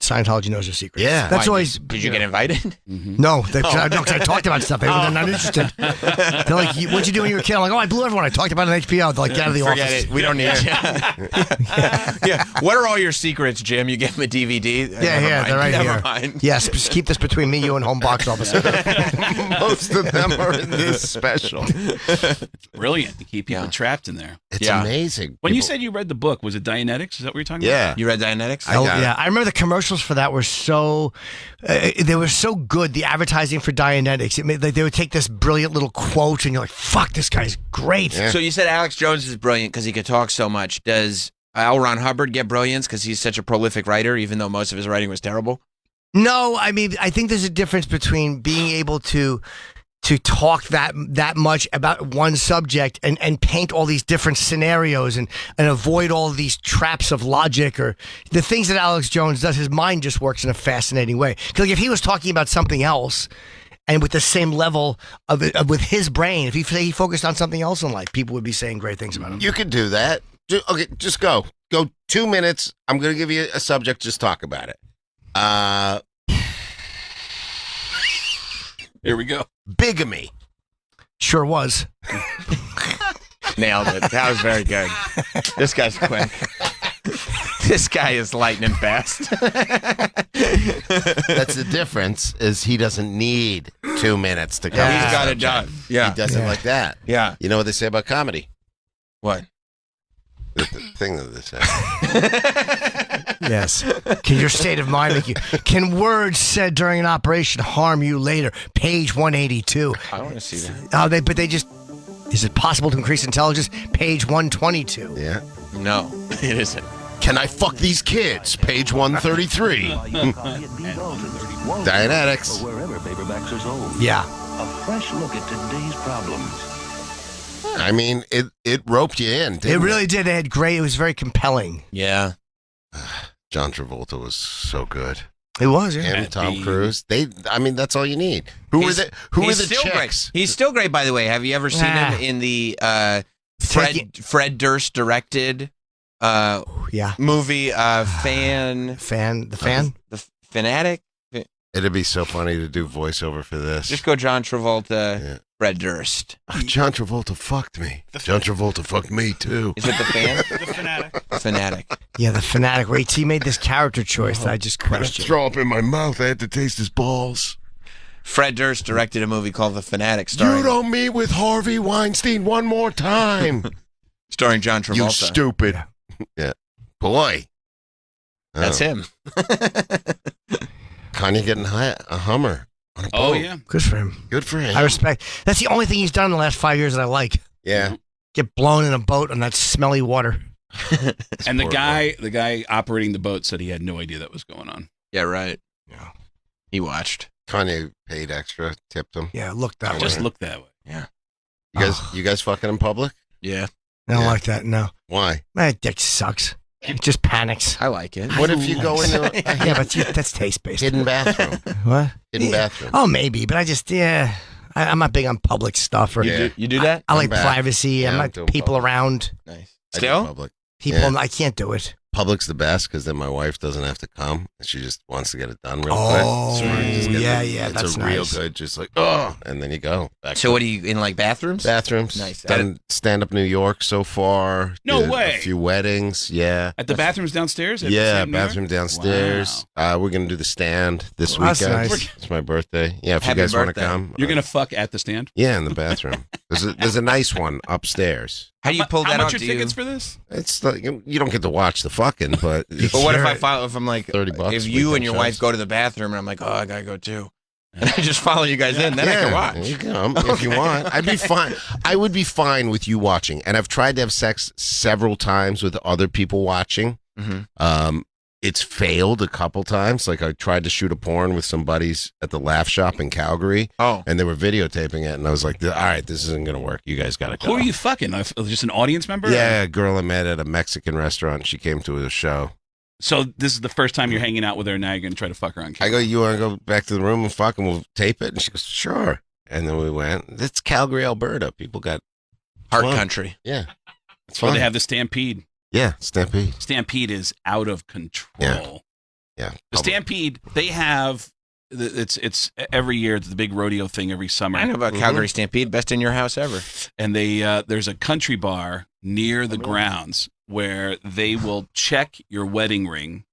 Scientology knows your secrets. Yeah. That's Why, always. Did you get invited? No, because I talked about stuff. They're not interested. They're like, what'd you do when you were a kid? I'm like, oh, I blew everyone. I talked about it on HBO. They're like, get out of the Forget office. it. We don't need you. Yeah. What are all your secrets, Jim? You give him a DVD? Yeah, they're right Never here. mind. Yes, just keep this between me, you, and home box office. Most of them are in this special. Brilliant to keep people trapped in there. It's Yeah. amazing. When you said you read the book, was it Dianetics? Is that what you're talking about? Yeah. You read Dianetics? I got it. I remember the commercials for that were so they were so good. The advertising for Dianetics, it made, like, they would take this brilliant little quote, and you're like, "Fuck, this guy's great." Yeah. So you said Alex Jones is brilliant because he could talk so much. Does L. Ron Hubbard get brilliance because he's such a prolific writer, even though most of his writing was terrible? No, I mean, I think there's a difference between being able to talk that much about one subject and paint all these different scenarios and avoid all of these traps of logic or the things that Alex Jones does. His mind just works in a fascinating way. Because like, if he was talking about something else and with the same level of with his brain, if he focused on something else in life, people would be saying great things about him. You could do that. Okay, just go. Go 2 minutes. I'm going to give you a subject. Just talk about it. Here we go. Bigamy. Sure was. Nailed it. That was very good. This guy's quick. This guy is lightning fast. That's the difference. Is he doesn't need 2 minutes to come. He's to got the it done. subject. Yeah. He does it like that. Yeah. You know what they say about comedy? What? The thing that they say. Yes. Can your state of mind make you? Can words said during an operation harm you later? Page 182. I want to see that. Oh, they just. Is it possible to increase intelligence? Page 122. Yeah. No, it isn't. Can I fuck these kids? Page 133. Dianetics. Or wherever paperbacks are sold. Yeah. A fresh look at today's problems. I mean, it roped you in. It Didn't really did. It had great. It was very compelling. Yeah. John Travolta was so good. It was, yeah. Him, At Tom the- Cruise. I mean, that's all you need. Who were He's the still chicks? great. He's still great, by the way. Have you ever seen him in the Fred Durst directed Yeah. movie The fan. The Fanatic? It'd be so funny to do voiceover for this. Just go John Travolta, Yeah. Fred Durst. Oh, John Travolta fucked me. John Travolta fucked me too. Is it the fan? The Fanatic. Fanatic. Yeah, the fanatic. Where he made this character choice that I just questioned. Throw up in my mouth. I had to taste his balls. Fred Durst directed a movie called The Fanatic, starring You don't meet with Harvey Weinstein one more time. starring John Travolta. You stupid. Yeah. Boy. That's Oh. him. Kanye getting a Hummer on a boat. Oh, yeah. Good for him. Good for him. I respect. That's the only thing he's done in the last 5 years that I like. Yeah. Get blown in a boat on that smelly water. And the poor guy operating the boat said he had no idea that was going on. Yeah, right. Yeah. He watched. Kanye paid extra, tipped him. Yeah, look that way. Just look that way. You guys fucking in public? Yeah, I don't Yeah. like that. No, Why? my dick sucks. It just panics. I like it. What if you go into a Yeah, but that's taste based. hidden bathroom? What? Hidden Yeah. bathroom. Oh, maybe, but I'm not big on public stuff or. Yeah. You do that? I like back. privacy. Yeah, I'm I'm not doing people public. around. Nice. I do Still? public. People, Yeah. I can't do it. Public's the best because then my wife doesn't have to come. She just wants to get it done real Oh, quick. So you just get yeah, the- yeah, It's that's a real nice. good, just like, oh, and then you go. Back So to what are you in, like bathrooms? bathrooms. Nice. Done stand-up New York so far. No Did way. A few weddings, yeah. At the bathrooms downstairs? At Yeah, Stand New York? bathroom downstairs. We're going to do the stand this Well, that's weekend. nice. It's my birthday. Yeah, if Happy you guys want to birthday. come. You're going to fuck at the stand? Yeah, in the bathroom. There's a nice one upstairs. How do you pull How that much off? are tickets for this? It's like, you don't get to watch the fucking, but But what if Sure. I follow? If I'm like, $30 if you and weekend your shows. wife go to the bathroom and I'm like, oh, I gotta go too, and I just follow you guys in, then I yeah, can watch. You come if you want. I'd be fine. I would be fine with you watching. And I've tried to have sex several times with other people watching. Mhm. It's failed a couple times. Like I tried to shoot a porn with some buddies at the Laugh Shop in Calgary, Oh, and they were videotaping it, and I was like, "All right, this isn't gonna work. You guys gotta go." Who are you fucking? Just an audience member? Yeah, a girl I met at a Mexican restaurant. She came to a show. So this is the first time you're hanging out with her, and now you're going to try to fuck her on I camera. go, "You want to go back to the room and fuck, and we'll tape it?" And she goes, "Sure." And then we went. It's Calgary, Alberta. People got Heart fun. Country. Yeah, it's Oh, fun. they have the Stampede. Yeah, Stampede. Stampede is out of control. Yeah. The Stampede, they have it's every year. It's the big rodeo thing every summer. I know about Calgary Stampede, best in your house ever. And they there's a country bar near the grounds where they will check your wedding ring,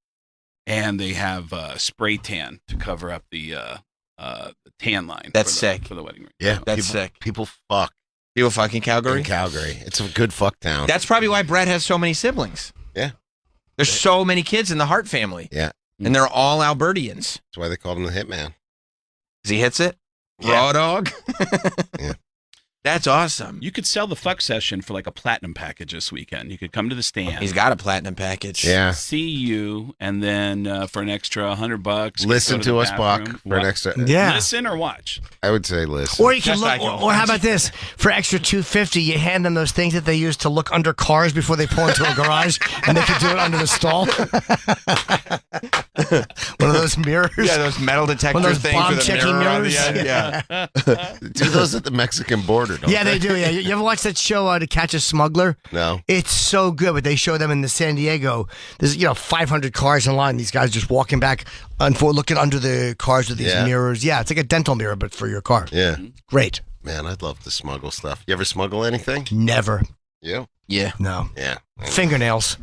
and they have spray tan to cover up the tan line. That's for sick. for the wedding ring. Yeah. That's sick. People fuck People fucking Calgary. in Calgary. It's a good fuck town. That's probably why Brett has so many siblings. Yeah. There's so many kids in the Hart family. Yeah. And they're all Albertians. That's why they called him the Hitman. He hits it. Yeah. Raw dog. Yeah. That's awesome. You could sell the fuck session for like a platinum package this weekend. You could come to the stand. He's got a platinum package. Yeah. See you, and then for an extra $100, Listen go to the us, Buck, bathroom. for an extra. Yeah. Listen or watch. I would say listen. Or you can Just look, like you'll or how watch. about this? For extra $250, you hand them those things that they use to look under cars before they pull into a garage, and they can do it under the stall. One of those mirrors. Yeah, those metal detector One of those things with a bomb-checking mirror on the mirrors. end. Yeah. Do those at the Mexican border, don't Yeah, they do. Yeah, you ever watch that show To Catch a Smuggler? No. It's so good, but they show them in the San Diego. There's 500 cars in line. These guys just walking back and forth, looking under the cars with these Yeah. mirrors. Yeah, it's like a dental mirror, but for your car. Yeah. Great. Man, I'd love to smuggle stuff. You ever smuggle anything? Never. You? Yeah. No. Yeah. Fingernails.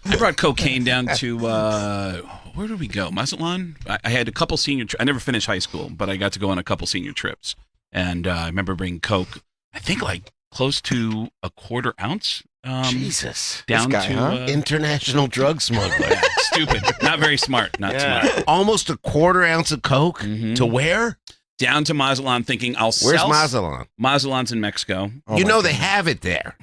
I brought cocaine down to where did we go? Mazatlan. I had a couple senior. I never finished high school, but I got to go on a couple senior trips, and I remember bringing coke. I think like close to a quarter ounce. Jesus. Down This guy, to huh? International drug smuggler. yeah, stupid, not very smart, not smart. Almost a quarter ounce of coke to where? Down to Mazatlan, thinking I'll Where's sell. Mazatlan? Mazatlan's in Mexico. You know they have it there.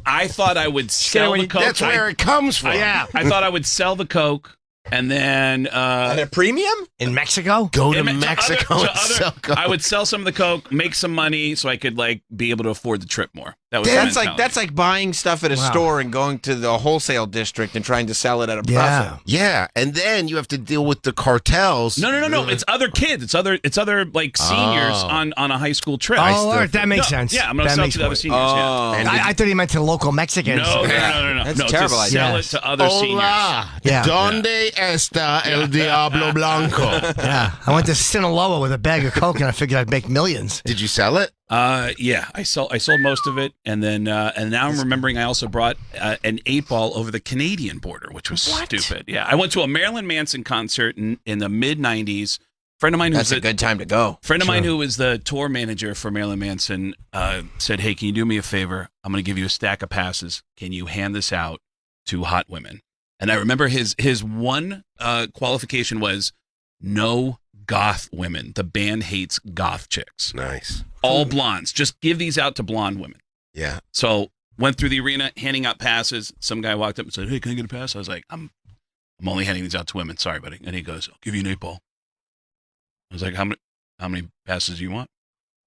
I thought I would sell the coke. That's where it comes from. I thought I would sell the coke, and then At a premium? In Mexico? Go to to Mexico other- and sell coke. I would sell some of the coke, make some money, so I could like be able to afford the trip more. That was That's like buying stuff at a Wow. store and going to the wholesale district and trying to sell it at a profit. Yeah. Yeah, and then you have to deal with the cartels. no. It's other kids. It's other like seniors Oh. on a high school trip. Oh, all right, that makes No, sense. Yeah, I'm gonna That sell it makes to the other more- seniors. Oh. And I thought he meant to the local Mexicans. No. That's No, a terrible to sell idea. it to other seniors. Hola, Yeah. ¿Dónde está el Diablo Blanco? Yeah. I went to Sinaloa with a bag of coke, and I figured I'd make millions. Did you sell it? Yeah, I sold most of it, and then and now I'm remembering I also brought an 8-ball over the Canadian border, which was stupid. Yeah, I went to a Marilyn Manson concert in the mid '90s. Friend of mine who That's was a good time to go. friend of mine who was the tour manager for Marilyn Manson said, "Hey, can you do me a favor? I'm going to give you a stack of passes. Can you hand this out to hot women?" And I remember his one qualification was no goth women. The band hates goth chicks. Nice. All blondes. Just give these out to blonde women. Yeah. So went through the arena handing out passes. Some guy walked up and said, "Hey, can I get a pass?" I was like, I'm only handing these out to women. Sorry, buddy. And he goes, "I'll give you an 8-ball." I was like, how many passes do you want?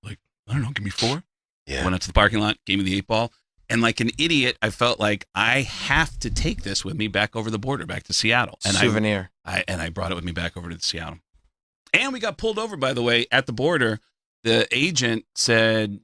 Like, I don't know, give me 4. Yeah. Went up to the parking lot, gave me the 8-ball. And like an idiot, I felt like I have to take this with me back over the border, back to Seattle. And Souvenir. I brought it with me back over to Seattle. And we got pulled over, by the way, at the border. The agent said,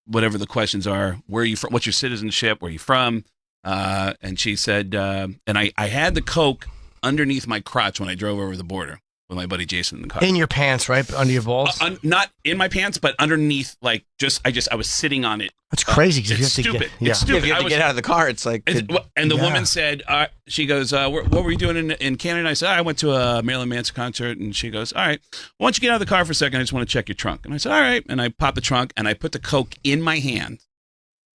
whatever the questions are, where are you from? What's your citizenship? Where are you from? And she said, and I had the coke underneath my crotch when I drove over the border with my buddy Jason in the car. In your pants, right? Under your balls? Not in my pants, but underneath, like I was sitting on it. That's crazy. 'cause It's you have to stupid. Get, yeah. It's stupid. If you have I to was- get out of the car, it's like... and the Yeah. woman said, she goes, what were you doing in Canada? I said, I went to a Marilyn Manson concert. And she goes, all right, why don't you get out of the car for a second? I just want to check your trunk. And I said, all right. And I popped the trunk and I put the coke in my hand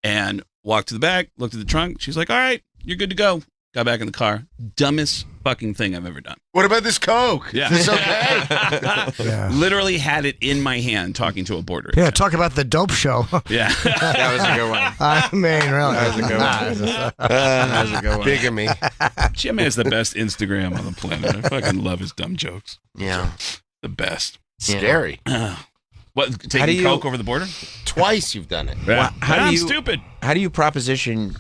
and walked to the back, looked at the trunk. She's like, all right, you're good to go. Got back in the car. Dumbest fucking thing I've ever done. What about this coke? Yeah. Is this okay? Yeah. Literally had it in my hand talking to a border Yeah, agent. talk about the dope show. Yeah. That was a good one. I mean, really. That was a good one. That was a good one. Bigamy. Jim has the best Instagram on the planet. I fucking love his dumb jokes. Yeah. The best. Scary. What, do taking you- coke over the border? Twice you've done it. Yeah. how do I'm you- stupid. How do you proposition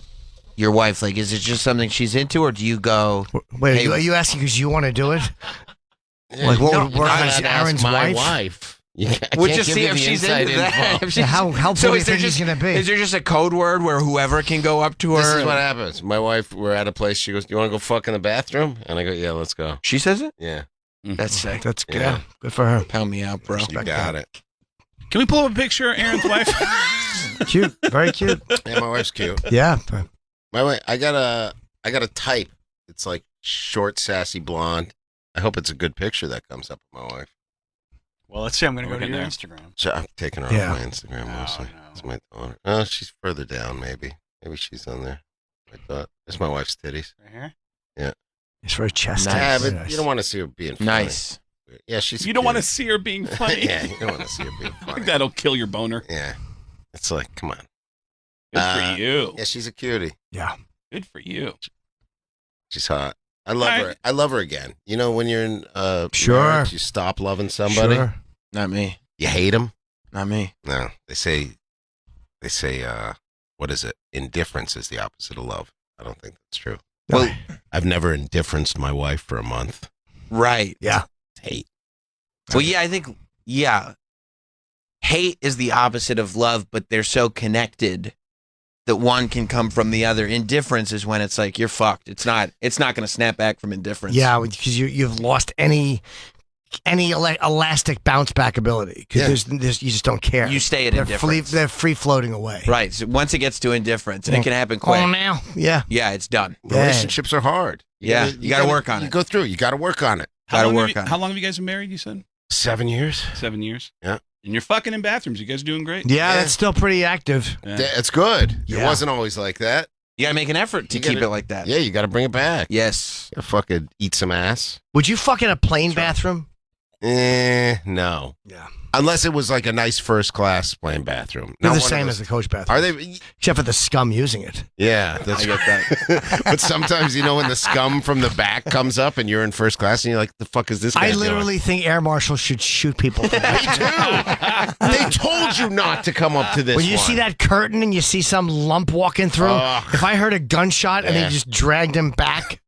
your wife? Like, is it just something she's into, or do you go... Wait, Hey. are you asking because you want to do it? Like, what would work I'm as allowed to ask Aaron's my wife? wife. We'll just see if she's into that. If she's- How so poor do you is there think he's just gonna be? is there just a code word where whoever can go up to her? This is and- what happens. My wife, we're at a place. She goes, "Do you want to go fuck in the bathroom?" And I go, "Yeah, let's go." She says it. Yeah, That's sick. That's good. Yeah. Yeah, good for her. Pound me out, bro. you got it. Can we pull up a picture of Aaron's wife? Cute, very cute. Yeah, my wife's cute. Yeah, My wife, I got a type. It's like short, sassy blonde. I hope it's a good picture that comes up with my wife. Well, let's see. I'm going to go to Okay, your there. Instagram. So I'm taking her Yeah. off my Instagram mostly. no. It's my daughter. Oh, she's further down. Maybe she's on there. I thought it's my wife's titties. Right here. it's very chesty. Yeah, Very but nice. you don't want to see her being funny. Nice. Yeah, she's. You don't want to cute. see her being funny. Yeah, you don't want to see her being I funny. think that'll kill your boner. Yeah, it's like, come on. Good for you. Yeah, she's a cutie. Yeah. Good for you. She's hot. I love All her. I love her again. You know, when you're in Sure. marriage, you stop loving somebody. Sure. Not me. You hate them. Not me. No, they say, what is it? Indifference is the opposite of love. I don't think that's true. Well, I've never indifferenced my wife for a month. right. Yeah. It's hate. Well, yeah, I think, yeah. Hate is the opposite of love, but they're so connected that one can come from the other. Indifference is when it's like, you're fucked. It's not going to snap back from indifference. Yeah, because you've lost any elastic bounce back ability because Yeah. you just don't care. You stay at indifference. They're free floating away. Right. So once it gets to indifference, and it can happen Oh, quick. now. Yeah. Yeah, it's done. Yeah. Relationships are hard. Yeah, you gotta work on You it. go through. You got to work on it. Gotta long work have you, on it. How long have you guys been married, you said? 7 years. 7 years? Yeah. And you're fucking in bathrooms. You guys doing great? Yeah, Yeah. that's still pretty active. Yeah. It's good. It Yeah. wasn't always like that. You got to make an effort to You keep gotta- it like that. Yeah, you got to bring it back. Yes. You gotta fucking eat some ass. Would you fuck in a plane bathroom? No. Yeah. Unless it was like a nice first class plane bathroom. They're Not the one of same those- as the coach bathroom. Are they? Except for the scum using it. Yeah, that's I get that. But sometimes, you know, when the scum from the back comes up and you're in first class and you're like, the fuck is this guy I doing? literally think air marshals should shoot people. For that. Me too. They told you not to come up to this When you one. see that curtain and you see some lump walking through, Ugh. if I heard a gunshot and Yeah. they just dragged him back,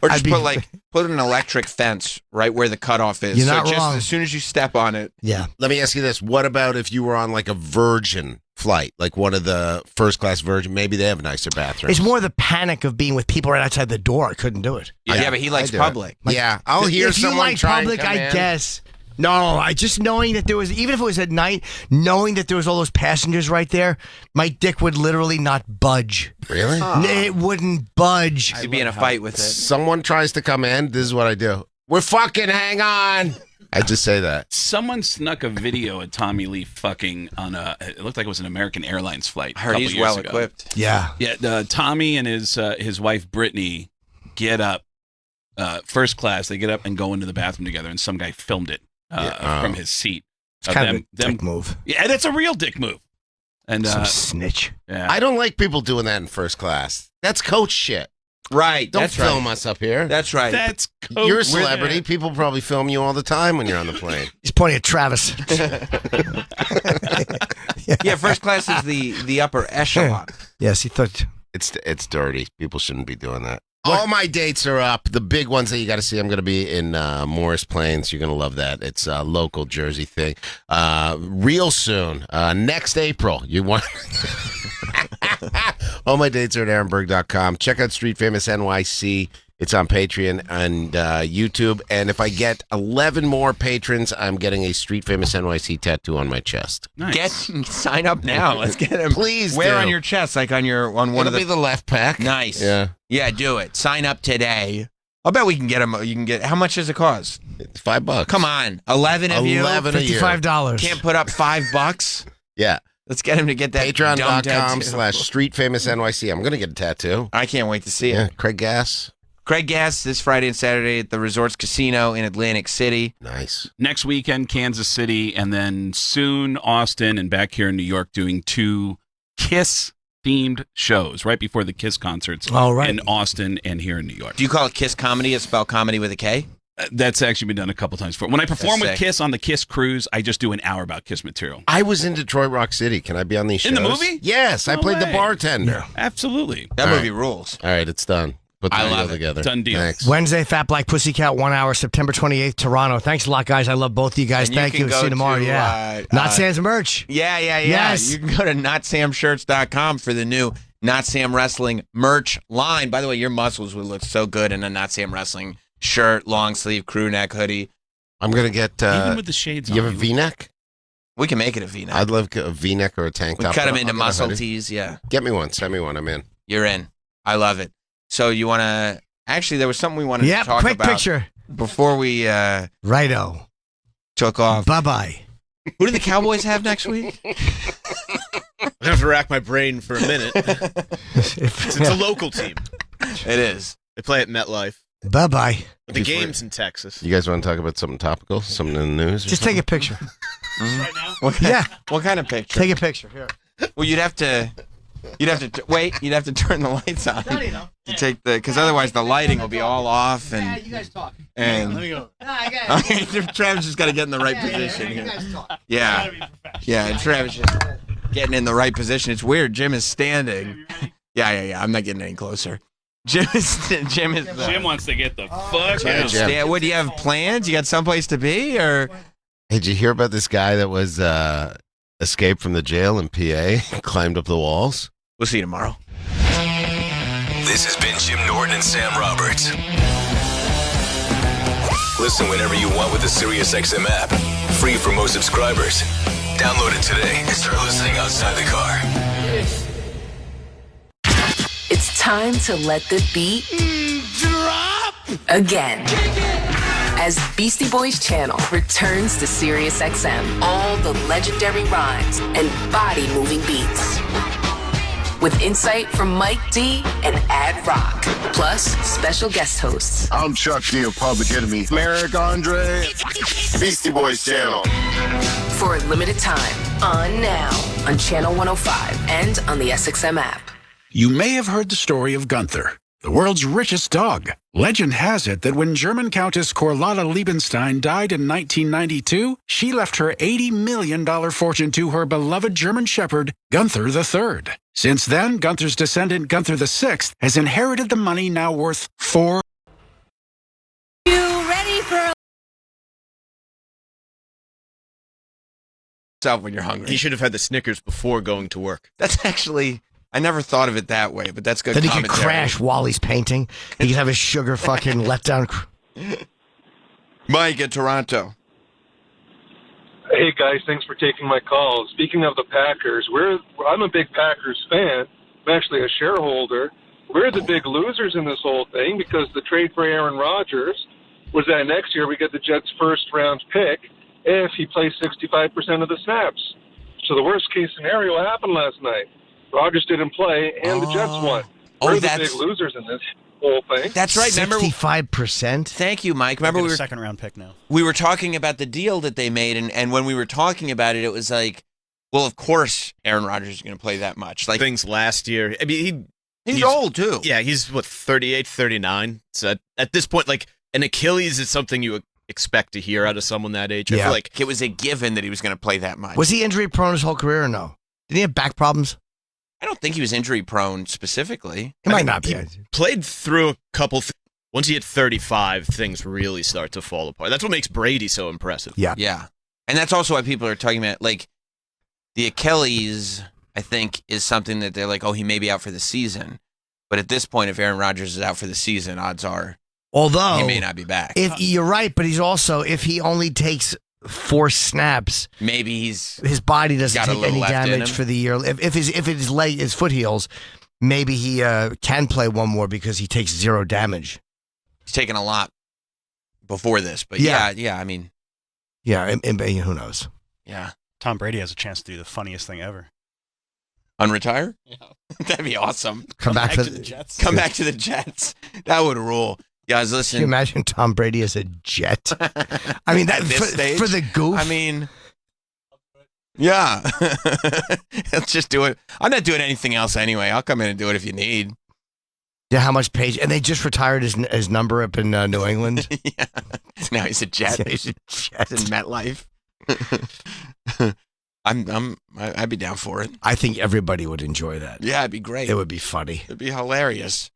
Or just I'd be- put an electric fence right where the cutoff is. You're so not just wrong. as soon as you step on it, yeah. Let me ask you this. What about if you were on like a Virgin flight, like one of the first class Virgin? Maybe they have nicer bathrooms. It's more the panic of being with people right outside the door. I couldn't do it. yeah, but he likes I do it. public. Yeah, I'll hear if you someone like try public, and come I in. guess. No, I just knowing that there was, even if it was at night, knowing that there was all those passengers right there, my dick would literally not budge. Really? It wouldn't budge. You'd be in a fight with it. Someone tries to come in. This is what I do. We're fucking. Hang on. I just say that. Someone snuck a video of Tommy Lee fucking on it looked like it was an American Airlines flight. I heard he's well equipped. Yeah. Yeah, Tommy and his wife Brittany get up first class. They get up and go into the bathroom together, and some guy filmed it from his seat. It's kind of a dick move. Yeah, that's a real dick move. And Some snitch. yeah. I don't like people doing that in first class. That's coach shit. Right. Don't that's film right. us up here. That's right. That's coach. You're a We're celebrity. there. People probably film you all the time when you're on the plane. He's pointing at Travis. yeah, first class is the upper echelon. Yes, he thought. It's dirty. People shouldn't be doing that. All my dates are up. The big ones that you got to see. I'm going to be in Morris Plains. You're going to love that. It's a local Jersey thing. Real soon. Next April. You want? All my dates are at aaronberg.com. Check out Street Famous NYC. It's on Patreon and YouTube. And if I get 11 more patrons, I'm getting a Street Famous NYC tattoo on my chest. Nice. Sign up now. Let's get him. Please Where do. on your chest? Like on one It'll of the. be the left pack. Nice. Yeah. Yeah, do it. Sign up today. I'll bet we can get him. You can get. How much does it cost? It's $5. Come on, 11 of you 11 a year. $55. can't put up $5. Yeah. Let's get him to get that dumb tattoo. Patreon.com/Street Famous NYC. I'm going to get a tattoo. I can't wait to see it. Yeah. Craig Gass. Craig Gass this Friday and Saturday at the Resorts Casino in Atlantic City. Nice. Next weekend, Kansas City, and then soon Austin, and back here in New York, doing 2 Kiss-themed shows right before the Kiss concerts All right. in Austin and here in New York. Do you call it Kiss Comedy? It's spelled comedy with a K? That's actually been done a couple times before. When I perform with sick. Kiss on the Kiss cruise, I just do an hour about Kiss material. I was in Detroit Rock City. Can I be on these shows? In the movie? Yes. I No played the way. bartender. Absolutely. That All movie rules. All right. It's done. Put the I deal love it. together. Done deal. Thanks. Wednesday, Fat Black Pussycat, 1 hour, September 28th, Toronto. Thanks a lot, guys. I love both of you guys. And Thank can you. See go you tomorrow. to, Yeah. Not Sam's merch. Yeah. Yes. You can go to notsamshirts.com for the new Not Sam Wrestling merch line. By the way, your muscles would look so good in a Not Sam Wrestling shirt, long sleeve, crew neck, hoodie. I'm going to get. Even with the shades on. You have a V-neck? We can make it a V-neck. I'd love a V-neck or a tank We top. cut them I'll into get a muscle hoodie. tees. Yeah, Get me one. Send me one. I'm in. you're in. I love it. So you want to? Actually, there was something we wanted to talk Quick about picture. before we Righto. took off. Bye-bye. Who do the Cowboys have next week? I'm gonna have to rack my brain for a minute. It's a local team. It is. They play at MetLife. Bye-bye. But the game's in Texas. You guys want to talk about something topical? Something in the news? or Just something? take a picture. What kind, Yeah. What kind of picture? Take a picture. Here. Well, you'd have to wait. You'd have to turn the lights on to take because otherwise the lighting will be all off and you guys talk. and. Let me go. Travis just got to get in the right position here. Yeah, yeah. Travis just getting in the right position. It's weird. Jim is standing. Yeah. I'm not getting any closer. Jim is. Jim wants to get the fuck Yeah, out. Jim. What do you have plans? You got someplace to be or? Hey, did you hear about this guy that was escaped from the jail in PA, climbed up the walls? We'll see you tomorrow. This has been Jim Norton and Sam Roberts. Listen whenever you want with the SiriusXM app. Free for most subscribers. Download it today and start listening outside the car. It's time to let the beat drop again. As Beastie Boys Channel returns to SiriusXM, all the legendary rhymes and body-moving beats. With insight from Mike D and Ad Rock, plus special guest hosts. I'm Chuck D of Public Enemy. Merrick Andre. Beastie Boys Channel. For a limited time, on now, on Channel 105 and on the SXM app. You may have heard the story of Gunther, the world's richest dog. Legend has it that when German Countess Carlotta Liebenstein died in 1992, she left her $80 million fortune to her beloved German Shepherd, Gunther III. Since then, Gunther's descendant, Gunther VI, has inherited the money now worth $4 When you're hungry. He should have had the Snickers before going to work. That's actually, I never thought of it that way, but that's good Then he could commentary. crash while he's painting. He could have his sugar fucking letdown. Mike at Toronto. Hey guys, thanks for taking my call. Speaking of the Packers, I'm a big Packers fan. I'm actually a shareholder. We're the big losers in this whole thing because the trade for Aaron Rodgers was that next year we get the Jets' first-round pick if he plays 65% of the snaps. So the worst-case scenario happened last night. Rodgers didn't play, and the Jets won. We're the big losers in this whole thing. That's right. Remember, 65%? Thank you, Mike. Remember, We'll we get were a second round pick now. we were talking about the deal that they made, and when we were talking about it, it was like, well, of course Aaron Rodgers is going to play that much. Like Things last year. I mean, he's old too. Yeah, he's 38, 39. So at this point, like an Achilles is something you expect to hear out of someone that age. I Yeah. feel like It was a given that he was going to play that much. Was he injury prone his whole career or no? Did he have back problems? I don't think he was injury prone specifically. He might not be. he played through a couple. Once he hit 35, things really start to fall apart. That's what makes Brady so impressive. Yeah. Yeah. And that's also why people are talking about, like, the Achilles, I think, is something that they're like, oh, he may be out for the season. But at this point, if Aaron Rodgers is out for the season, odds are Although he may not be back. If you're right, but he's also, if he only takes 4 snaps, maybe his body doesn't got a take little any left in damage him. for the year. If his foot heals, maybe he can play one more because he takes 0 damage. he's taken a lot before this. But Yeah. yeah, I mean, Yeah, and who knows? yeah. Tom Brady has a chance to do the funniest thing ever. Unretire? Yeah. That'd be awesome. Come back to the Jets. Come back to the Jets. That would rule. Yeah, I was Can you listening. imagine Tom Brady as a Jet? I mean, that At this stage? for the goof. I mean, yeah. Let's just do it. I'm not doing anything else anyway. I'll come in and do it if you need. yeah, how much page? And they just retired his number up in New England. Yeah. Now he's a Jet. Yeah, he's a Jet. He's in MetLife. I'd be down for it. I think everybody would enjoy that. Yeah, it'd be great. It would be funny. It'd be hilarious.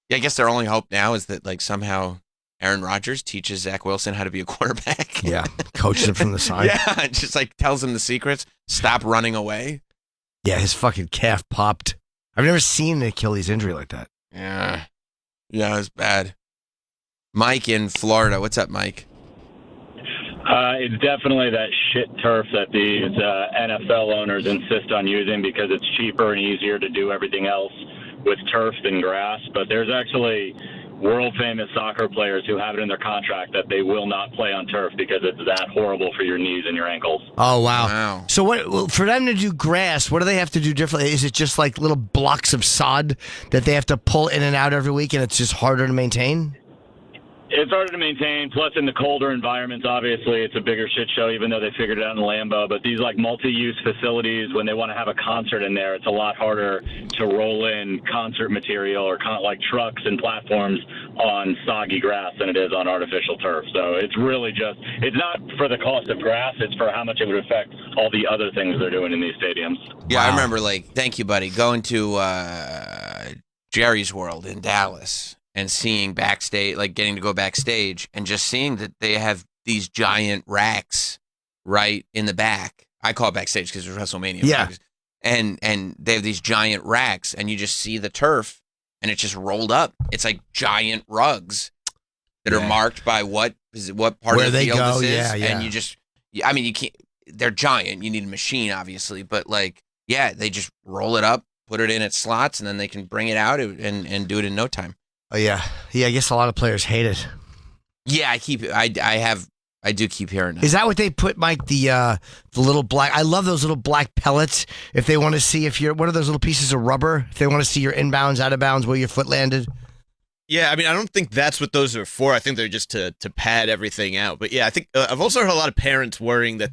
Yeah, I guess their only hope now is that like somehow Aaron Rodgers teaches Zach Wilson how to be a quarterback. Yeah, coaches him from the side. Yeah, just like tells him the secrets. Stop running away. Yeah, his fucking calf popped. I've never seen an Achilles injury like that. Yeah, it was bad. Mike in Florida. What's up, Mike? It's definitely that shit turf that these NFL owners insist on using because it's cheaper and easier to do everything else with turf than grass. But there's actually world-famous soccer players who have it in their contract that they will not play on turf because it's that horrible for your knees and your ankles. Oh, wow. So what for them to do grass, what do they have to do differently? Is it just like little blocks of sod that they have to pull in and out every week and it's just harder to maintain? It's harder to maintain. Plus, in the colder environments, obviously, it's a bigger shit show, even though they figured it out in Lambeau. But these, like, multi-use facilities, when they want to have a concert in there, it's a lot harder to roll in concert material or, like, trucks and platforms on soggy grass than it is on artificial turf. So it's really just, it's not for the cost of grass. It's for how much it would affect all the other things they're doing in these stadiums. Yeah, I remember, like, thank you, buddy, going to Jerry's World in Dallas and seeing backstage, like getting to go backstage and just seeing that they have these giant racks right in the back. I call it backstage because it's WrestleMania. Yeah. And they have these giant racks and you just see the turf and it's just rolled up. It's like giant rugs that are marked by what part Where of the they field go, this is. yeah, yeah. And you just, I mean, you can't, they're giant. You need a machine, obviously, but like, yeah, they just roll it up, put it in its slots, and then they can bring it out and do it in no time. Oh, yeah. Yeah, I guess a lot of players hate it. Yeah, I do keep hearing that. Is that what they put, Mike, the little black, I love those little black pellets. If they want to see what are those little pieces of rubber? If they want to see your inbounds, out of bounds, where your foot landed? Yeah, I mean, I don't think that's what those are for. I think they're just to pad everything out. But yeah, I think I've also heard a lot of parents worrying that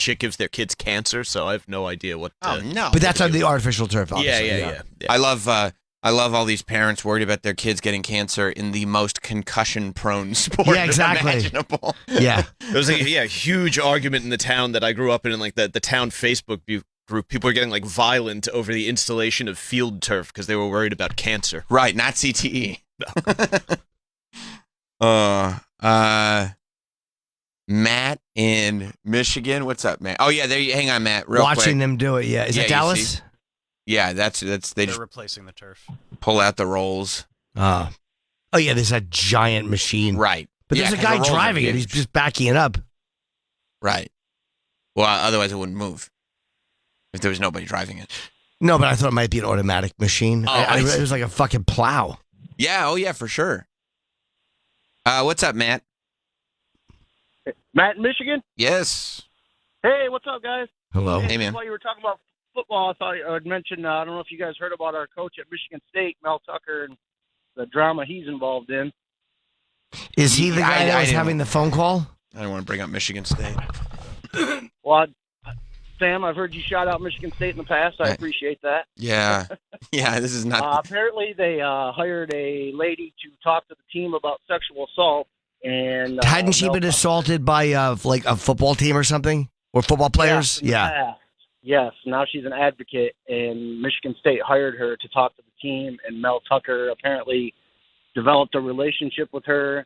shit gives their kids cancer, so I have no idea what. Oh, no. But that's on the artificial turf, obviously. Yeah. I love all these parents worried about their kids getting cancer in the most concussion-prone sport imaginable. Yeah. There was a huge argument in the town that I grew up in like the town Facebook group. People were getting like violent over the installation of field turf because they were worried about cancer. Right, not CTE. Matt in Michigan. What's up, Matt? Oh yeah, hang on, Matt. Real Watching quick. them do it. Yeah, is it Dallas? Yeah, that's they They're just replacing the turf. pull out the rolls. Oh yeah, there's a giant machine. Right, But Yeah, there's a 'cause the guy rolls are driving it. huge. He's just backing it up. Right. Well, otherwise it wouldn't move if there was nobody driving it. No, but I thought it might be an automatic machine. Oh, It was like a fucking plow. Yeah. Oh yeah, for sure. What's up, Matt? Matt in Michigan? Yes. Hey, what's up, guys? Hello. Hey, man. While you were talking about football, I thought I'd mention, I don't know if you guys heard about our coach at Michigan State, Mel Tucker, and the drama he's involved in. Is he the guy that was didn't- having the phone call? I don't want to bring up Michigan State. Well, Sam, I've heard you shout out Michigan State in the past. I appreciate that. Yeah. Yeah, this is not... Apparently, they hired a lady to talk to the team about sexual assault. And Hadn't she been assaulted by like a football team or something? Or football players? in the past. Yes, now she's an advocate, and Michigan State hired her to talk to the team, and Mel Tucker apparently developed a relationship with her,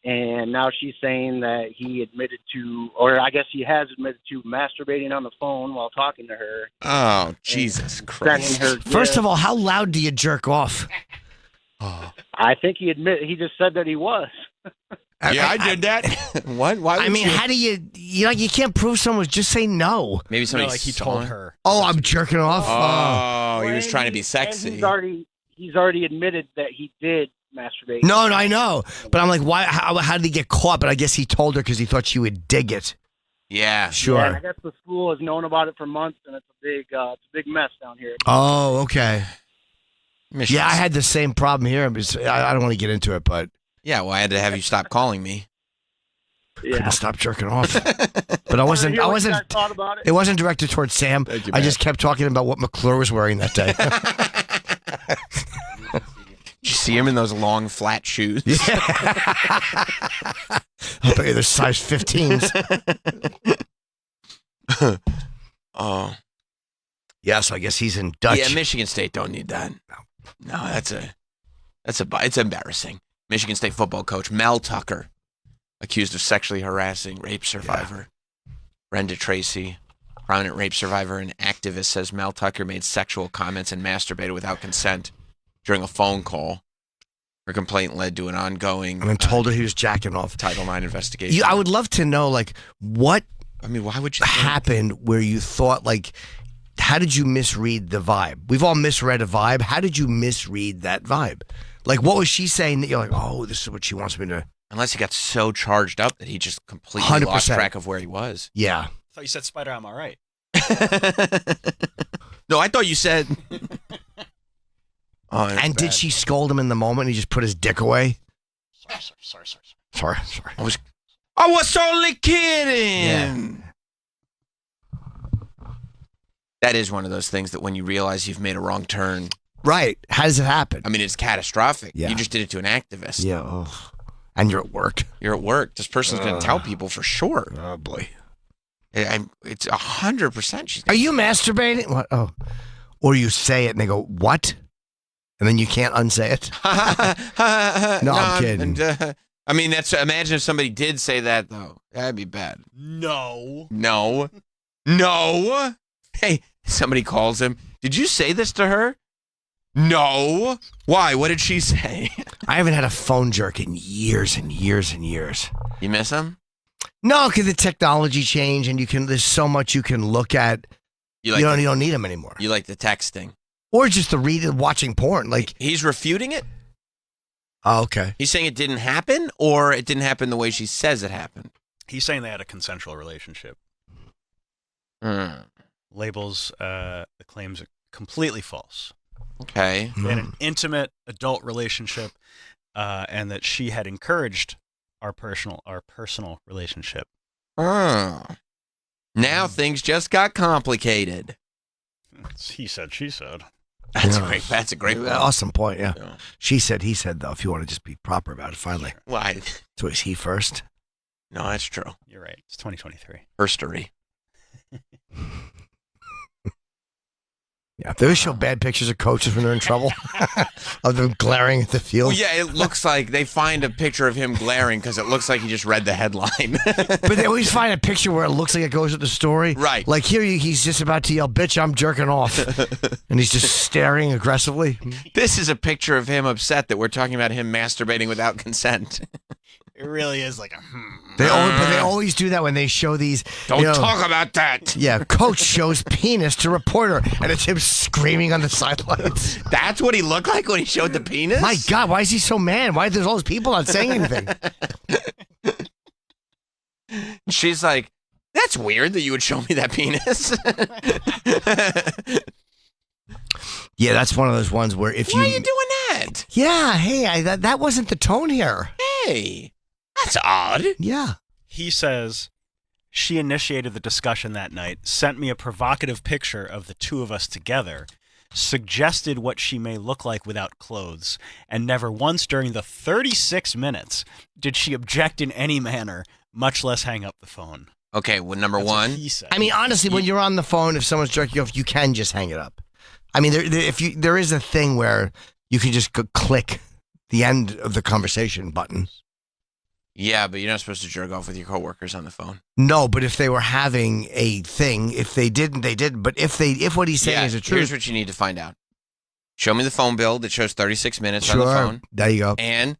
and now she's saying that he admitted to, or I guess he has admitted to, masturbating on the phone while talking to her. Oh, Jesus Christ. Sending her First of gifts. all, how loud do you jerk off? I think he just said that he was. Yeah, I did that. What? Why? I mean, how do you can't prove someone, just say no. Maybe somebody like he saw told it. her. Oh, I'm jerking off? Oh, he was trying to be And sexy. he's already admitted that he did masturbate. No, I know. But I'm like, why? How did he get caught? But I guess he told her because he thought she would dig it. Yeah. Sure. Yeah, and I guess the school has known about it for months, and it's a big mess down here. Oh, okay. Michigan Yeah, I State. had the same problem here. I don't want to get into it, but Yeah, well, I had to have you stop calling me. couldn't stop jerking off. But I wasn't. Hear what you guys thought about it? It wasn't directed towards Sam. Thank you, I Matt. just kept talking about what McClure was wearing that day. Did you see him in those long, flat shoes? I bet you they're size 15s. Oh. Yeah, so I guess he's in Dutch. Yeah, Michigan State don't need that. No, that's a... It's embarrassing. Michigan State football coach Mel Tucker, accused of sexually harassing rape survivor Brenda Tracy, prominent rape survivor and activist, says Mel Tucker made sexual comments and masturbated without consent during a phone call. Her complaint led to an ongoing. And then told her he was jacking off. Title IX investigation. I would love to know, like, what. I mean, why would you happened where you thought, like, how did you misread the vibe? We've all misread a vibe. How did you misread that vibe? Like, what was she saying that you're like, oh, this is what she wants me to? Unless he got so charged up that he just completely 100%. lost track of where he was. Yeah. I thought you said Spider, I'm all right. No, I thought you said. Oh, and did she scold him in the moment and he just put his dick away? Sorry. I was only kidding. Yeah. That is one of those things that when you realize you've made a wrong turn. Right. How does it happen? I mean, it's catastrophic. Yeah. You just did it to an activist. Yeah. Oh. And you're at work. You're at work. This person's going to tell people for sure. Oh, boy. It's 100%. Are you masturbating? What? Oh. Or you say it and they go, what? And then you can't unsay it? No, I'm kidding. I mean, imagine if somebody did say that, though. That'd be bad. No. Hey, somebody calls him. Did you say this to her? No. Why? What did she say? I haven't had a phone jerk in years and years and years. You miss him? No, because the technology changed and there's so much you can look at. You don't need them anymore. You like the texting. Or just the watching porn. Like he's refuting it? Oh, okay. He's saying it didn't happen, or it didn't happen the way she says it happened? He's saying they had a consensual relationship. Labels the claims are completely false. Okay. They had an intimate adult relationship, and that she had encouraged our personal relationship. Now things just got complicated. He said, she said. That's a great point. Awesome point, yeah. She said, he said, though, if you want to just be proper about it, finally. Why? So is he first? No, that's true. You're right. It's 2023. Firstery. Yeah, if they always show bad pictures of coaches when they're in trouble, of them glaring at the field. Well, yeah, it looks like they find a picture of him glaring because it looks like he just read the headline. But they always find a picture where it looks like it goes with the story. Right. Like here, he's just about to yell, bitch, I'm jerking off. And he's just staring aggressively. This is a picture of him upset that we're talking about him masturbating without consent. It really is like a They always do that when they show these. Don't talk about that. Yeah, coach shows penis to reporter, and it's him screaming on the sidelines. That's what he looked like when he showed the penis? My God, why is he so mad? Why there's all those people not saying anything? She's like, that's weird that you would show me that penis. Yeah, that's one of those ones where Why are you doing that? Yeah, hey, that wasn't the tone here. Hey, that's odd. Yeah. He says she initiated the discussion that night, sent me a provocative picture of the two of us together, suggested what she may look like without clothes, and never once during the 36 minutes did she object in any manner, much less hang up the phone. Okay, well, number That's one. what he said. I mean, honestly, when you're on the phone, if someone's jerking you off, you can just hang it up. I mean, there is a thing where you can just click the end of the conversation button. Yeah, but you're not supposed to jerk off with your coworkers on the phone. No, but if they were having a thing, if they didn't, they didn't. But if what he's saying is the truth, here's what you need to find out. Show me the phone bill that shows 36 minutes on the sure, phone. there you go. And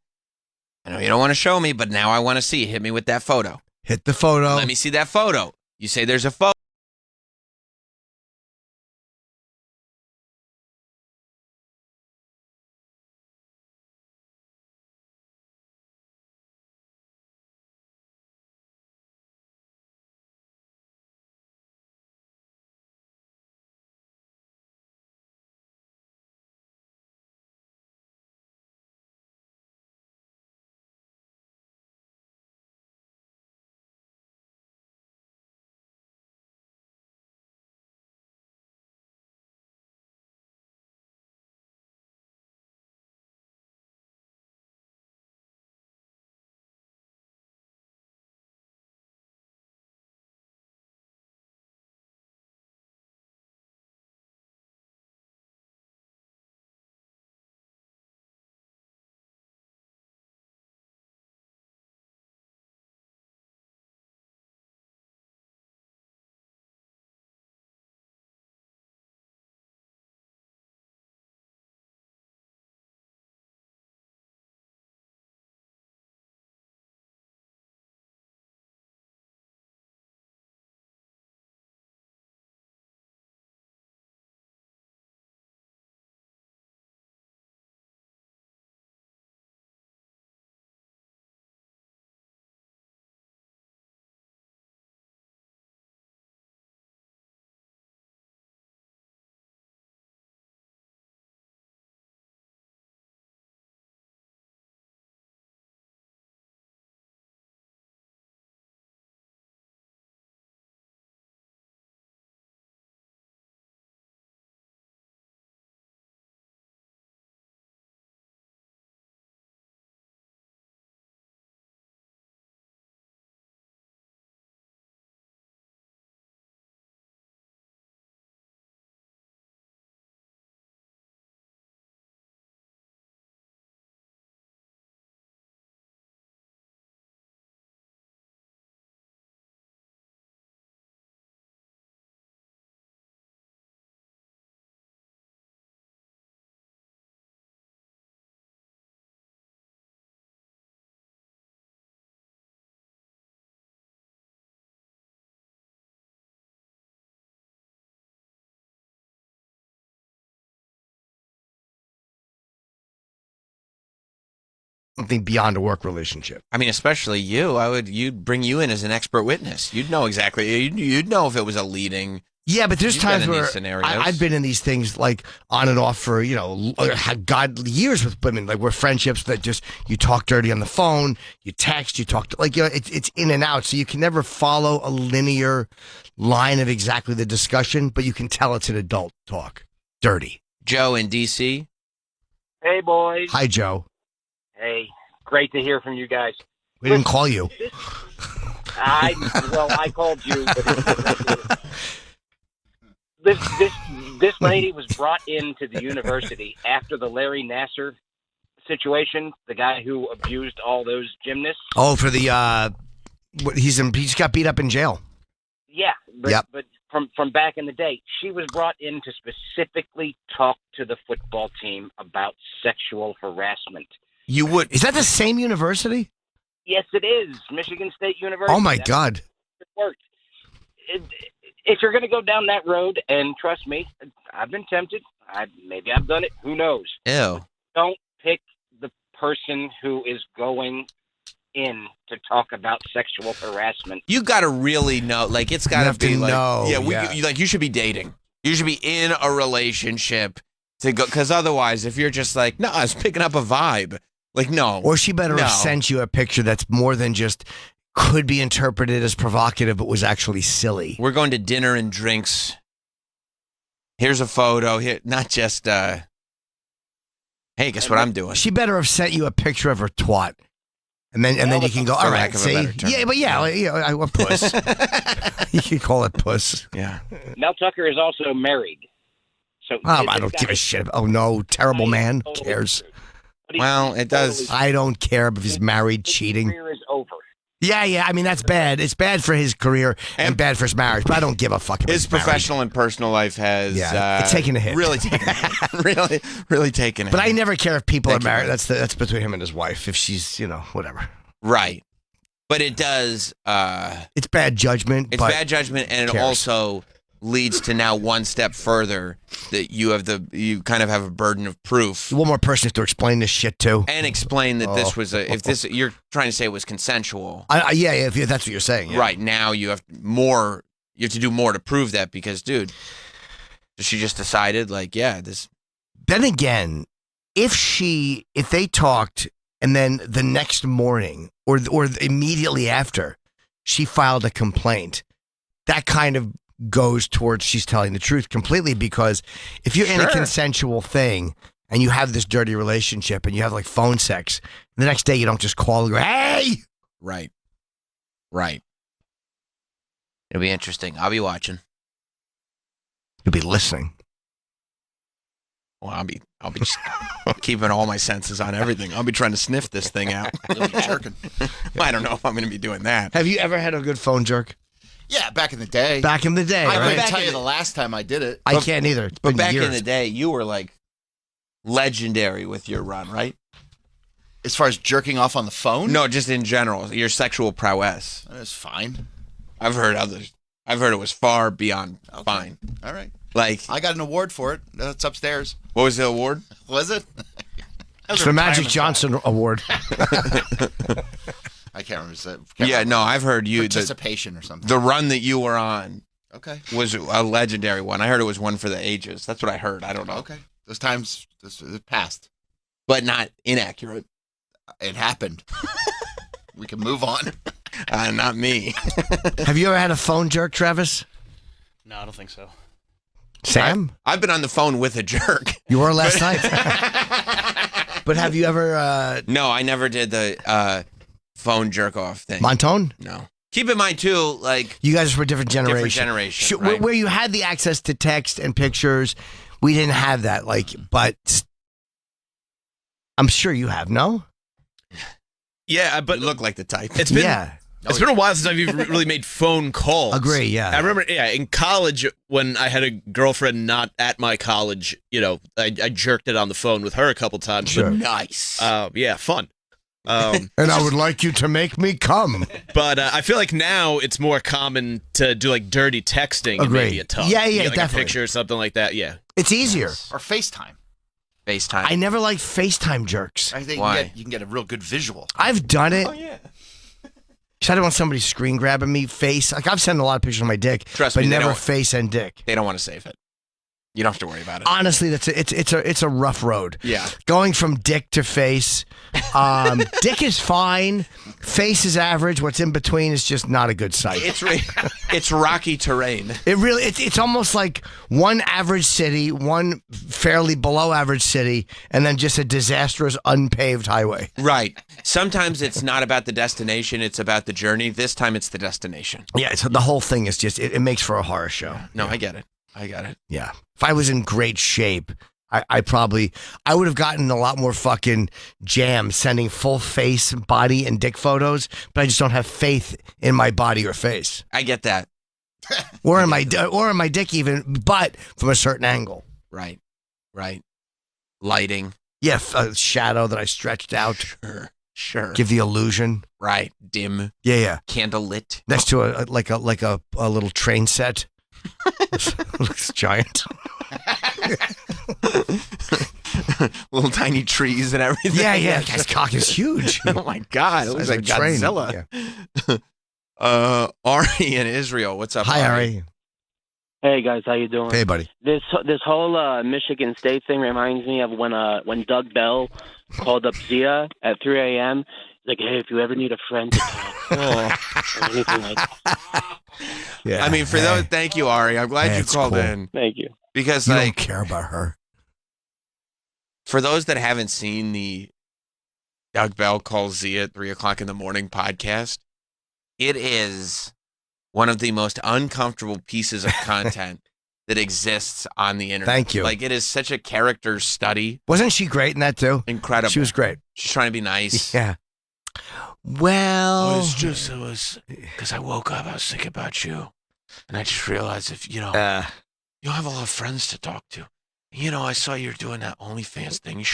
I know you don't want to show me, but now I want to see. Hit me with that photo. Hit the photo. Let me see that photo. You say there's a photo. something beyond a work relationship. I mean, especially you. You'd bring you in as an expert witness. You'd know exactly. You'd know if it was a leading. Yeah, but there's You've been times in these where scenarios. I've been in these things like on and off for, God, years with women. Like we're friendships that just, you talk dirty on the phone, you text, you talk, it's in and out. So you can never follow a linear line of exactly the discussion, but you can tell it's an adult talk. Dirty. Joe in D.C. Hey, boys. Hi, Joe. Hey, great to hear from you guys. We didn't call you. I called you, but this lady was brought into the university after the Larry Nassar situation, the guy who abused all those gymnasts. Oh, for the he's got beat up in jail. Yeah, but, Yep. but from back in the day, she was brought in to specifically talk to the football team about sexual harassment. Is that the same university? Yes, it is. Michigan State University. Oh my That's God. It worked. If you're going to go down that road, and trust me, I've been tempted. Maybe I've done it. Who knows? Ew. Don't pick the person who is going in to talk about sexual harassment. You got to really know. Like, it's got have to be to like, know, yeah, you should be dating. You should be in a relationship to go. Because otherwise, if you're just like, no, I was picking up a vibe. Like, no. Or she better No. have sent you a picture that's more than just could be interpreted as provocative, but was actually silly. We're going to dinner and drinks. Here's a photo. Here, not just, hey, guess what I'm doing? She better have sent you a picture of her twat. And then you can go, For all lack right, of a see? better term. Yeah, but a puss. You can call it puss. Yeah. Mel Tucker is also married. So I don't give a shit. Oh, no. Terrible man. Who cares? Well, it does. I don't care if he's married, cheating. Career is over. Yeah. I mean, that's bad. It's bad for his career and bad for his marriage, but I don't give a fuck if His he's married. professional and personal life has it's taken a hit. Really taken a hit. really taken a But hit. I never care if people Thank are you, married. man. That's between him and his wife. If she's, whatever. Right. But it does. It's bad judgment. It's but bad judgment, and it cares? also leads to now one step further that you kind of have a burden of proof one more person has to explain this shit to. and explain that this was you're trying to say it was consensual. Yeah, if that's what you're saying. Yeah. Right now you have more. You have to do more to prove that because, dude, she just decided this. Then again, if they talked and then the next morning or immediately after she filed a complaint, that kind of goes towards she's telling the truth completely, because if you're in a consensual thing and you have this dirty relationship and you have like phone sex, the next day you don't just call and go, hey! Right. It'll be interesting. I'll be watching. You'll be listening. Well, I'll be just keeping all my senses on everything. I'll be trying to sniff this thing out. You'll be jerking. I don't know if I'm going to be doing that. Have you ever had a good phone jerk? Yeah, back in the day. Back in the day, I right? couldn't tell you the last time I did it. I can't either. It's But been back years. in the day, you were like legendary with your run, right? As far as jerking off on the phone? No, just in general, your sexual prowess. That's fine. I've heard others. I've heard it was far beyond fine. All right. Like, I got an award for it. It's upstairs. what was the award? Was it? It's the Magic Johnson Award. I can't remember. Yeah, no, I've heard you. Participation or something. The run that you were on was a legendary one. I heard it was one for the ages. That's what I heard. I don't know. Okay. Those times it passed. But not inaccurate. It happened. We can move on. Not me. Have you ever had a phone jerk, Travis? No, I don't think so. Sam? I've been on the phone with a jerk. You were last night. But have you ever... No, I never did the phone jerk off thing. Montone? No. Keep in mind, too, like... You guys were different generations. Different generation, right. Where you had the access to text and pictures, we didn't have that. But I'm sure you have, no? Yeah, but you look like the type. It's been It's been a while since I've even really made phone calls. Agree, yeah. I remember, in college when I had a girlfriend not at my college, I jerked it on the phone with her a couple times. Sure. But, nice. Yeah, fun. And I would like you to make me come. But I feel like now it's more common to do like dirty texting and Agreed. maybe a tongue. Yeah, You get, like definitely. a picture or something like that. Yeah. It's easier. Or FaceTime. FaceTime. I never liked FaceTime jerks. I think Why? you can get a real good visual. I've done it. Oh yeah. I don't want somebody screen grabbing me face. Like I've sent a lot of pictures of my dick, Trust but me, they never don't- face and dick. They don't want to save it. You don't have to worry about it. Honestly, it's a rough road. Yeah. Going from dick to face. Dick is fine. Face is average. What's in between is just not a good sight. It's rocky terrain. It really it's almost like one average city, one fairly below average city, and then just a disastrous unpaved highway. Right. Sometimes it's not about the destination, it's about the journey. This time it's the destination. Yeah, so the whole thing is just it makes for a horror show. No, I get it. I got it. Yeah. If I was in great shape, I would have gotten a lot more fucking jam sending full face, body, and dick photos, but I just don't have faith in my body or face. I get that. Or in my dick even, but from a certain angle. Right. Right. Lighting. Yeah, a shadow that I stretched out. Sure. Give the illusion. Right. Dim. Yeah. Candle lit. Next to a little train set. Looks giant. Little tiny trees and everything. Yeah. That guy's cock is huge. Oh my God. It looks like Size of a train. Godzilla. Ari in Israel. What's up? Hi, Ari. Hey guys, how you doing? Hey, buddy. This whole Michigan State thing reminds me of when Doug Bell called up Zia at 3 a.m. Like, hey, if you ever need a friend to talk or anything like that. Yeah. I mean, for those, thank you, Ari. I'm glad you That's called cool. in. Thank you. Because You like, don't care about her. for those that haven't seen the Doug Bell Calls Zia at 3 o'clock in the morning podcast, it is one of the most uncomfortable pieces of content that exists on the internet. Thank you. Like, it is such a character study. Wasn't she great in that too? Incredible. She was great. She's trying to be nice. Yeah. Well, it was because I woke up, I was thinking about you, and I just realized if you don't have a lot of friends to talk to. I saw you're doing that OnlyFans thing. You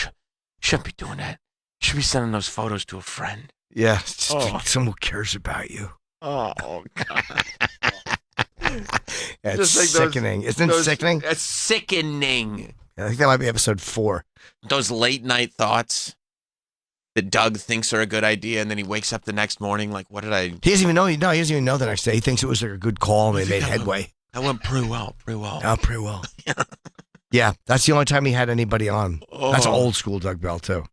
shouldn't be doing that. You should be sending those photos to a friend. yeah, it's just someone who cares about you. Oh God. Yeah, it's Just like those- sickening. Isn't it sickening? It's sickening. I think that might be episode 4. Those late night thoughts that Doug thinks are a good idea, and then he wakes up the next morning like, what did I... He doesn't even know. No, he doesn't even know the next day. He thinks it was like a good call and they made headway. That went pretty well. Pretty well. Oh, pretty well. Yeah, that's the only time he had anybody on. That's Oh. old school Doug Bell too.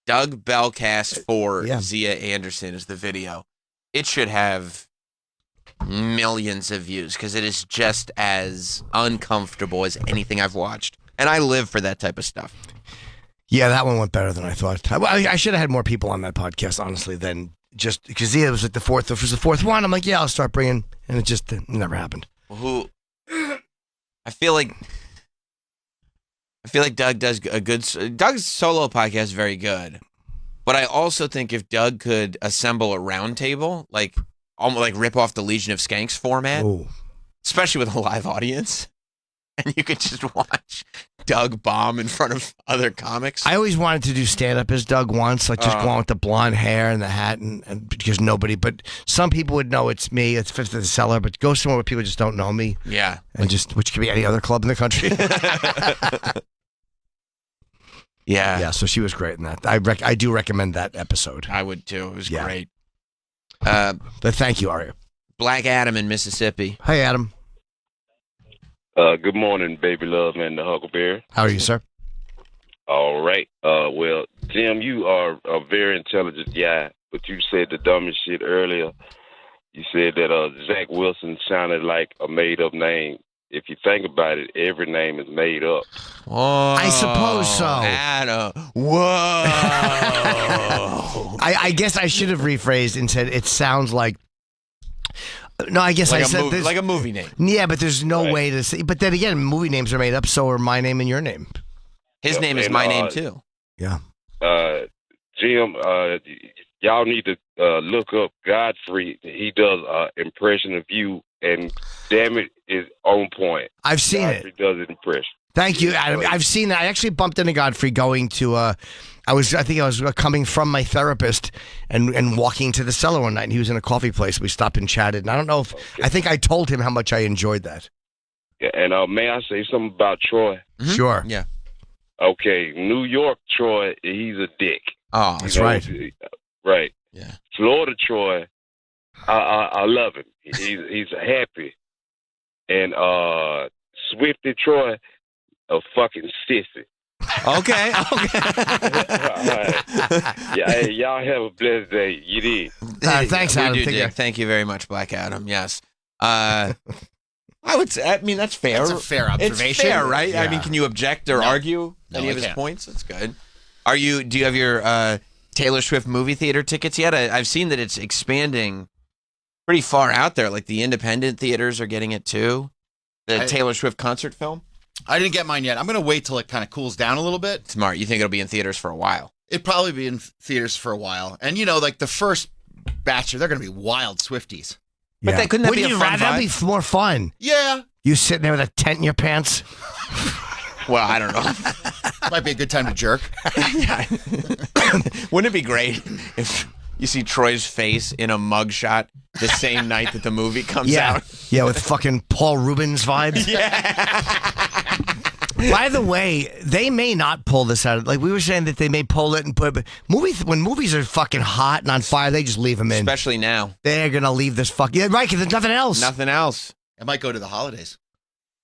Doug Bellcast 4, Yeah. Zia Anderson is the video. It should have millions of views because it is just as uncomfortable as anything I've watched. And I live for that type of stuff. Yeah, that one went better than I thought. I should have had more people on that podcast, honestly, than just because Zia was like the fourth. If it was the fourth one, I'm like, yeah, I'll start bringing, and it just never happened. I feel like Doug does a good. Doug's solo podcast is very good, but I also think if Doug could assemble a round table, like almost like rip off the Legion of Skanks format, especially with a live audience, and you could just watch Doug bomb in front of other comics. I always wanted to do stand up as Doug once, like just go on with the blonde hair and the hat, and because but some people would know it's me. It's Fifth of the Cellar, but go somewhere where people just don't know me. Yeah, and which could be any other club in the country. Yeah. So she was great in that. I do recommend that episode. I would too. It was great. But thank you, Aria. Black Adam in Mississippi. Hey, Adam. Good morning, baby love and the Huckleberry. How are you, sir? All right. Well, Jim, you are a very intelligent guy, but you said the dumbest shit earlier. You said that Zach Wilson sounded like a made-up name. If you think about it, every name is made up. Oh, I suppose so. Adam. Whoa. I guess I should have rephrased and said it sounds like. No, I guess Like I a said movie- this- like a movie name. Yeah, but there's no way to say. But then again, movie names are made up. So are my name and your name. His name is and, my name too. Yeah. Jim, y'all need to look up Godfrey. He does impression of you, and damn it, is on point. I've seen Godfrey it. does an impression. Thank you, Adam. I've seen that. I actually bumped into Godfrey going to. I think I was coming from my therapist and walking to the Cellar one night, and he was in a coffee place. We stopped and chatted, and I don't know if I think I told him how much I enjoyed that. Yeah, and may I say something about Troy? Sure. Yeah. Okay, New York Troy, he's a dick. Oh, that's right. Right. Yeah. Florida Troy, I love him. He's happy. And Swifty Troy, a fucking sissy. Okay. Yeah, hey, y'all have a blessed day. You did. Thanks, Adam. We do, Dick. Thank you very much, Black Adam. Yes. I would say, I mean, that's fair. That's a fair observation. It's fair, right? Yeah. I mean, can you object or argue any of his points? That's good. Do you have your Taylor Swift movie theater tickets yet? I've seen that it's expanding pretty far out there. Like the independent theaters are getting it too. The Taylor Swift concert film. I didn't get mine yet. I'm going to wait till it kind of cools down a little bit. Smart. You think it'll be in theaters for a while? It'd probably be in theaters for a while. And, like the first batch, they're going to be wild Swifties. But that couldn't that Wouldn't be a you fun rather? That'd vibe? be more fun. Yeah. You sitting there with a tent in your pants. Well, I don't know. Might be a good time to jerk. Wouldn't it be great if you see Troy's face in a mugshot the same night that the movie comes out? Yeah, with fucking Paul Rubens vibes. By the way, they may not pull this out. Like we were saying that they may pull it and put it, but when movies are fucking hot and on fire, they just leave them in. Especially now. They're going to leave this fucking... Yeah, right, because there's nothing else. Nothing else. It might go to the holidays.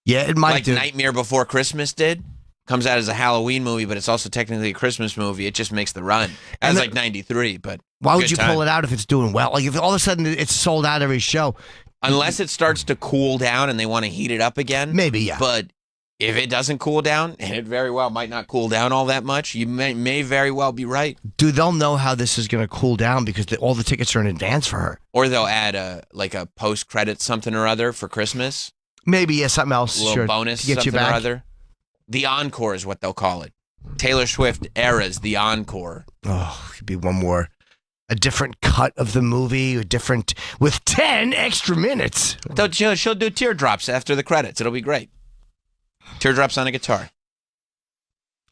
Yeah, it might like do. Nightmare Before Christmas did. Comes out as a Halloween movie, but it's also technically a Christmas movie. It just makes the run. That was like 93, but why would good you time. pull it out if it's doing well? Like if all of a sudden it's sold out every show. Unless it starts to cool down and they want to heat it up again. Maybe, yeah. But if it doesn't cool down, and it very well might not cool down all that much, you may very well be right. Dude, they'll know how this is going to cool down because all the tickets are in advance for her. Or they'll add a post-credit something or other for Christmas. Maybe, yeah, something else. A little sure, bonus to get you something or back. other. The Encore is what they'll call it. Taylor Swift eras, the Encore. Oh, could be one more. A different cut of the movie, with 10 extra minutes. She'll do teardrops after the credits. It'll be great. Teardrops on a guitar.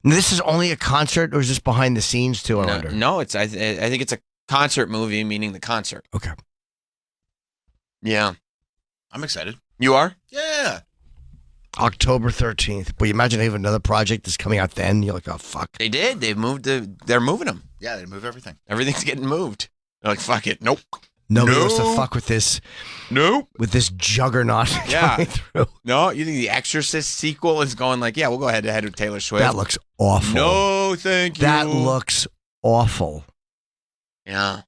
And this is only a concert, or is this behind the scenes too? I wonder. No, I think it's a concert movie, meaning the concert. Okay. Yeah. I'm excited. You are? Yeah. October 13th. But you imagine they have another project that's coming out then. You're like, oh, fuck. They did. They're moving them. Yeah, they move everything. Everything's getting moved. They're like, fuck it. Nope. Nobody wants to fuck with this. Nope. With this juggernaut coming through. No, you think the Exorcist sequel is going like, yeah, we'll go ahead with Taylor Swift. That looks awful. No, thank you. That looks awful. Yeah.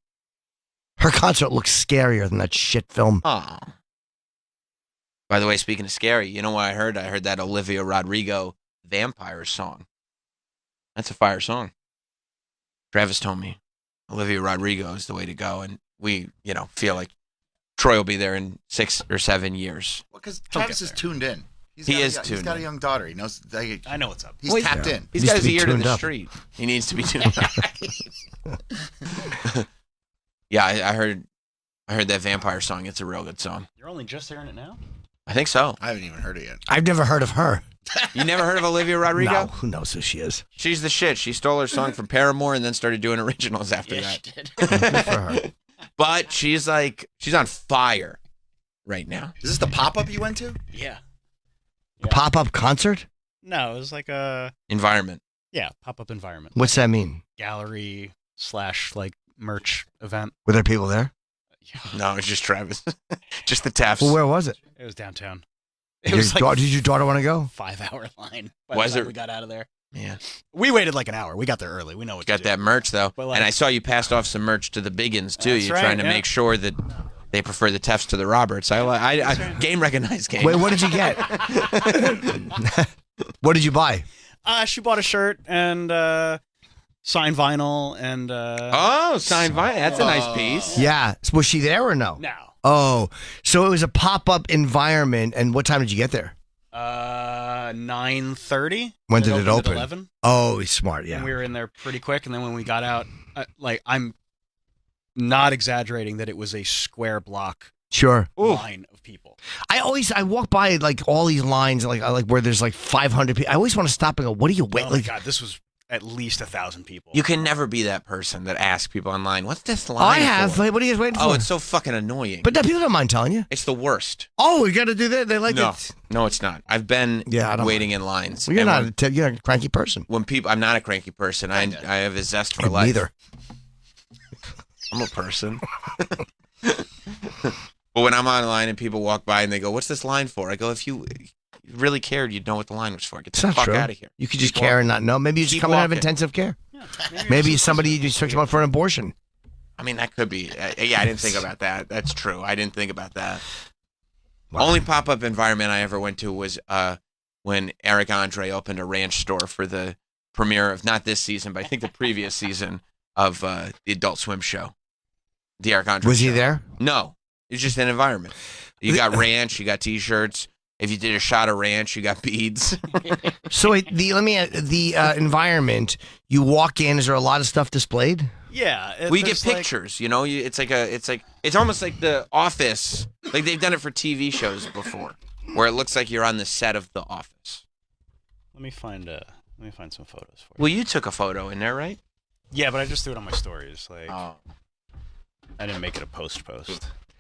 Her concert looks scarier than that shit film. Oh. By the way, speaking of scary, you know what I heard? I heard that Olivia Rodrigo Vampire song. That's a fire song. Travis told me Olivia Rodrigo is the way to go, and we, feel like Troy will be there in 6 or 7 years. Well, because Travis is tuned in. He's tuned got a in. young daughter. He knows. I know what's up. He's tapped in. He's got his ear to the street. He needs to be tuned up. Yeah, I heard that Vampire song. It's a real good song. You're only just hearing it now? I think so. I haven't even heard it yet. I've never heard of her. You never heard of Olivia Rodrigo? No, who knows who she is? She's the shit. She stole her song from Paramore and then started doing originals after that. She did. Good for her. But she's on fire right now. Is this the pop-up you went to? Yeah. A pop-up concert? No, it was like a Environment. pop-up environment. What's that mean? Gallery / merch event. Were there people there? No, it's just Travis. Just the Tafts. Well, where was it? It was downtown. Did your daughter want to go? 5-hour line. By Was the time it? we got out of there. Yeah. We waited like an hour. We got there early. We know what Got to do. that merch, though. But, and I saw you passed off some merch to the Biggins, too. That's You're right, trying to yeah. make sure that they prefer the Tefts to the Roberts. I game recognized game. Wait, what did you get? What did you buy? She bought a shirt and signed vinyl and signed vinyl. That's a nice piece. Yeah. Was she there or no? No. Oh, so it was a pop-up environment. And what time did you get there? 9:30. When did it opened open? At 11. Oh, he's smart. Yeah. And we were in there pretty quick. And then when we got out, I'm not exaggerating that it was a square block Sure. line of people. I walk by like all these lines like where there's like 500 people. I always want to stop and go, what are you waiting? Oh my God, this was at least 1,000 people. You can never be that person that asks people online, "What's this line?" I have. for?" Wait, what are you guys waiting for? Oh, it's so fucking annoying. But no, people don't mind telling you. It's the worst. Oh, we got to do that. They like No, it. no, it's not. I've been Yeah, I don't waiting in lines. Well, you're And not. You're a cranky person. when people, I'm not a cranky person. I have a zest for life. Neither. I'm a person. But when I'm online and people walk by and they go, "What's this line for?" I go, "If you really cared, you'd know what the line was for. Get It's the not fuck true. out of here." You could just Keep care walking. and not know. Maybe you just Keep come out of walking. intensive care. Maybe somebody you just took someone for an abortion. I mean, that could be. Yeah, I didn't think about that. That's true. I didn't think about that. Only pop-up environment I ever went to was when Eric Andre opened a ranch store for the premiere of, not this season, but I think the previous season of the Adult Swim show. The Eric Andre Was he show. there? No. It's just an environment. You got ranch, you got T-shirts. If you did a shot of ranch, you got beads. So wait, the environment. You walk in. Is there a lot of stuff displayed? Yeah. We get there's, like- pictures, you know. It's almost like The Office. Like they've done it for TV shows before, where it looks like you're on the set of The Office. Let me find some photos for you. Well, you took a photo in there, right? Yeah, but I just threw it on my stories. Like, Oh. I didn't make it a post.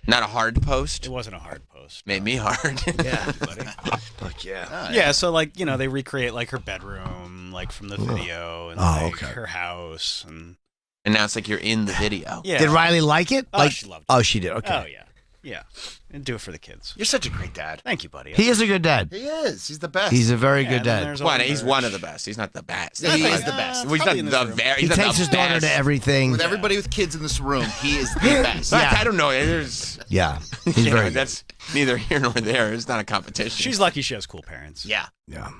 Not a hard post. It wasn't a hard post. Made me hard. Yeah, buddy. Fuck yeah. Yeah, so like they recreate like her bedroom, like from the video, and like her house, and now it's like you're in the video. Yeah. Did Riley like it? Oh, she loved it. Oh, she did. Okay. Oh yeah, and do it for the kids. You're such a great dad. Thank you, buddy. He is a good dad. He is. He's the best. He's a very Yeah, good and then dad. there's Well, all the he's merch. one of the best. He's not the best. Yeah, he is the best. Well, he's Probably not in the this very. He He's not takes the his daughter best. to everything. With everybody with kids in this room, he is the best. But I don't know. There's. Yeah, he's you know, very good. that's neither here nor there. It's not a competition. She's lucky she has cool parents. Yeah. Yeah.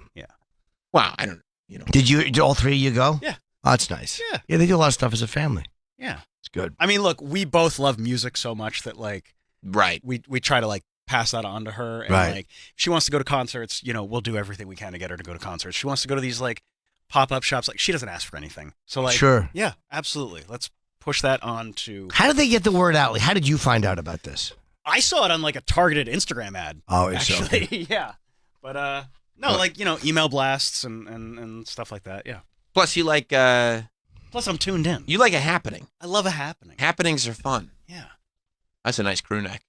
Wow. I don't. You know. Did all three of you go? Yeah. Oh, that's nice. Yeah. Yeah, they do a lot of stuff as a family. Yeah. It's good. I mean, look, we both love music so much that like Right. we try to like pass that on to her, and Right. like if she wants to go to concerts, we'll do everything we can to get her to go to concerts. She wants to go to these like pop-up shops, like she doesn't ask for anything. So like Sure. yeah, absolutely. Let's push that on to How did they get the word out? Like, how did you find out about this? I saw it on like a targeted Instagram ad. Oh, it's actually. okay. Yeah. But no, like, email blasts and stuff like that. Yeah. Plus, you like. Plus I'm tuned in. You like a happening. I love a happening. Happenings are fun. Yeah. That's a nice crew neck.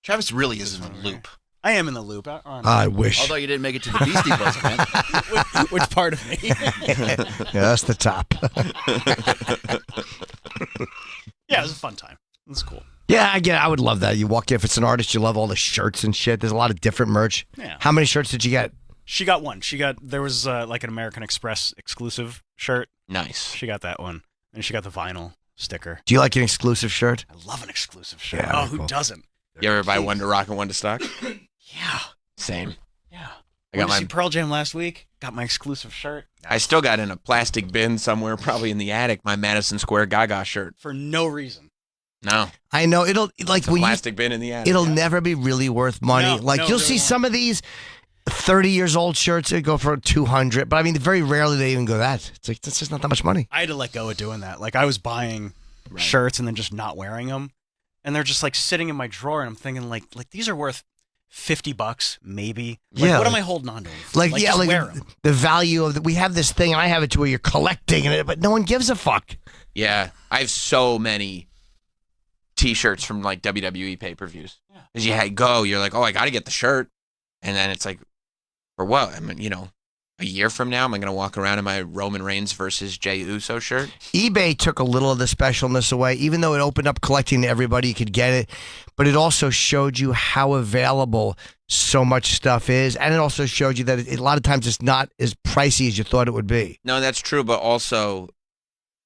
Travis really is in the loop. I am in the loop. I wish. Although you didn't make it to the Beastie Boys event. Which part of me? Yeah, that's the top. Yeah, it was a fun time. It was cool. Yeah, I get it. I would love that. You walk in, if it's an artist, you love all the shirts and shit. There's a lot of different merch. Yeah. How many shirts did you get? She got one. There was like an American Express exclusive shirt. Nice. She got that one. And she got the vinyl sticker. Do you like an exclusive shirt? I love an exclusive shirt. Yeah, oh, who cool. doesn't? You ever buy one to rock and one to stock? Yeah. Same. Yeah. I got Went to see mine. Pearl Jam last week. Got my exclusive shirt I still got in a plastic bin somewhere, probably in the attic, my Madison Square Gaga shirt. for no reason. No. I know it'll like It's a when you, plastic bin in the attic. it'll never be really worth money. No, like no, you'll it see really some of these 30 years old shirts that go for 200, but I mean very rarely they even go that. It's like that's just not that much money. I had to let go of doing that. Like I was buying shirts and then just not wearing them, and they're just like sitting in my drawer, and I'm thinking like these are worth $50 maybe. Like, Yeah, what am like- I holding on to? them for? Like yeah, just like wear 'em. the value of we have this thing and I have it to where you're collecting it, but no one gives a fuck. Yeah. I have so many T-shirts from like WWE pay-per-views. Because you're like, oh, I got to get the shirt. And then it's like, for what? I mean, a year from now, am I going to walk around in my Roman Reigns versus Jey Uso shirt? eBay took a little of the specialness away, even though it opened up collecting to everybody you could get it, but it also showed you how available so much stuff is, and it also showed you that a lot of times it's not as pricey as you thought it would be. No, that's true, but also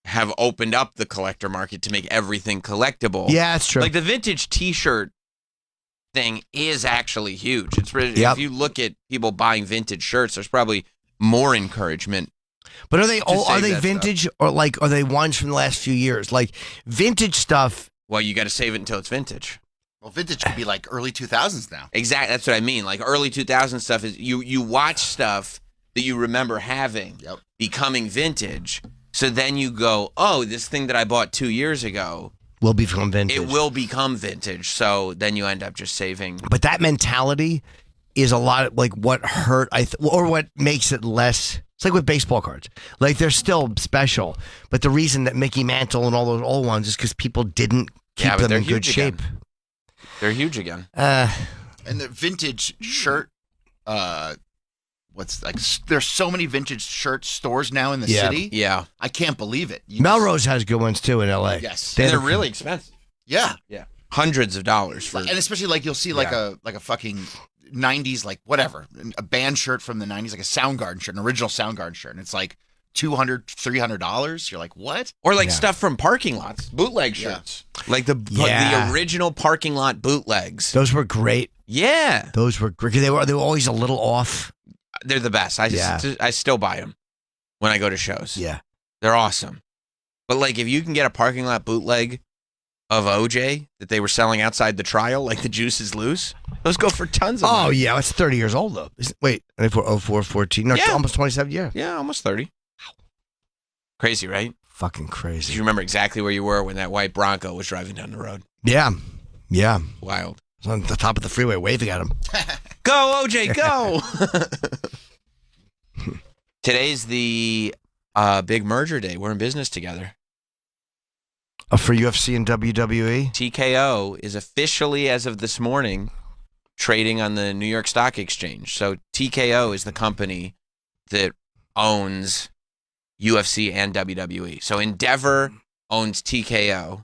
have opened up the collector market to make everything collectible. Yeah, that's true. Like the vintage T-shirt thing is actually huge. It's really, Yep. if you look at people buying vintage shirts, there's probably more encouragement. But are they to old, are save they that vintage or like are they ones from the last few years? Like vintage stuff. Well, you got to save it until it's vintage. Well, vintage could be like early 2000s now. Exactly. That's what I mean. Like early 2000 stuff is you watch stuff that you remember having becoming vintage. So then you go, oh, this thing that I bought 2 years ago Will become vintage. it will become vintage. So then you end up just saving. But that mentality is a lot of, like what hurt or what makes it less It's like with baseball cards. Like they're still special, but the reason that Mickey Mantle and all those old ones is because people didn't keep but them they're in good huge shape. again. They're huge again. And the vintage shirt, there's so many vintage shirt stores now in the city. Yeah. I can't believe it. Melrose has good ones too in L.A. Yes. And they're really expensive. Yeah. Yeah. Hundreds of dollars for. And especially like you'll see like a fucking 90s, like whatever, a band shirt from the 90s, like a Soundgarden shirt, an original Soundgarden shirt. And it's like $200, $300. You're like, what? Or like stuff from parking lots, bootleg shirts. Like the original parking lot bootlegs. Those were great. Yeah. Those were great. They were always a little off. They're the best. I still buy them when I go to shows. Yeah. They're awesome. But like if you can get a parking lot bootleg of OJ that they were selling outside the trial, like the Juice is Loose, those go for tons of money. Yeah, it's 30 years old though. Wait, 04, 14. No, it's almost 27 years. Yeah, almost 30. Wow. Crazy, right? Fucking crazy. Do you remember exactly where you were when that white Bronco was driving down the road? Yeah. Yeah. Wild. I was on the top of the freeway waving at him. Go, OJ, go! Today's the big merger day. We're in business together. For UFC and WWE? TKO is officially, as of this morning, trading on the New York Stock Exchange. So TKO is the company that owns UFC and WWE. So Endeavor owns TKO,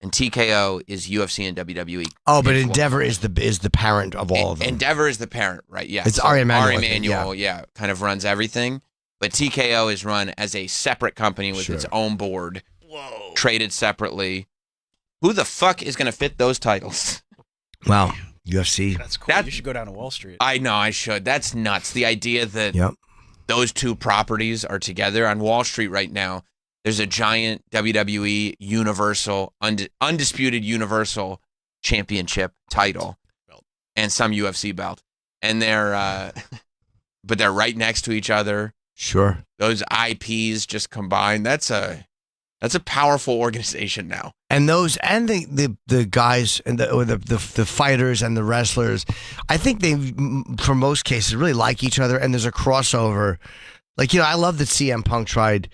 and TKO is UFC and WWE. Oh, but Endeavor is the parent of all of them. Endeavor is the parent, right? Yeah. It's Ari Emanuel. Ari Emanuel, kind of runs everything. But TKO is run as a separate company with its own board. Whoa. Traded separately. Who the fuck is going to fit those titles? Wow. UFC. That's cool. You should go down to Wall Street. I know, I should. That's nuts. The idea that those two properties are together on Wall Street right now. There's a giant WWE Universal, undisputed Universal Championship title and some UFC belt. And but they're right next to each other. Sure. Those IPs just combined. That's a powerful organization now. And those and the guys and the fighters and the wrestlers, I think they, for most cases, really like each other. And there's a crossover. Like, I love that CM Punk tried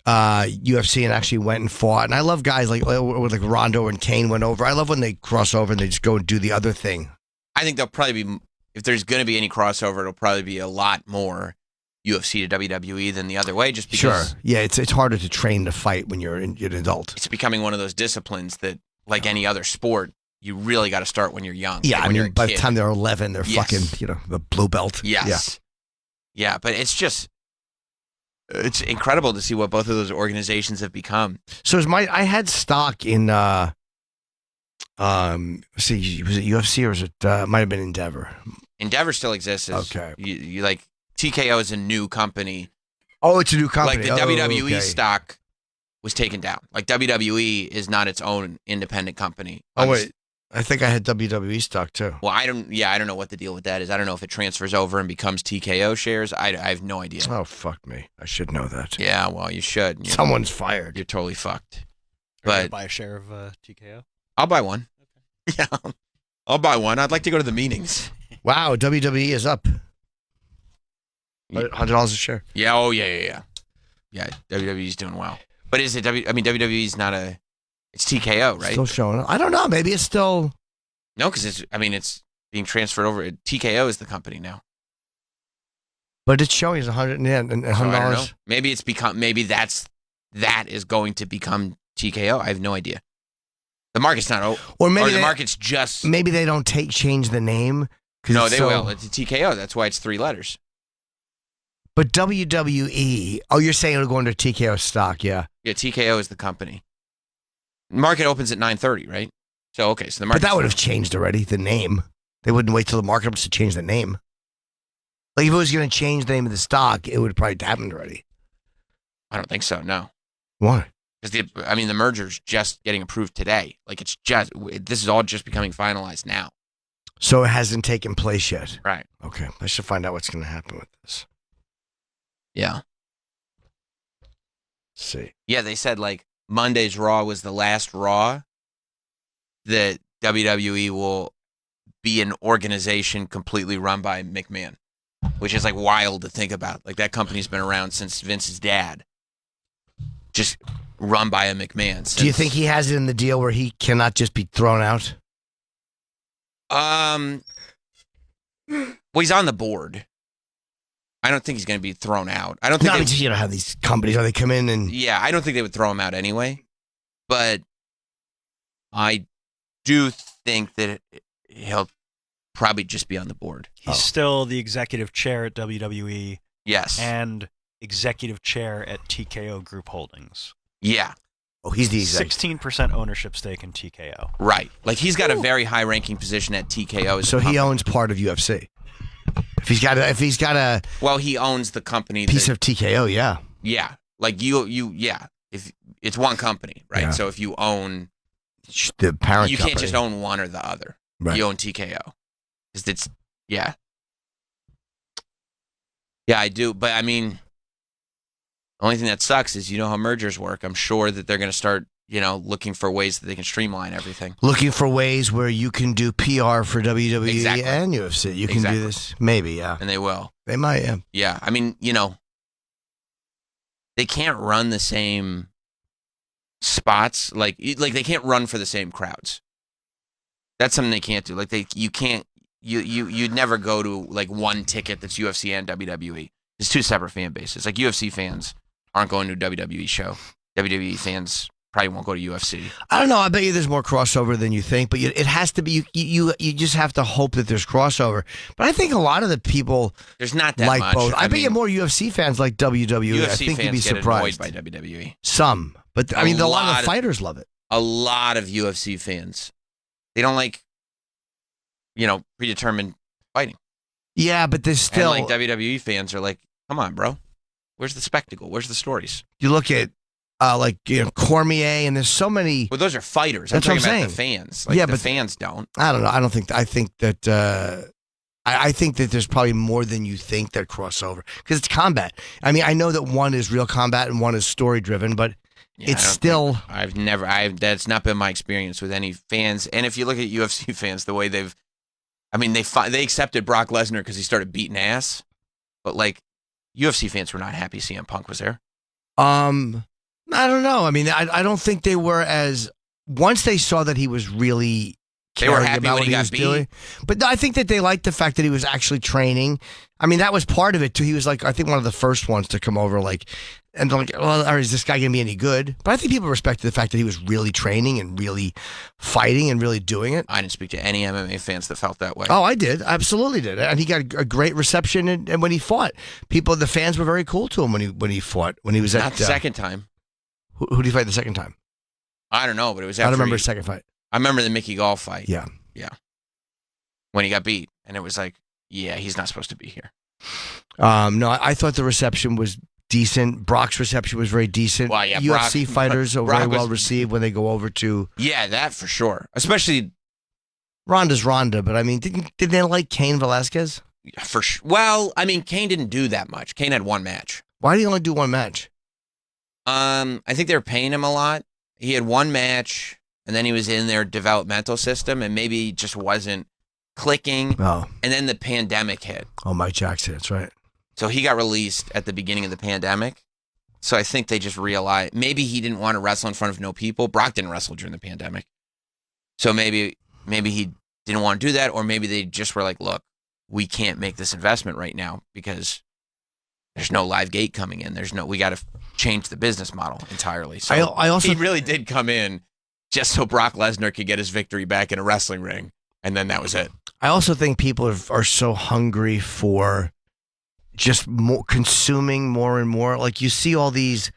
UFC and actually went and fought. And I love guys like Rondo and Kane went over. I love when they cross over and they just go and do the other thing. I think there'll probably be, if there's going to be any crossover, it'll probably be a lot more UFC to WWE than the other way, just because. Sure. Yeah, it's harder to train to fight when you're an adult. It's becoming one of those disciplines that, like any other sport, you really got to start when you're young. Yeah, like when you're a by kid. the time they're 11, they're fucking, the blue belt. Yes. Yeah, but it's just, it's incredible to see what both of those organizations have become. So I had stock in, was it UFC or was it, might have been Endeavor. Endeavor still exists. Okay. You like, TKO is a new company. Oh, it's a new company. Like the WWE stock was taken down. Like WWE is not its own independent company. Oh, wait. I think I had WWE stock too. Well, I don't know what the deal with that is. I don't know if it transfers over and becomes TKO shares. I have no idea. Oh, fuck me. I should know that. Yeah, well, you should. Someone's fired. You're totally fucked. But buy a share of TKO? I'll buy one. Okay. Yeah, I'll buy one. I'd like to go to the meetings. Wow, WWE is up. $100 a share. Yeah. Oh, yeah. Yeah, WWE's doing well. But is it WWE's not it's TKO, right? Still showing up. I don't know. Maybe it's still. No, because it's being transferred over. TKO is the company now. But it's showing as $100. Maybe that is going to become TKO. I have no idea. The market's not. Or maybe the market's just. Maybe they don't change the name. No, they will. It's a TKO. That's why it's 3 letters. But WWE, you're saying it'll go under TKO stock, yeah. Yeah, TKO is the company. Market opens at 9:30, right? So the market. But that would have changed already, the name. They wouldn't wait till the market opens to change the name. Like if it was going to change the name of the stock, it would have probably happened already. I don't think so, no. Why? Because the merger's just getting approved today. Like this is all just becoming finalized now. So it hasn't taken place yet. Right. Okay. I should find out what's going to happen with this. Yeah. Let's see. Yeah, they said like Monday's Raw was the last Raw that WWE will be an organization completely run by McMahon. which is like wild to think about. Like that company's been around since Vince's dad, just run by a McMahon. Do you think he has it in the deal where he cannot just be thrown out? Well, he's on the board. I don't think he's going to be thrown out. I don't think. No, because you don't have these companies where they come in and. Yeah, I don't think they would throw him out anyway. But I do think that he'll probably just be on the board. He's still the executive chair at WWE. Yes. And executive chair at TKO Group Holdings. Yeah. Oh, he's the executive. 16% ownership stake in TKO. Right. Like he's got a very high-ranking position at TKO. So he owns part of UFC. If he's got a well, he owns the company piece of TKO, yeah. Yeah. Like yeah. If it's one company, right? Yeah. So if you own the parent you company. can't just own one or the other. Right. You own TKO. It's yeah. Yeah, I do. But I mean, the only thing that sucks is you know how mergers work. I'm sure that they're going to start, looking for ways that they can streamline everything. Looking for ways where you can do PR for WWE Exactly. and UFC. You can Exactly. do this. Maybe, yeah. And they will. They might, yeah. Yeah. I mean, they can't run the same spots. Like they can't run for the same crowds. That's something they can't do. Like you'd never go to like one ticket that's UFC and WWE. It's two separate fan bases. Like UFC fans aren't going to a WWE show. WWE fans probably won't go to UFC. I don't know. I bet you there's more crossover than you think, but it has to be. You just have to hope that there's crossover. But I think a lot of the people there's not that like much. both. I bet mean, you more UFC fans like WWE. UFC I think fans you'd be get surprised. annoyed by WWE. Some, but I mean, a lot of fighters love it. A lot of UFC fans, they don't like, predetermined fighting. Yeah, but there's still and like WWE fans are like, come on, bro. Where's the spectacle? Where's the stories? You look at Cormier, and there's so many. Well, those are fighters. That's I'm what talking I'm about the saying. fans. Like, yeah, the but fans don't. I don't know. I think that. I think that there's probably more than you think that crossover because it's combat. I mean, I know that one is real combat and one is story driven, but it's still. That's not been my experience with any fans. And if you look at UFC fans, the way they accepted Brock Lesnar because he started beating ass, but like UFC fans were not happy CM Punk was there. I don't know. I mean, I don't think they were as once they saw that he was really. They were happy about when what he got was beat. doing. But no, I think that they liked the fact that he was actually training. I mean, that was part of it too. He was like, I think one of the first ones to come over, and they're like, well, is this guy going to be any good? But I think people respected the fact that he was really training and really fighting and really doing it. I didn't speak to any MMA fans that felt that way. Oh, I did. I absolutely did. And he got a great reception. And when he fought, the fans were very cool to him when he fought. When he was Not the second time. Who did he fight the second time? I don't know, but it was I after don't remember his second fight. I remember the Mickey Gall fight. Yeah. When he got beat, and it was like, yeah, he's not supposed to be here. No, I thought the reception was decent. Brock's reception was very decent. Well, yeah, UFC fighters are Brock very well was- received when they go over to. Yeah, that for sure. Especially Ronda's Ronda, but I mean, did they like Cain Velasquez? for sure. Well, I mean, Kane didn't do that much. Kane had one match. Why did he only do one match? I think they were paying him a lot. He had one match, and then he was in their developmental system, and maybe he just wasn't clicking. Oh. And then the pandemic hit. Oh, Mike Jackson, that's right. So he got released at the beginning of the pandemic. So I think they just realized maybe he didn't want to wrestle in front of no people. Brock didn't wrestle during the pandemic. So maybe he didn't want to do that, or maybe they just were like, look, we can't make this investment right now because there's no live gate coming in. We got to change the business model entirely. So I also he really did come in just so Brock Lesnar could get his victory back in a wrestling ring, and then that was it. I also think people are so hungry for just consuming more and more. Like you see all these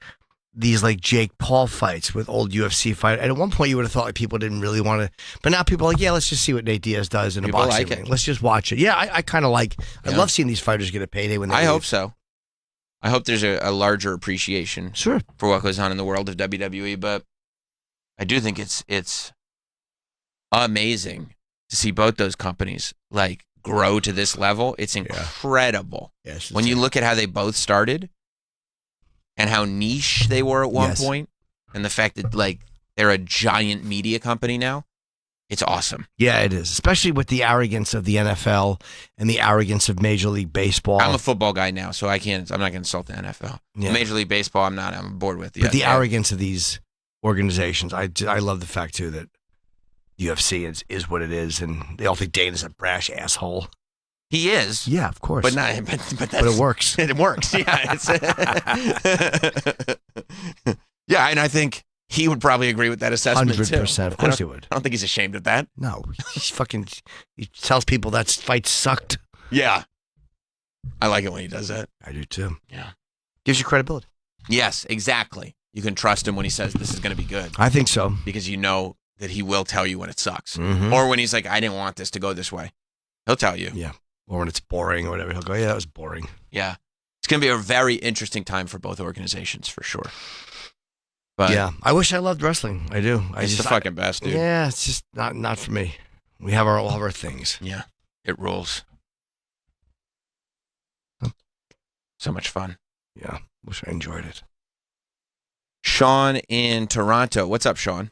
like Jake Paul fights with old UFC fighters. And at one point you would have thought like people didn't really want to, but now people are like, yeah, let's just see what Nate Diaz does in People a boxing like it. ring. Let's just watch it. Yeah, I kind of like. I Yeah. love seeing these fighters get a payday when they. I leave. hope so. I hope there's a larger appreciation Sure. for what goes on in the world of WWE, but I do think it's amazing to see both those companies like grow to this level. It's incredible. Yes, when you look at how they both started and how niche they were at one Yes. point, and the fact that like they're a giant media company now. It's awesome. Yeah, it is, especially with the arrogance of the NFL and the arrogance of Major League Baseball. I'm a football guy now, so I'm not going to insult the NFL. Yeah. Major League Baseball, I'm bored with. But the arrogance of these organizations, I love the fact too that UFC is what it is, and they all think Dana's a brash asshole. He is. Yeah, of course. But but it works. It works. Yeah. Yeah, and I think he would probably agree with that assessment 100%. Of course he would. I don't think he's ashamed of that. No, he tells people that fight sucked. Yeah. I like it when he does that. I do too. Yeah. Gives you credibility. Yes, exactly. You can trust him when he says this is going to be good. I think so. Because you know that he will tell you when it sucks. Mhm. Or when he's like, I didn't want this to go this way. He'll tell you. Yeah. Or when it's boring or whatever, he'll go, yeah, that was boring. Yeah. It's going to be a very interesting time for both organizations, for sure. But yeah, I wish I loved wrestling. I do. It's the fucking best, dude. Yeah, it's just not for me. We have all of our things. Yeah, it rules. So much fun. Yeah, wish I enjoyed it. Sean in Toronto. What's up, Sean?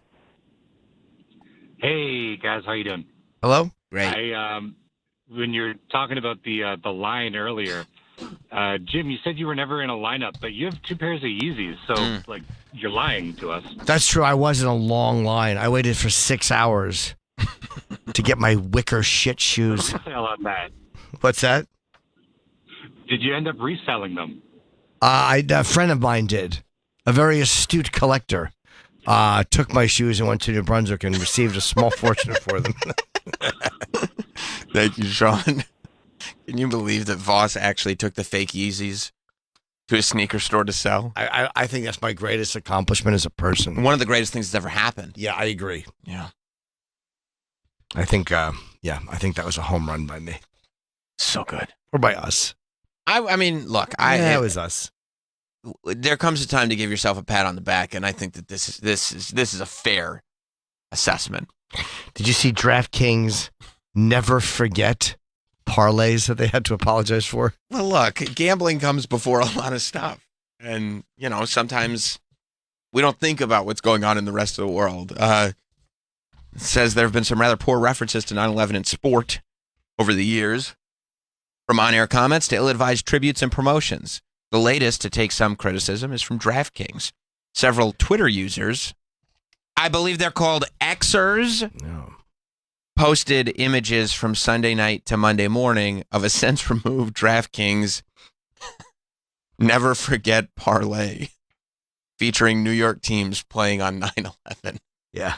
Hey guys, how you doing? Hello. Great. When you're talking about the line earlier, Jim, you said you were never in a lineup, but you have 2 pairs of Yeezys, so like you're lying to us. That's true. I was in a long line. I waited for 6 hours to get my wicker shit shoes. Resell on that. What's that? Did you end up reselling them? A friend of mine did. A very astute collector. Took my shoes and went to New Brunswick and received a small fortune for them. Thank you, Sean. Can you believe that Voss actually took the fake Yeezys to a sneaker store to sell? I think that's my greatest accomplishment as a person. One of the greatest things that's ever happened. Yeah, I agree. Yeah. I think that was a home run by me. So good. Or by us. I mean, look, it was us. There comes a time to give yourself a pat on the back, and I think that this is a fair assessment. Did you see DraftKings never forget parlays that they had to apologize for? Well, look, gambling comes before a lot of stuff. And, sometimes we don't think about what's going on in the rest of the world. It says there have been some rather poor references to 9/11 in sport over the years, from on-air comments to ill-advised tributes and promotions. The latest to take some criticism is from DraftKings. Several Twitter users, I believe they're called Xers, posted images from Sunday night to Monday morning of a since-removed DraftKings Never Forget parlay featuring New York teams playing on 9/11. Yeah.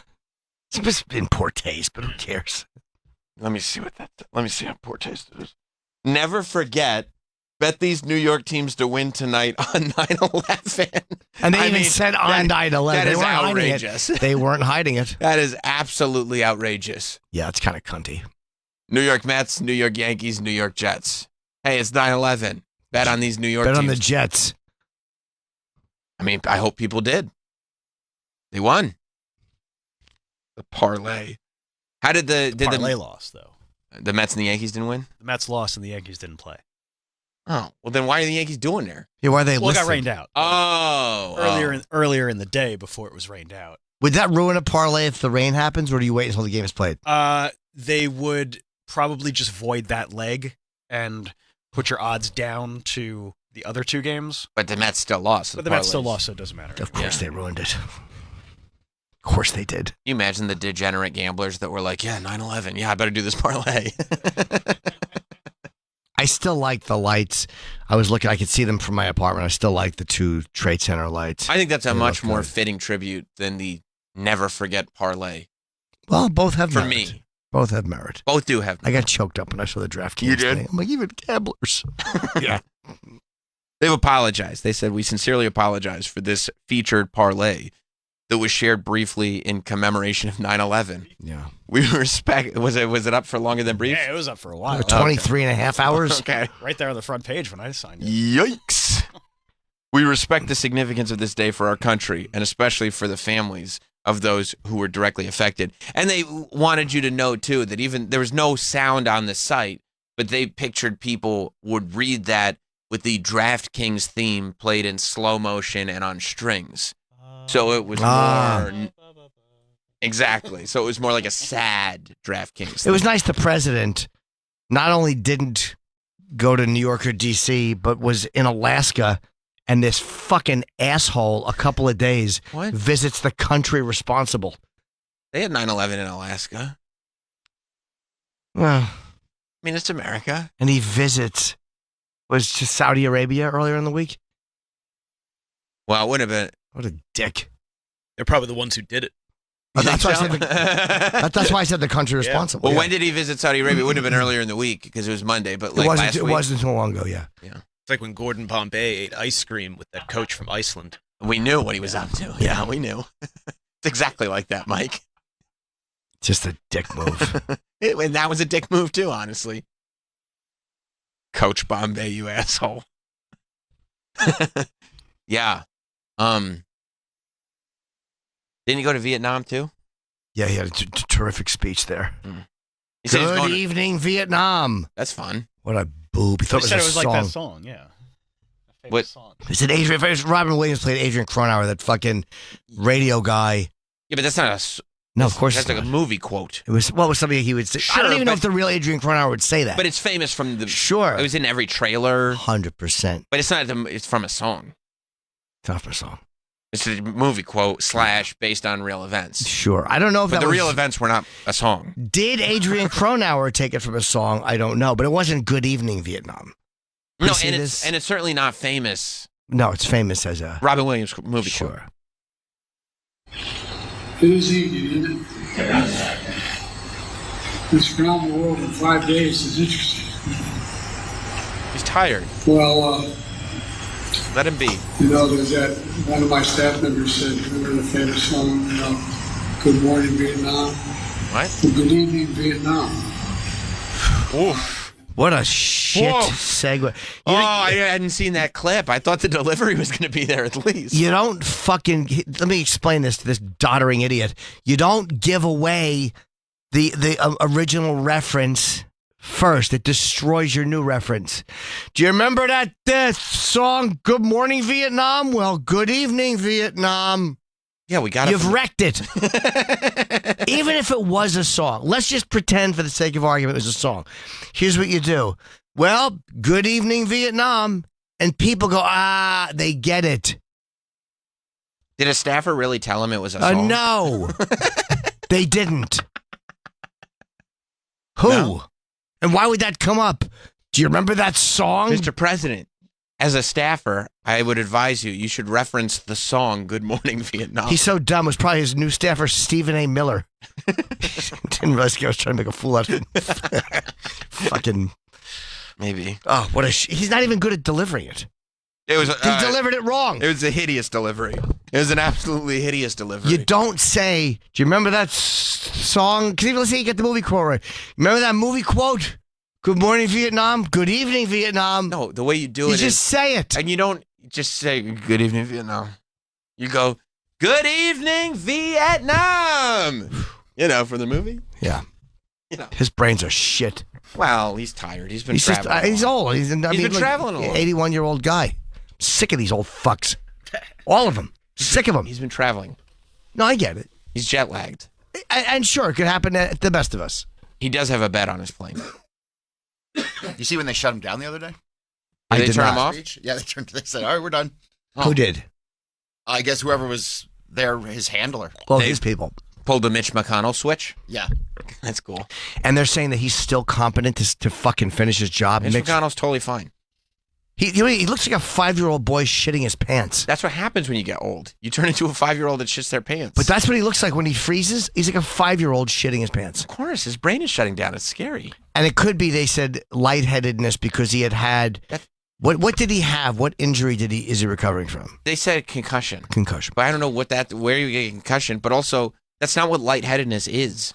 It's in poor taste, but who cares? Let me see how poor taste it is. Never forget, bet these New York teams to win tonight on 9/11. And they said on 9/11. That They is weren't hiding outrageous. it. They weren't hiding it. That is absolutely outrageous. Yeah, it's kind of cunty. New York Mets, New York Yankees, New York Jets. Hey, it's 9/11. Bet on these New York teams. Bet on the Jets. I mean, I hope people did. They won. The parlay. How did the parlay lost, though? The Mets and the Yankees didn't win? The Mets lost and the Yankees didn't play. Oh, well then why are the Yankees doing there? Yeah, why are they Well, it got listed? rained out. Earlier in the day before it was rained out. Would that ruin a parlay if the rain happens, or do you wait until the game is played? They would probably just void that leg and put your odds down to the other 2 games. But the Mets still lost. But the Mets still lost, so it doesn't matter. Of course they ruined it. Of course they did. Can you imagine the degenerate gamblers that were like, yeah, 9/11. Yeah, I better do this parlay. I still like the lights. I could see them from my apartment. I still like the 2 Trade Center lights. I think that's a They much look more good. fitting tribute than the Never Forget parlay. Well, both have For merit. me. Both have merit. Both do have I got choked up when I saw the DraftKings You did? thing. I'm like, even gamblers. Yeah. They've apologized. They said, we sincerely apologize for this featured parlay that was shared briefly in commemoration of 9/11. Yeah. We respect. Was it up for longer than brief? Yeah, it was up for a while. 23 and a half hours. Okay. Right there on the front page when I signed it. Yikes. We respect the significance of this day for our country, and especially for the families of those who were directly affected. And they wanted you to know, too, that even there was no sound on the site, but they pictured people would read that with the DraftKings theme played in slow motion and on strings. So it was more Exactly. So it was more like a sad DraftKings. It was nice the president not only didn't go to New York or D.C., but was in Alaska, and this fucking asshole a couple of days visits the country responsible. They had 9/11 in Alaska. Well, I mean, it's America. And he visits, was to Saudi Arabia earlier in the week? Well, it would have been. What a dick. They're probably the ones who did it. That's why I said that's why I said the country responsible. Well, yeah. when did he visit Saudi Arabia? It would have been earlier in the week because it was Monday, but like last week. It wasn't too long ago, yeah. Yeah. It's like when Gordon Bombay ate ice cream with that coach from Iceland. We knew what he was up to. Yeah, we knew. It's exactly like that, Mike. Just a dick move. And that was a dick move too, honestly. Coach Bombay, you asshole. Yeah. Didn't he go to Vietnam too? Yeah, he had a terrific speech there. He said he was Good going to- evening, Vietnam. That's fun. What a boob. He thought He it said was it was a song. like that song, yeah. What? He said Robin Williams played Adrian Cronauer, that fucking radio guy. Yeah, but that's not a. No, of course That's it's like not. a movie quote. It was something he would say. I don't Sure, even know but- if the real Adrian Cronauer would say that. But it's famous from the. Sure. It was in every trailer. 100%. But it's not. It's from a song. Tougher song. It's a movie quote / based on real events. Sure. I don't know if But that the was, real events were not a song. Did Adrian Cronauer take it from a song? I don't know, but it wasn't Good Evening Vietnam. You No, see and this? it's certainly not famous. No, it's famous as a Robin Williams movie quote. Sure. This evening, this around the world in 5 days is interesting. He's tired. Well, Let him be. you know, there's that one of my staff members said, remember the famous song, you know, Good Morning Vietnam? What? Well, Good Evening Vietnam. Oof. What a shit Whoa. segue. I hadn't seen that clip. I thought the delivery was going to be there at least. You don't fucking. Let me explain this to this doddering idiot. You don't give away the original reference first. It destroys your new reference. Do you remember that song, Good Morning Vietnam? Well, good evening, Vietnam. Yeah, we got it. You've wrecked it. Even if it was a song. Let's just pretend for the sake of argument it was a song. Here's what you do. Well, good evening, Vietnam. And people go, they get it. Did a staffer really tell him it was a song? No. They didn't. Who? No. And why would that come up? Do you remember that song? Mr. President, as a staffer, I would advise you should reference the song Good Morning Vietnam. He's so dumb. It was probably his new staffer, Stephen A. Miller. Didn't realize I was trying to make a fool out of him. Fucking. Maybe. Oh, what a. He's not even good at delivering it. It was. He delivered it wrong. It was a hideous delivery. It was an absolutely hideous delivery. You don't say, do you remember that song? Because even let's say you get the movie quote right. Remember that movie quote? Good morning, Vietnam. Good evening, Vietnam. No, the way you do You it just is- say it. And you don't just say, Good evening, Vietnam. You go, Good evening, Vietnam. You know, from the movie. Yeah. You know. His brains are shit. Well, he's tired. He's been He's just, traveling. he's old. He's been traveling a lot. 81-year-old guy. Sick of these old fucks. All of them. Sick of them. He's been traveling. No, I get it. He's jet lagged. And sure, it could happen to the best of us. He does have a bed on his plane. You see when they shut him down the other day? I Did they did turn not. him off? Speech? Yeah, they said, all right, we're done. Who did? I guess whoever was there, his handler. Well, They- these people. Pulled the Mitch McConnell switch. Yeah. That's cool. And they're saying that he's still competent to fucking finish his job. Mitch McConnell's totally fine. He looks like a 5-year-old boy shitting his pants. That's what happens when you get old. You turn into a 5-year-old that shits their pants. But that's what he looks like when he freezes. He's like a 5-year-old shitting his pants. Of course, his brain is shutting down. It's scary. And it could be, they said, lightheadedness because he had what did he have? What injury is he recovering from? They said concussion. Concussion. But I don't know where you get concussion, but also that's not what lightheadedness is.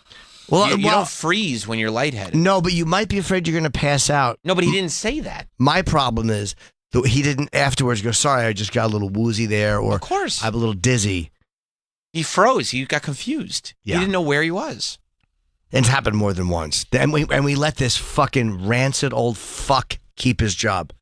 Well, you don't freeze when you're lightheaded. No, but you might be afraid you're going to pass out. No, but he didn't say that. My problem is that he didn't afterwards go, sorry, I just got a little woozy there, or Of course. I'm a little dizzy. He froze. He got confused. Yeah. He didn't know where he was. It's happened more than once. And we let this fucking rancid old fuck keep his job.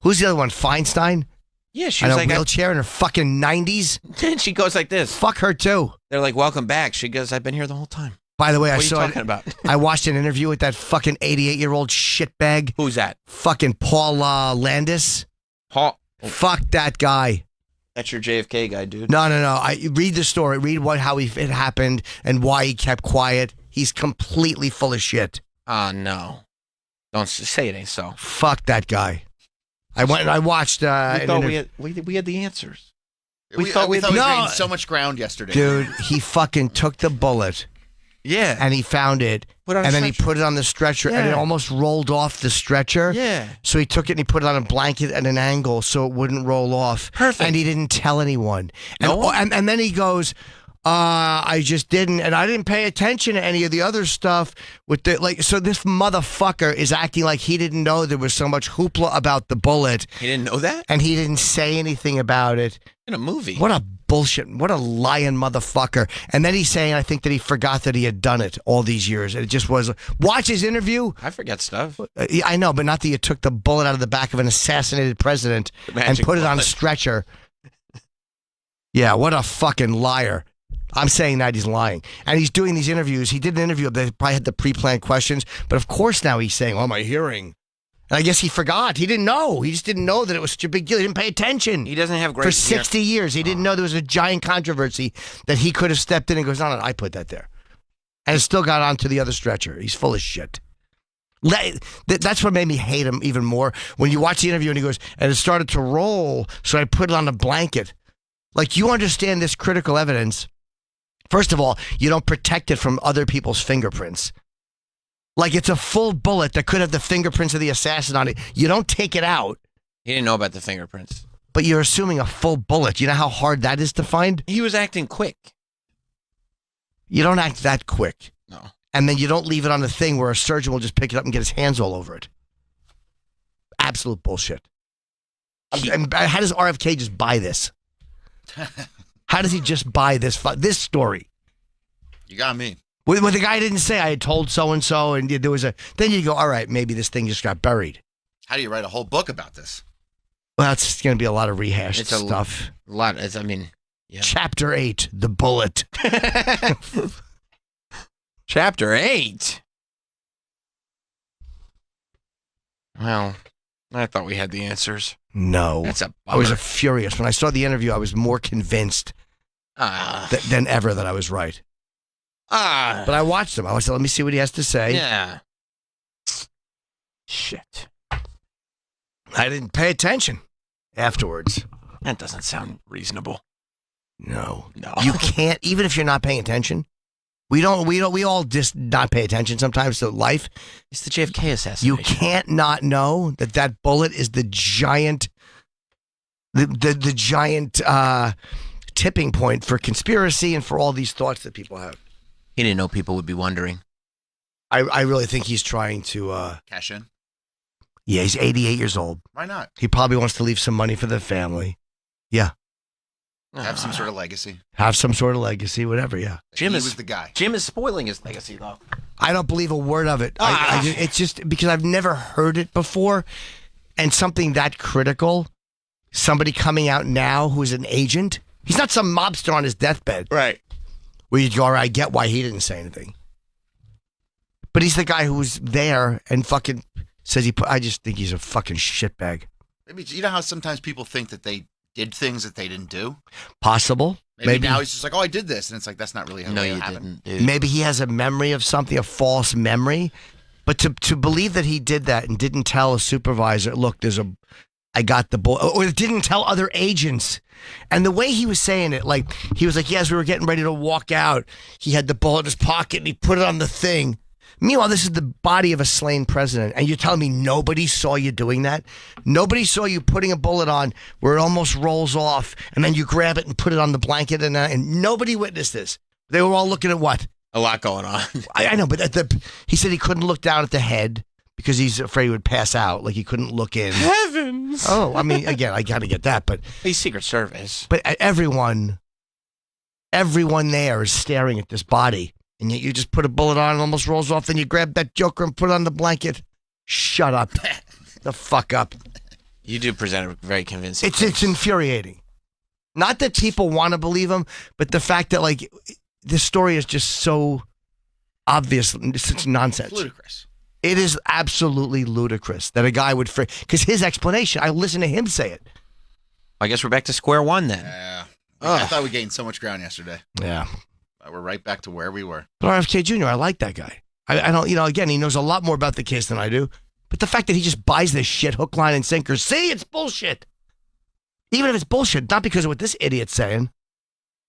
Who's the other one? Feinstein? Yeah, she in was a like, wheelchair in her fucking 90s? And she goes like this. Fuck her too. They're like, welcome back. She goes, I've been here the whole time. By the way, What are you talking about? I watched an interview with that fucking 88-year-old shitbag. Who's that? Fucking Paul Landis. Paul. Fuck that guy. That's your JFK guy, dude. No. I read the story. Read how it happened and why he kept quiet. He's completely full of shit. No. Don't say it ain't so. Fuck that guy. I went and I watched. We thought we had the answers. We thought we gained so much ground yesterday. Dude, he fucking took the bullet. Yeah. And he found it. And then he put it on the stretcher and it almost rolled off the stretcher. Yeah. So he took it and he put it on a blanket at an angle so it wouldn't roll off. Perfect. And he didn't tell anyone. And then he goes, I just didn't, and I didn't pay attention to any of the other stuff with the so this motherfucker is acting like he didn't know there was so much hoopla about the bullet. He didn't know that? And he didn't say anything about it. In a movie. What a bullshit. What a lying motherfucker. And then he's saying, I think that he forgot that he had done it all these years. It just was. Watch his interview. I forget stuff. I know, but not that you took the bullet out of the back of an assassinated president and put it on a stretcher. Yeah, what a fucking liar. I'm saying that he's lying. And he's doing these interviews. He did an interview. They probably had the pre-planned questions. But of course now he's saying, what am I hearing? And I guess he forgot. He didn't know. He just didn't know that it was such a big deal. He didn't pay attention. He doesn't have great... For 60 years. He didn't know there was a giant controversy that he could have stepped in and goes, no, I put that there. And it still got onto the other stretcher. He's full of shit. That's what made me hate him even more. When you watch the interview and he goes, and it started to roll, so I put it on a blanket. Like, you understand this critical evidence. First of all, you don't protect it from other people's fingerprints. Like, it's a full bullet that could have the fingerprints of the assassin on it. You don't take it out. He didn't know about the fingerprints. But you're assuming a full bullet. You know how hard that is to find? He was acting quick. You don't act that quick. No. And then you don't leave it on the thing where a surgeon will just pick it up and get his hands all over it. Absolute bullshit. And how does RFK just buy this? How does he just buy this story? You got me. Well, the guy didn't say, I had told so-and-so, and there was then you go, all right, maybe this thing just got buried. How do you write a whole book about this? Well, it's going to be a lot of rehashed stuff. A lot. Yeah. Chapter 8, The Bullet. Chapter 8? Well, I thought we had the answers. No. That's a bummer. I was furious. When I saw the interview, I was more convinced than ever that I was right. But I watched him. I said, let me see what he has to say. Yeah. Shit. I didn't pay attention afterwards. That doesn't sound reasonable. No. You can't, even if you're not paying attention. We all just not pay attention sometimes to life. It's the JFK assassination. You can't not know that bullet is the giant, the giant tipping point for conspiracy and for all these thoughts that people have. He didn't know people would be wondering. I really think he's trying to cash in. Yeah, he's 88 years old. Why not? He probably wants to leave some money for the family. Yeah. Have some sort of legacy. Have some sort of legacy, whatever, yeah. He was the guy. Jim is spoiling his legacy, though. I don't believe a word of it. It's just because I've never heard it before, and something that critical, somebody coming out now who's an agent, he's not some mobster on his deathbed. Right. Where you go, all right, I get why he didn't say anything. But he's the guy who was there and fucking says I just think he's a fucking shitbag. Maybe you know how sometimes people think that they did things that they didn't do? Possible. Maybe now he's just like, oh, I did this. And it's like, that's not really how it happened. Maybe he has a memory of something, a false memory. But to believe that he did that and didn't tell a supervisor, look, I got the bullet, or didn't tell other agents. And the way he was saying it, like, he was like, yes, we were getting ready to walk out. He had the bullet in his pocket and he put it on the thing. Meanwhile, this is the body of a slain president. And you're telling me nobody saw you doing that? Nobody saw you putting a bullet on where it almost rolls off and then you grab it and put it on the blanket and nobody witnessed this. They were all looking at what? A lot going on. I know, but he said he couldn't look down at the head because he's afraid he would pass out. Like he couldn't look in. Heavens! Oh, I mean, again, I got to get that, but he's Secret Service. But everyone there is staring at this body, and yet you just put a bullet on, it almost rolls off, then you grab that joker and put it on the blanket. Shut up, the fuck up. You do present it very convincing. It's infuriating. Not that people want to believe him, but the fact that like this story is just so obvious. It's nonsense. Ludicrous. It is absolutely ludicrous that a guy would, because his explanation, I listened to him say it. I guess we're back to square one then. Yeah. I thought we gained so much ground yesterday. Yeah. We're right back to where we were. But RFK Jr., I like that guy. I don't, again, he knows a lot more about the case than I do. But the fact that he just buys this shit hook, line, and sinker, see, it's bullshit. Even if it's bullshit, not because of what this idiot's saying.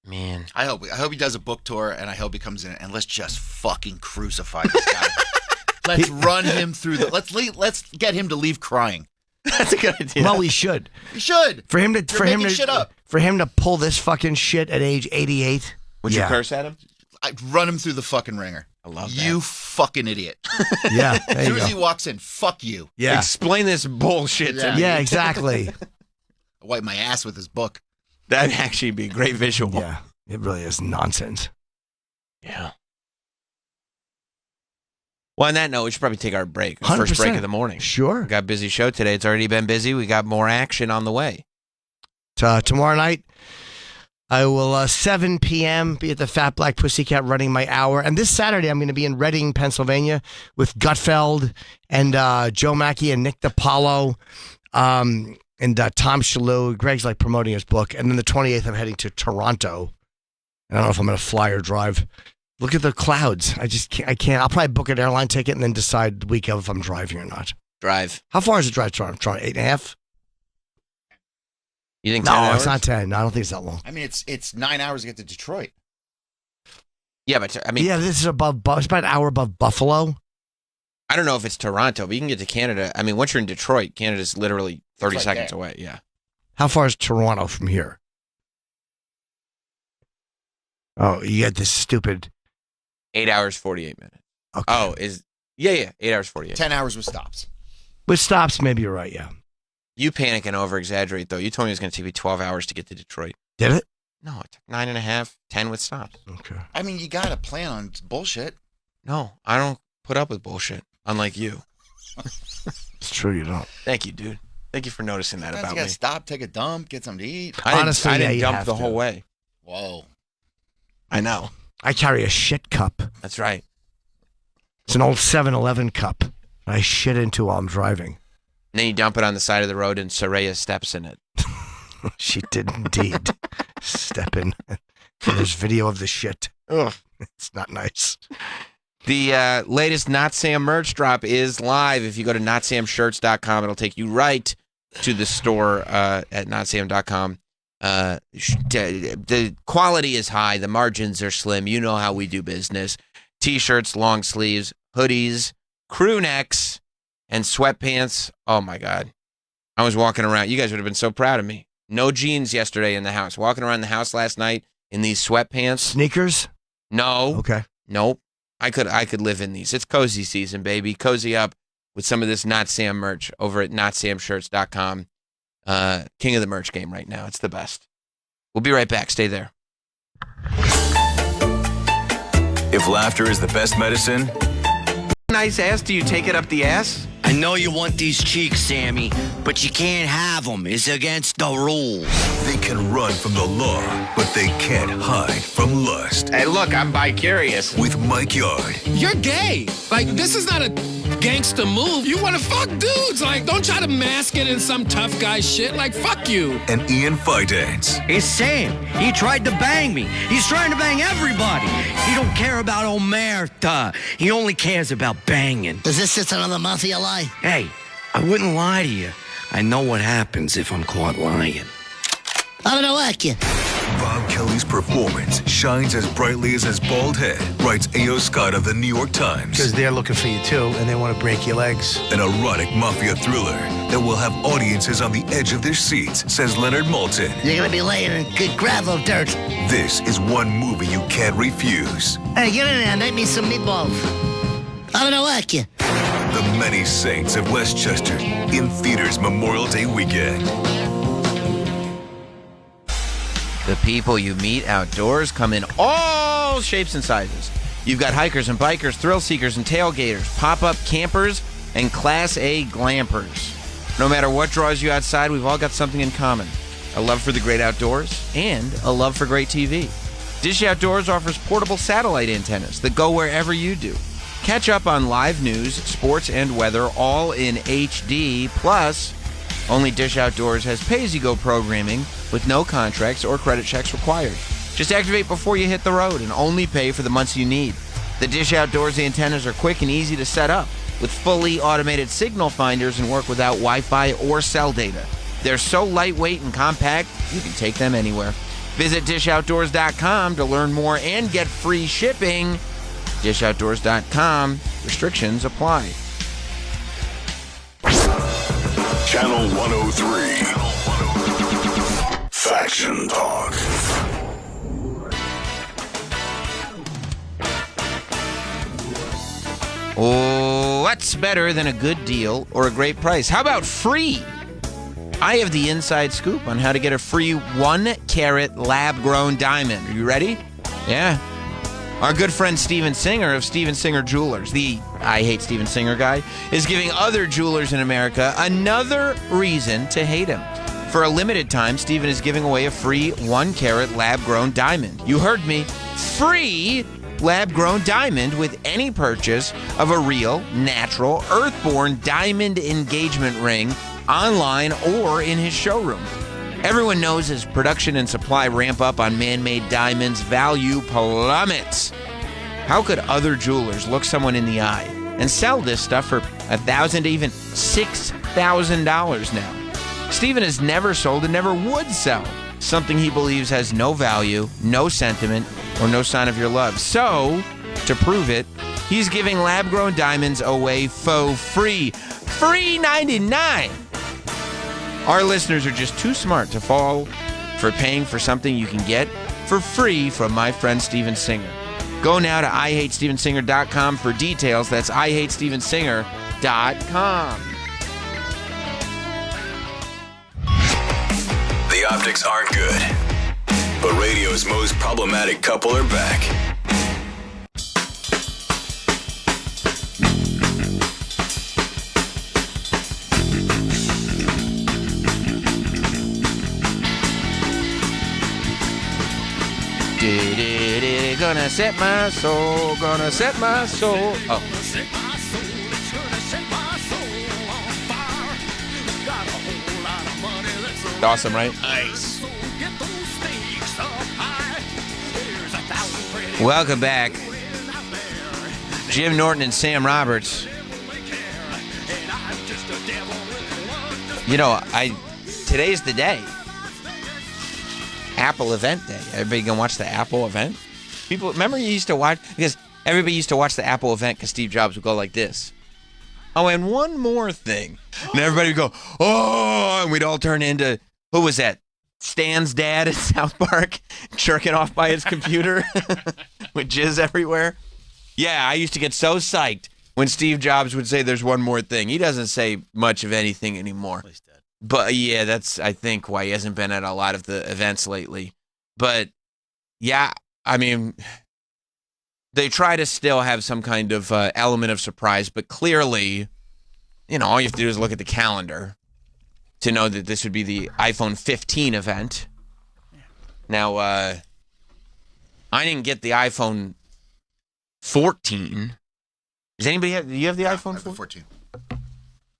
Man. I hope he does a book tour, and I hope he comes in and let's just fucking crucify this guy. Let's run him through let's get him to leave crying. That's a good idea. Well, we should. We should. For him to pull this fucking shit at age 88. Would you curse at him? I'd run him through the fucking ringer. I love that. You fucking idiot. Yeah. As soon as he walks in, fuck you. Yeah. Explain this bullshit to me. Yeah, exactly. I wipe my ass with his book. That'd actually be a great visual. Yeah. It really is nonsense. Yeah. Well, on that note, we should probably take our break. First 100%. break of the morning. Sure. We got a busy show today. It's already been busy. We got more action on the way. Tomorrow night, I will, 7 p.m., be at the Fat Black Pussycat running my hour. And this Saturday, I'm going to be in Reading, Pennsylvania with Gutfeld and Joe Mackey and Nick DiPaolo and Tom Shalhoub. Greg's like promoting his book. And then the 28th, I'm heading to Toronto. I don't know if I'm going to fly or drive. Look at the clouds. I can't. I'll probably book an airline ticket and then decide the week of if I'm driving or not. Drive. How far is the drive to Toronto? Toronto, 8.5? You think no, 10 hours? It's not 10. No, I don't think it's that long. I mean, it's 9 hours to get to Detroit. Yeah, but I mean, yeah, this is it's about an hour above Buffalo. I don't know if it's Toronto, but you can get to Canada. I mean, once you're in Detroit, Canada's literally 30 right seconds there. away. Yeah. How far is Toronto from here? Oh, you got this stupid 8 hours, 48 minutes. Okay. Oh, 8 hours, 48. 10 hours with stops. With stops, maybe you're right, yeah. You panic and over-exaggerate, though. You told me it was going to take me 12 hours to get to Detroit. Did it? No, it took 9.5, 10 with stops. Okay. I mean, you got to plan on bullshit. No, I don't put up with bullshit, unlike you. It's true, you don't. Thank you, dude. Thank you for noticing that Sometimes about you got me. to stop, take a dump, get something to eat. Honestly, I didn't you dump have the to. whole way. Whoa. I know. I carry a shit cup. That's right. It's an old 7-Eleven cup I shit into while I'm driving. And then you dump it on the side of the road and Soraya steps in it. She did indeed step in. There's video of the shit. Ugh. It's not nice. The latest Not Sam merch drop is live. If you go to notsamshirts.com, it'll take you right to the store at notsam.com. The quality is high. The margins are slim. You know how we do business. T-shirts, long sleeves, hoodies, crew necks, and sweatpants. Oh, my God. I was walking around. You guys would have been so proud of me. No jeans yesterday in the house. Walking around the house last night in these sweatpants. Sneakers? No. Okay. Nope. I could live in these. It's cozy season, baby. Cozy up with some of this Not Sam merch over at notsamshirts.com. King of the merch game right now. It's the best. We'll be right back. Stay there. If laughter is the best medicine, Nice ass. Do you take it up the ass? I know you want these cheeks, Sammy, but you can't have them. It's against the rules. they can run from the law, but they can't hide from lust. Hey, look, I'm bi-curious. With Mike Yard. You're gay. Like, this is not a gangster move. You want to fuck dudes. Like, don't try to mask it in some tough guy shit. Like, fuck you. And Ian Fidance. It's Sam. He tried to bang me. He's trying to bang everybody. He don't care about Omerta. He only cares about banging. Is this just another mafia lie? Hey, I wouldn't lie to you. I know what happens if I'm caught lying. I'm gonna work you. Bob Kelly's performance shines as brightly as his bald head, writes A.O. Scott of the New York Times. Because they're looking for you too, and they want to break your legs. An erotic mafia thriller that will have audiences on the edge of their seats, says Leonard Maltin. You're gonna be laying in good gravel dirt. This is one movie you can't refuse. Hey, get in there, make me some meatballs. I'm gonna work you. The Many Saints of Westchester, in theaters Memorial Day weekend. The people you meet outdoors come in all shapes and sizes. You've got hikers and bikers, thrill seekers and tailgaters, pop-up campers, and Class A glampers. No matter what draws you outside, we've all got something in common. a love for the great outdoors, and a love for great TV. Dish Outdoors offers portable satellite antennas that go wherever you do. Catch up on live news, sports, and weather all in HD. Plus, only Dish Outdoors has pay-as-you-go programming with no contracts or credit checks required. Just activate before you hit the road and only pay for the months you need. The Dish Outdoors antennas are quick and easy to set up with fully automated signal finders and work without Wi-Fi or cell data. They're so lightweight and compact, you can take them anywhere. Visit dishoutdoors.com to learn more and get free shipping. dishoutdoors.com. Restrictions apply. Channel 103. Faction Talk. Oh, what's better than a good deal or a great price? How about free? I have the inside scoop on how to get a free 1-carat lab-grown diamond. Are you ready? Yeah. Our good friend Steven Singer of Steven Singer Jewelers, the I Hate Steven Singer guy, is giving other jewelers in America another reason to hate him. For a limited time, Steven is giving away a free 1-carat lab-grown diamond. You heard me. Free lab-grown diamond with any purchase of a real, natural, earth-born diamond engagement ring online or in his showroom. Everyone knows as production and supply ramp up on man-made diamonds, value plummets. How could other jewelers look someone in the eye and sell this stuff for $1,000 to even $6,000 now? Steven has never sold and never would sell something he believes has no value, no sentiment, or no sign of your love. So, to prove it, he's giving lab-grown diamonds away for free. Free 99! Our listeners are just too smart to fall for paying for something you can get for free from my friend Steven Singer. Go now to IHateStevenSinger.com for details. That's IHateStevenSinger.com. The optics aren't good, but radio's most problematic couple are back. Gonna set my soul, gonna set my soul. Oh. Awesome, right? Nice. Welcome back. Jim Norton and Sam Roberts. You know, today's the day. Apple event day. Everybody gonna watch the Apple event? People, remember you used to watch, because everybody used to watch the Apple event because Steve Jobs would go like this. Oh, and one more thing. And everybody would go, oh, and we'd all turn into, who was that? Stan's dad at South Park, jerking off by his computer with jizz everywhere. Yeah, I used to get so psyched when Steve Jobs would say there's one more thing. He doesn't say much of anything anymore. He's dead. But yeah, that's, I think, why he hasn't been at a lot of the events lately. But yeah, I mean, they try to still have some kind of element of surprise, but clearly, you know, all you have to do is look at the calendar to know that this would be the iPhone 15 event. Now, I didn't get the iPhone 14. Does anybody have? Do you have the iPhone 14?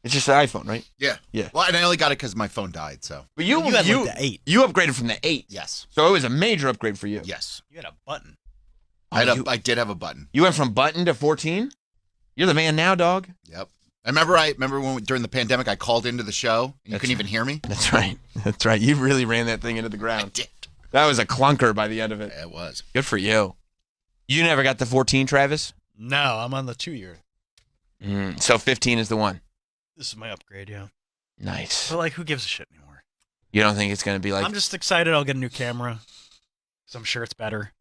It's just the iPhone, right? Yeah. Yeah. Well, and I only got it because my phone died. So. But you had like the 8. You upgraded from the 8. Yes. So it was a major upgrade for you. Yes. You had a button. I did have a button. You went from button to 14? You're the man now, dog. Yep. I remember when during the pandemic I called into the show and you couldn't even hear me. That's right. That's right. You really ran that thing into the ground. I did. That was a clunker by the end of it. Yeah, it was. Good for you. You never got the 14, Travis? No, I'm on the 2-year. So 15 is the one. This is my upgrade, yeah. Nice. But like, who gives a shit anymore? You don't think it's going to be like... I'm just excited I'll get a new camera. Because I'm sure it's better.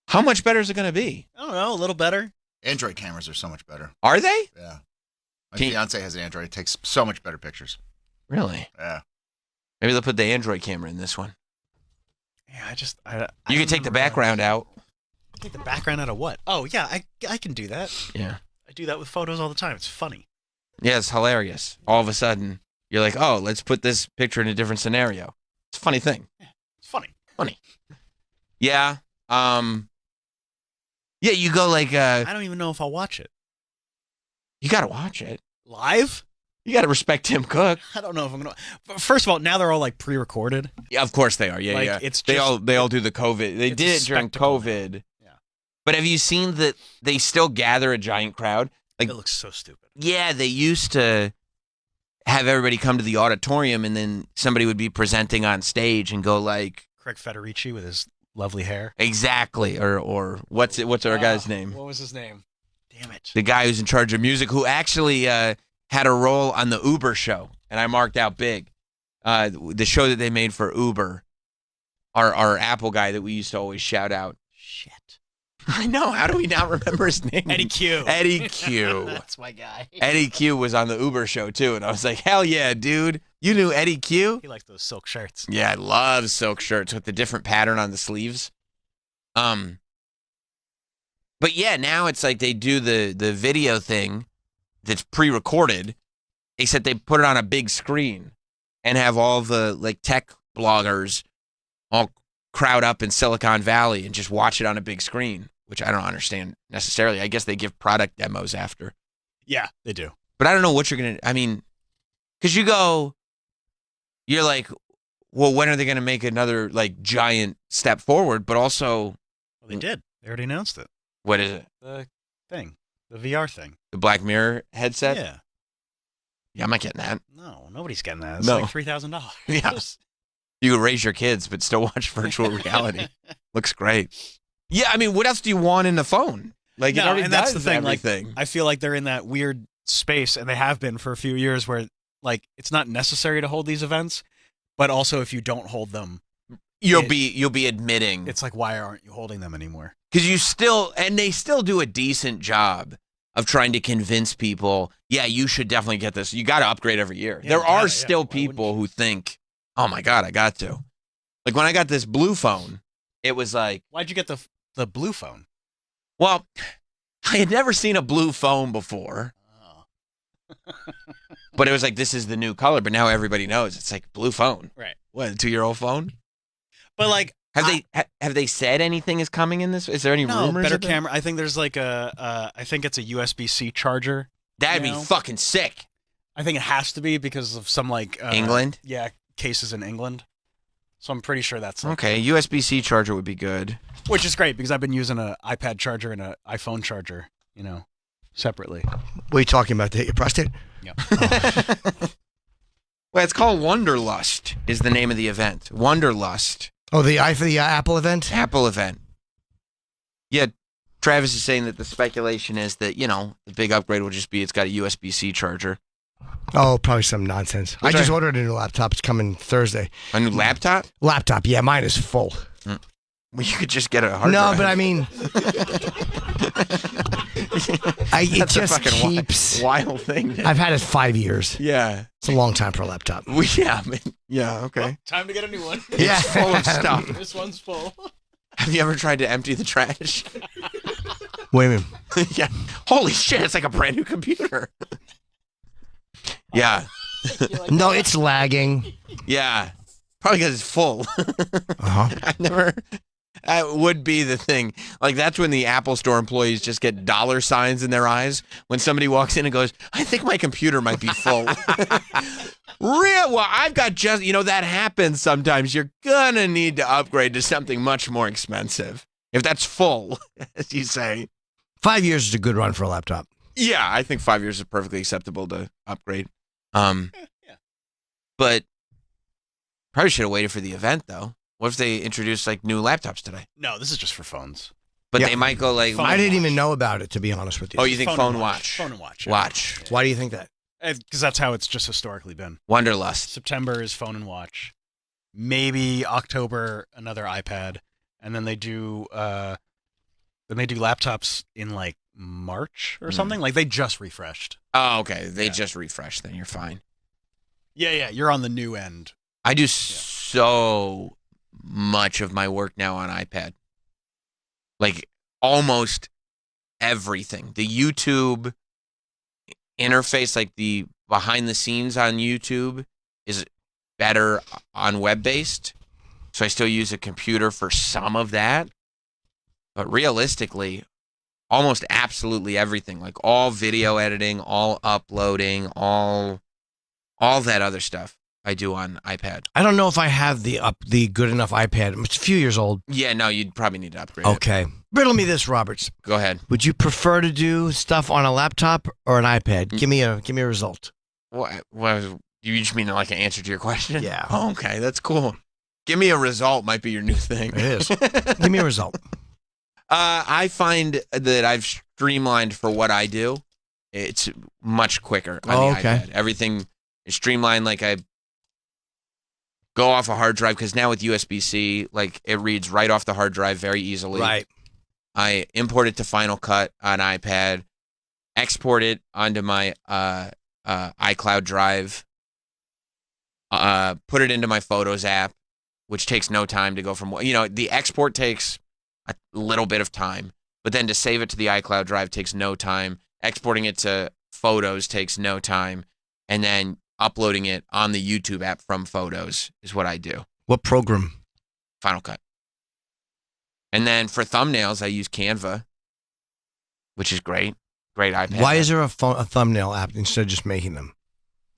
How much better is it going to be? I don't know, a little better. Android cameras are so much better. Are they? Yeah. My fiance has an Android. It takes so much better pictures. Really? Yeah. Maybe they'll put the Android camera in this one. Yeah, you can take the background out. Take the background out of what? Oh, yeah, I can do that. Yeah. I do that with photos all the time. It's funny. Yeah, it's hilarious. All of a sudden, you're like, oh, let's put this picture in a different scenario. It's a funny thing. It's funny. Funny. Yeah. Yeah, you go like I don't even know if I'll watch it. You gotta watch it. Live? You gotta respect Tim Cook. I don't know if I'm gonna. First of all, now they're all like pre-recorded. Yeah, of course they are. Yeah, Like, yeah. it's they just- all do the COVID. They it's did a it during spectacle COVID. Yeah. But have you seen that they still gather a giant crowd? Like It looks so stupid. yeah, they used to have everybody come to the auditorium and then somebody would be presenting on stage and go like Craig Federici with his lovely hair. exactly or what's our guy's name? What was his name? Damn it. The guy who's in charge of music who actually had a role on the Uber show, and I marked out big. The show that they made for Uber, our Apple guy that we used to always shout out. Shit. I know. How do we not remember his name? Eddie Q. Eddie Q. That's my guy. Eddie Q was on the Uber show too, and I was like, hell yeah, dude. You knew Eddie Q? He liked those silk shirts. Yeah, I love silk shirts with the different pattern on the sleeves. But yeah, now it's like they do the video thing that's pre-recorded, except they put it on a big screen and have all the like tech bloggers all crowd up in Silicon Valley and just watch it on a big screen, which I don't understand necessarily. I guess they give product demos after. Yeah, they do. But I don't know what you're going to, I mean, because you're like, well, when are they going to make another like giant step forward? But also, Well, they did. They already announced it. what is it? The thing. The VR thing. The Black Mirror headset? Yeah. Yeah, I'm not getting that. No, nobody's getting that. It's No. like $3,000. Yeah. You can raise your kids, but still watch virtual reality. Looks great. Yeah, I mean, what else do you want in the phone? Like, it No, already and that's the does thing. everything. Like, I feel like they're in that weird space, and they have been for a few years, where like it's not necessary to hold these events, but also if you don't hold them, you'll be admitting it's like, why aren't you holding them anymore? because they still do a decent job of trying to convince people. Yeah, you should definitely get this. You got to upgrade every year. Yeah, there you are gotta, still yeah. Why wouldn't people who think, oh my god, I got to. Like when I got this blue phone, it was like, Why'd you get the blue phone? well, I had never seen a blue phone before. But it was like, this is the new color. But now everybody knows it's like blue phone. Right. What, a 2-year-old phone? But like, Have they said anything is coming in this? Is there any no, rumors? better of it? camera. I think there's like I think it's a USB-C charger. That'd you be know? fucking sick. I think it has to be because of some like England? Yeah, cases in England. So I'm pretty sure that's like, Okay, USB-C charger would be good. which is great because I've been using an iPad charger and an iPhone charger, separately. What are you talking about? To hit your prostate? Yeah. Well, it's called Wonderlust is the name of the event. Wonderlust. Oh, the Apple event? Apple event. Yeah, Travis is saying that the speculation is that, the big upgrade will just be it's got a USB-C charger. Oh, probably some nonsense. Which I just I- ordered a new laptop. It's coming Thursday. A new laptop? Laptop, yeah, mine is full. Well, you could just get a hard No, drive. but I mean, it That's a just fucking keeps. wild thing. I've had it 5 years. Yeah. It's a long time for a laptop. Well, yeah, I mean, yeah, okay. Time to get a new one. Yeah. It's full of stuff. This one's full. Have you ever tried to empty the trash? Wait a minute. Yeah. Holy shit, it's like a brand new computer. Yeah. No, it's lagging. Yeah. Probably because it's full. Uh-huh. That would be the thing. Like, that's when the Apple Store employees just get dollar signs in their eyes when somebody walks in and goes, I think my computer might be full. Well, I've got just, that happens sometimes. You're going to need to upgrade to something much more expensive. If that's full, as you say. 5 years is a good run for a laptop. Yeah, I think 5 years is perfectly acceptable to upgrade. But probably should have waited for the event, though. What if they introduced like new laptops today? No, this is just for phones. But Yeah. they might go like. I didn't even know about it, to be honest with you. Oh, you think phone and watch? Phone and watch. Watch. Why do you think that? Because that's how it's just historically been. Wonderlust. September is phone and watch. Maybe October another iPad, and then they do laptops in like March or something. Like they just refreshed. Oh, okay. They just refreshed. Then you're fine. Yeah. You're on the new end. I do so much of my work now on iPad. Like almost everything. The YouTube interface, like the behind the scenes on YouTube, is better on web-based. So I still use a computer for some of that. But realistically, almost absolutely everything, like all video editing, all uploading, all that other stuff I do on iPad. I don't know if I have the good enough iPad. It's a few years old. Yeah, no, you'd probably need to upgrade it. Okay. Riddle me this, Roberts. Go ahead. Would you prefer to do stuff on a laptop or an iPad? Give me a result. What you just mean like an answer to your question? Yeah. Oh, okay, that's cool. Give me a result might be your new thing. It is. Give me a result. I find that I've streamlined for what I do. It's much quicker on the iPad. Everything is streamlined. Like I go off a hard drive because now with USB-C, like it reads right off the hard drive very easily. Right. I import it to Final Cut on iPad, export it onto my iCloud drive, put it into my Photos app, which takes no time to go from, the export takes a little bit of time, but then to save it to the iCloud drive takes no time. Exporting it to Photos takes no time. And then uploading it on the YouTube app from Photos is what I do. What program? Final Cut. And then for thumbnails, I use Canva, which is great. Great iPad. Why is there a thumbnail app instead of just making them?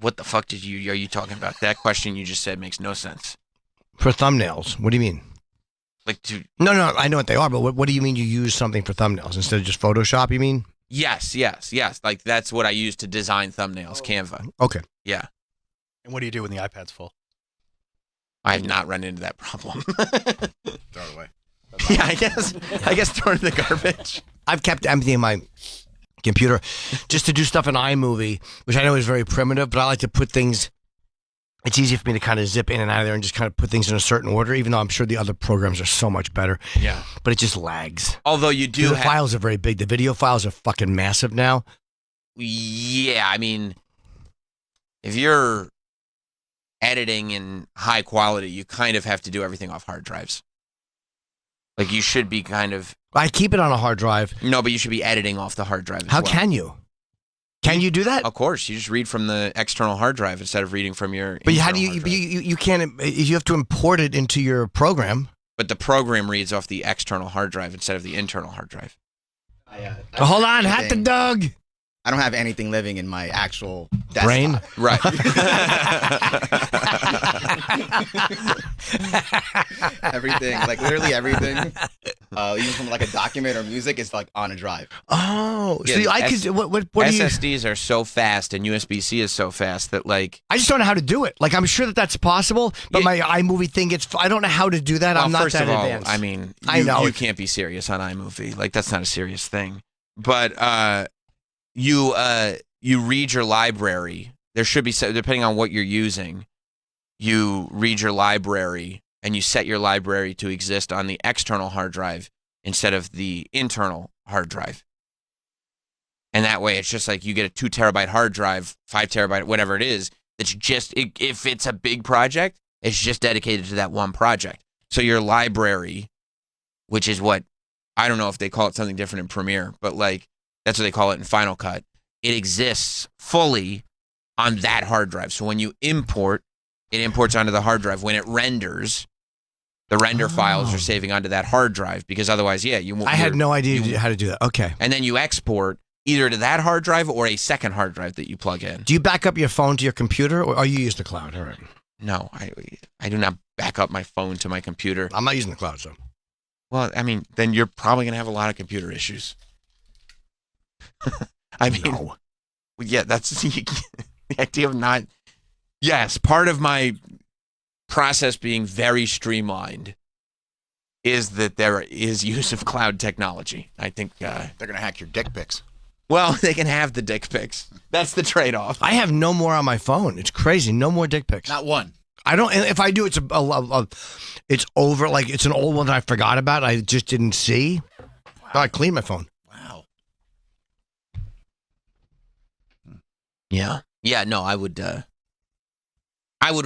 What the fuck are you talking about? That question you just said makes no sense. For thumbnails? What do you mean? No, I know what they are, but what do you mean you use something for thumbnails instead of just Photoshop, you mean? Yes. Like that's what I use to design thumbnails, Canva. Okay. Yeah. And what do you do when the iPad's full? I have not run into that problem. Throw it away. Yeah, I guess throw it in the garbage. I've kept emptying my computer just to do stuff in iMovie, which I know is very primitive, but I like to put things. It's easy for me to kind of zip in and out of there and just kind of put things in a certain order, even though I'm sure the other programs are so much better. Yeah. But it just lags. Although you do the files are very big. The video files are fucking massive now. Yeah, I mean, if you're editing in high quality, you kind of have to do everything off hard drives. Like you should be kind of. I keep it on a hard drive. No, but you should be editing off the hard drive as How well. can you? Can you do that? Of course, you just read from the external hard drive instead of reading from your. But how do you can't? You have to import it into your program. But the program reads off the external hard drive instead of the internal hard drive. Hold on, hat to Doug. I don't have anything living in my actual desktop. Brain? Right. Everything, like literally everything, even from like a document or music, is like on a drive. Oh, Yeah, so I could. What do you? SSDs are so fast and USB-C is so fast that like. I just don't know how to do it. Like I'm sure that's possible, but my iMovie thing gets. I don't know how to do that. Well, I'm not first that of all, advanced. I mean, I know you can't be serious on iMovie. Like that's not a serious thing. But you read your library. There should be, depending on what you're using, you read your library and you set your library to exist on the external hard drive instead of the internal hard drive. And that way, it's just like you get a 2 terabyte hard drive, 5 terabyte, whatever it is. It's just if it's a big project, it's just dedicated to that one project. So your library, which is what I don't know if they call it something different in Premiere, but like that's what they call it in Final Cut. It exists fully on that hard drive. So when you import, it imports onto the hard drive. When it renders, the render files are saving onto that hard drive because otherwise, you won't. I had no idea how to do that. Okay. And then you export either to that hard drive or a second hard drive that you plug in. Do you back up your phone to your computer, or you use the cloud? All right. No, I do not back up my phone to my computer. I'm not using the cloud, so. Well, I mean, then you're probably going to have a lot of computer issues. I mean, yeah, that's the idea of not. Yes, part of my process being very streamlined is that there is use of cloud technology. I think they're going to hack your dick pics. Well, they can have the dick pics. That's the trade-off. I have no more on my phone. It's crazy. No more dick pics. Not one. I don't. If I do, it's it's over. Like it's an old one that I forgot about. I just didn't see. Wow. I cleaned my phone. Wow. Yeah. Yeah. No, I would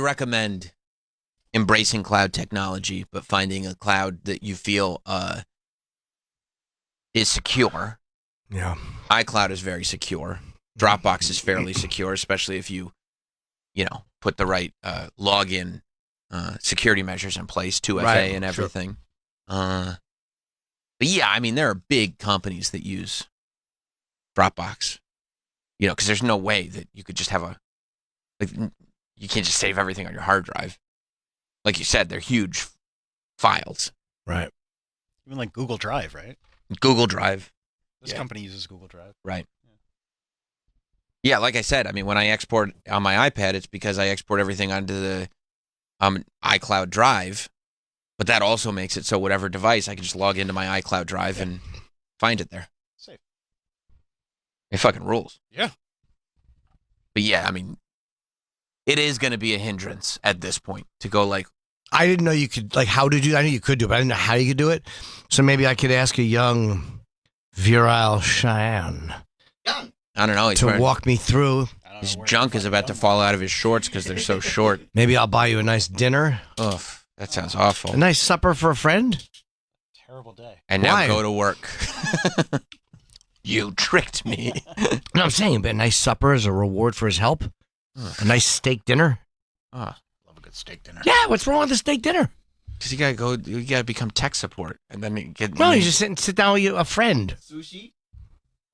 recommend embracing cloud technology, but finding a cloud that you feel is secure. Yeah. iCloud is very secure. Dropbox is fairly secure, especially if you put the right login security measures in place, 2FA Right, and sure. everything. But yeah, I mean, there are big companies that use Dropbox, because there's no way that you could just have you can't just save everything on your hard drive. Like you said, they're huge files. Right. Even like Google Drive, right? Google Drive. This company uses Google Drive. Right. Yeah, like I said, I mean, when I export on my iPad, it's because I export everything onto the iCloud Drive, but that also makes it so whatever device, I can just log into my iCloud Drive and find it there. Safe. It fucking rules. Yeah. But yeah, I mean, it is going to be a hindrance at this point to go like, I didn't know you could, how to do it. I knew you could do it, but I didn't know how you could do it. So maybe I could ask a young, virile Cheyenne I don't know. He's to wearing- walk me through. his junk is about to fall out of his shorts because they're so short. Maybe I'll buy you a nice dinner. Ugh, that sounds awful. A nice supper for a friend. Terrible day. And now Why? go to work. You tricked me. No, I'm saying, but a nice supper as a reward for his help. A nice steak dinner. Oh. Love a good steak dinner. Yeah, what's wrong with the steak dinner? Because you gotta become tech support, and then you get. No, you just sit down with a friend. Sushi?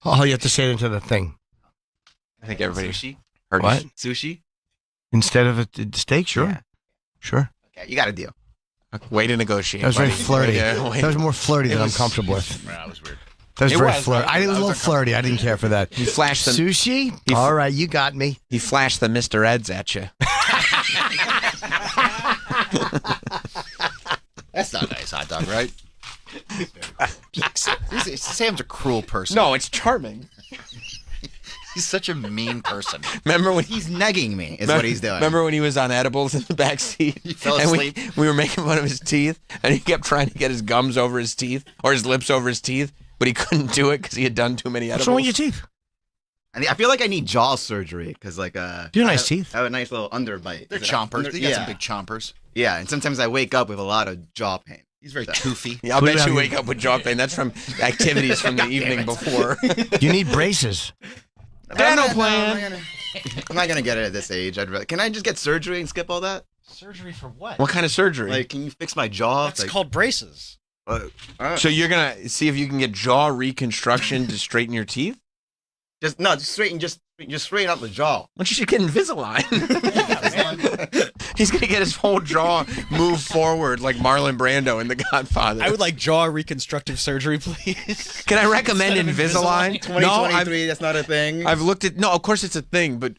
Oh, you have to say it into the thing. I think everybody Sushi? heard What? you. Sushi? Instead of a steak, sure. Yeah. Sure. Okay, you got a deal. Way to negotiate. That was very buddy. flirty. Yeah, way- That was more flirty than I'm was- comfortable with. That was weird. That was It very was. flirty. I was a little flirty. I didn't care for that. He flashed the Sushi? He- All right, you got me. He flashed the Mr. Eds at you. That's not a nice hot dog, right? Sam's a cruel person. No, it's charming. He's such a mean person. Remember when He's negging me, is what he's doing. Remember when he was on edibles in the back seat? He fell and asleep. we were making fun of his teeth, and he kept trying to get his gums over his teeth or his lips over his teeth, but he couldn't do it because he had done too many edibles. What's wrong with your teeth? I feel like I need jaw surgery because, You have nice teeth. I have a nice little underbite. They're Is it chompers. They got yeah. some big chompers. Yeah, and sometimes I wake up with a lot of jaw pain. He's very toothy. Yeah, I'll Put it bet on you your- wake up with jaw pain. That's from activities from the evening before. You need braces. Dental plan. I'm not gonna get it at this age. Can I just get surgery and skip all that? Surgery for what? What kind of surgery? Like, can you fix my jaw? That's Like, called braces. So you're gonna see if you can get jaw reconstruction to straighten your teeth? just straighten up the jaw. Why don't you should get Invisalign? He's gonna get his whole jaw move forward like Marlon Brando in The Godfather. I would like jaw reconstructive surgery, please. Can I recommend Instead of Invisalign? 2023, that's not a thing. I've looked at. No, of course it's a thing, but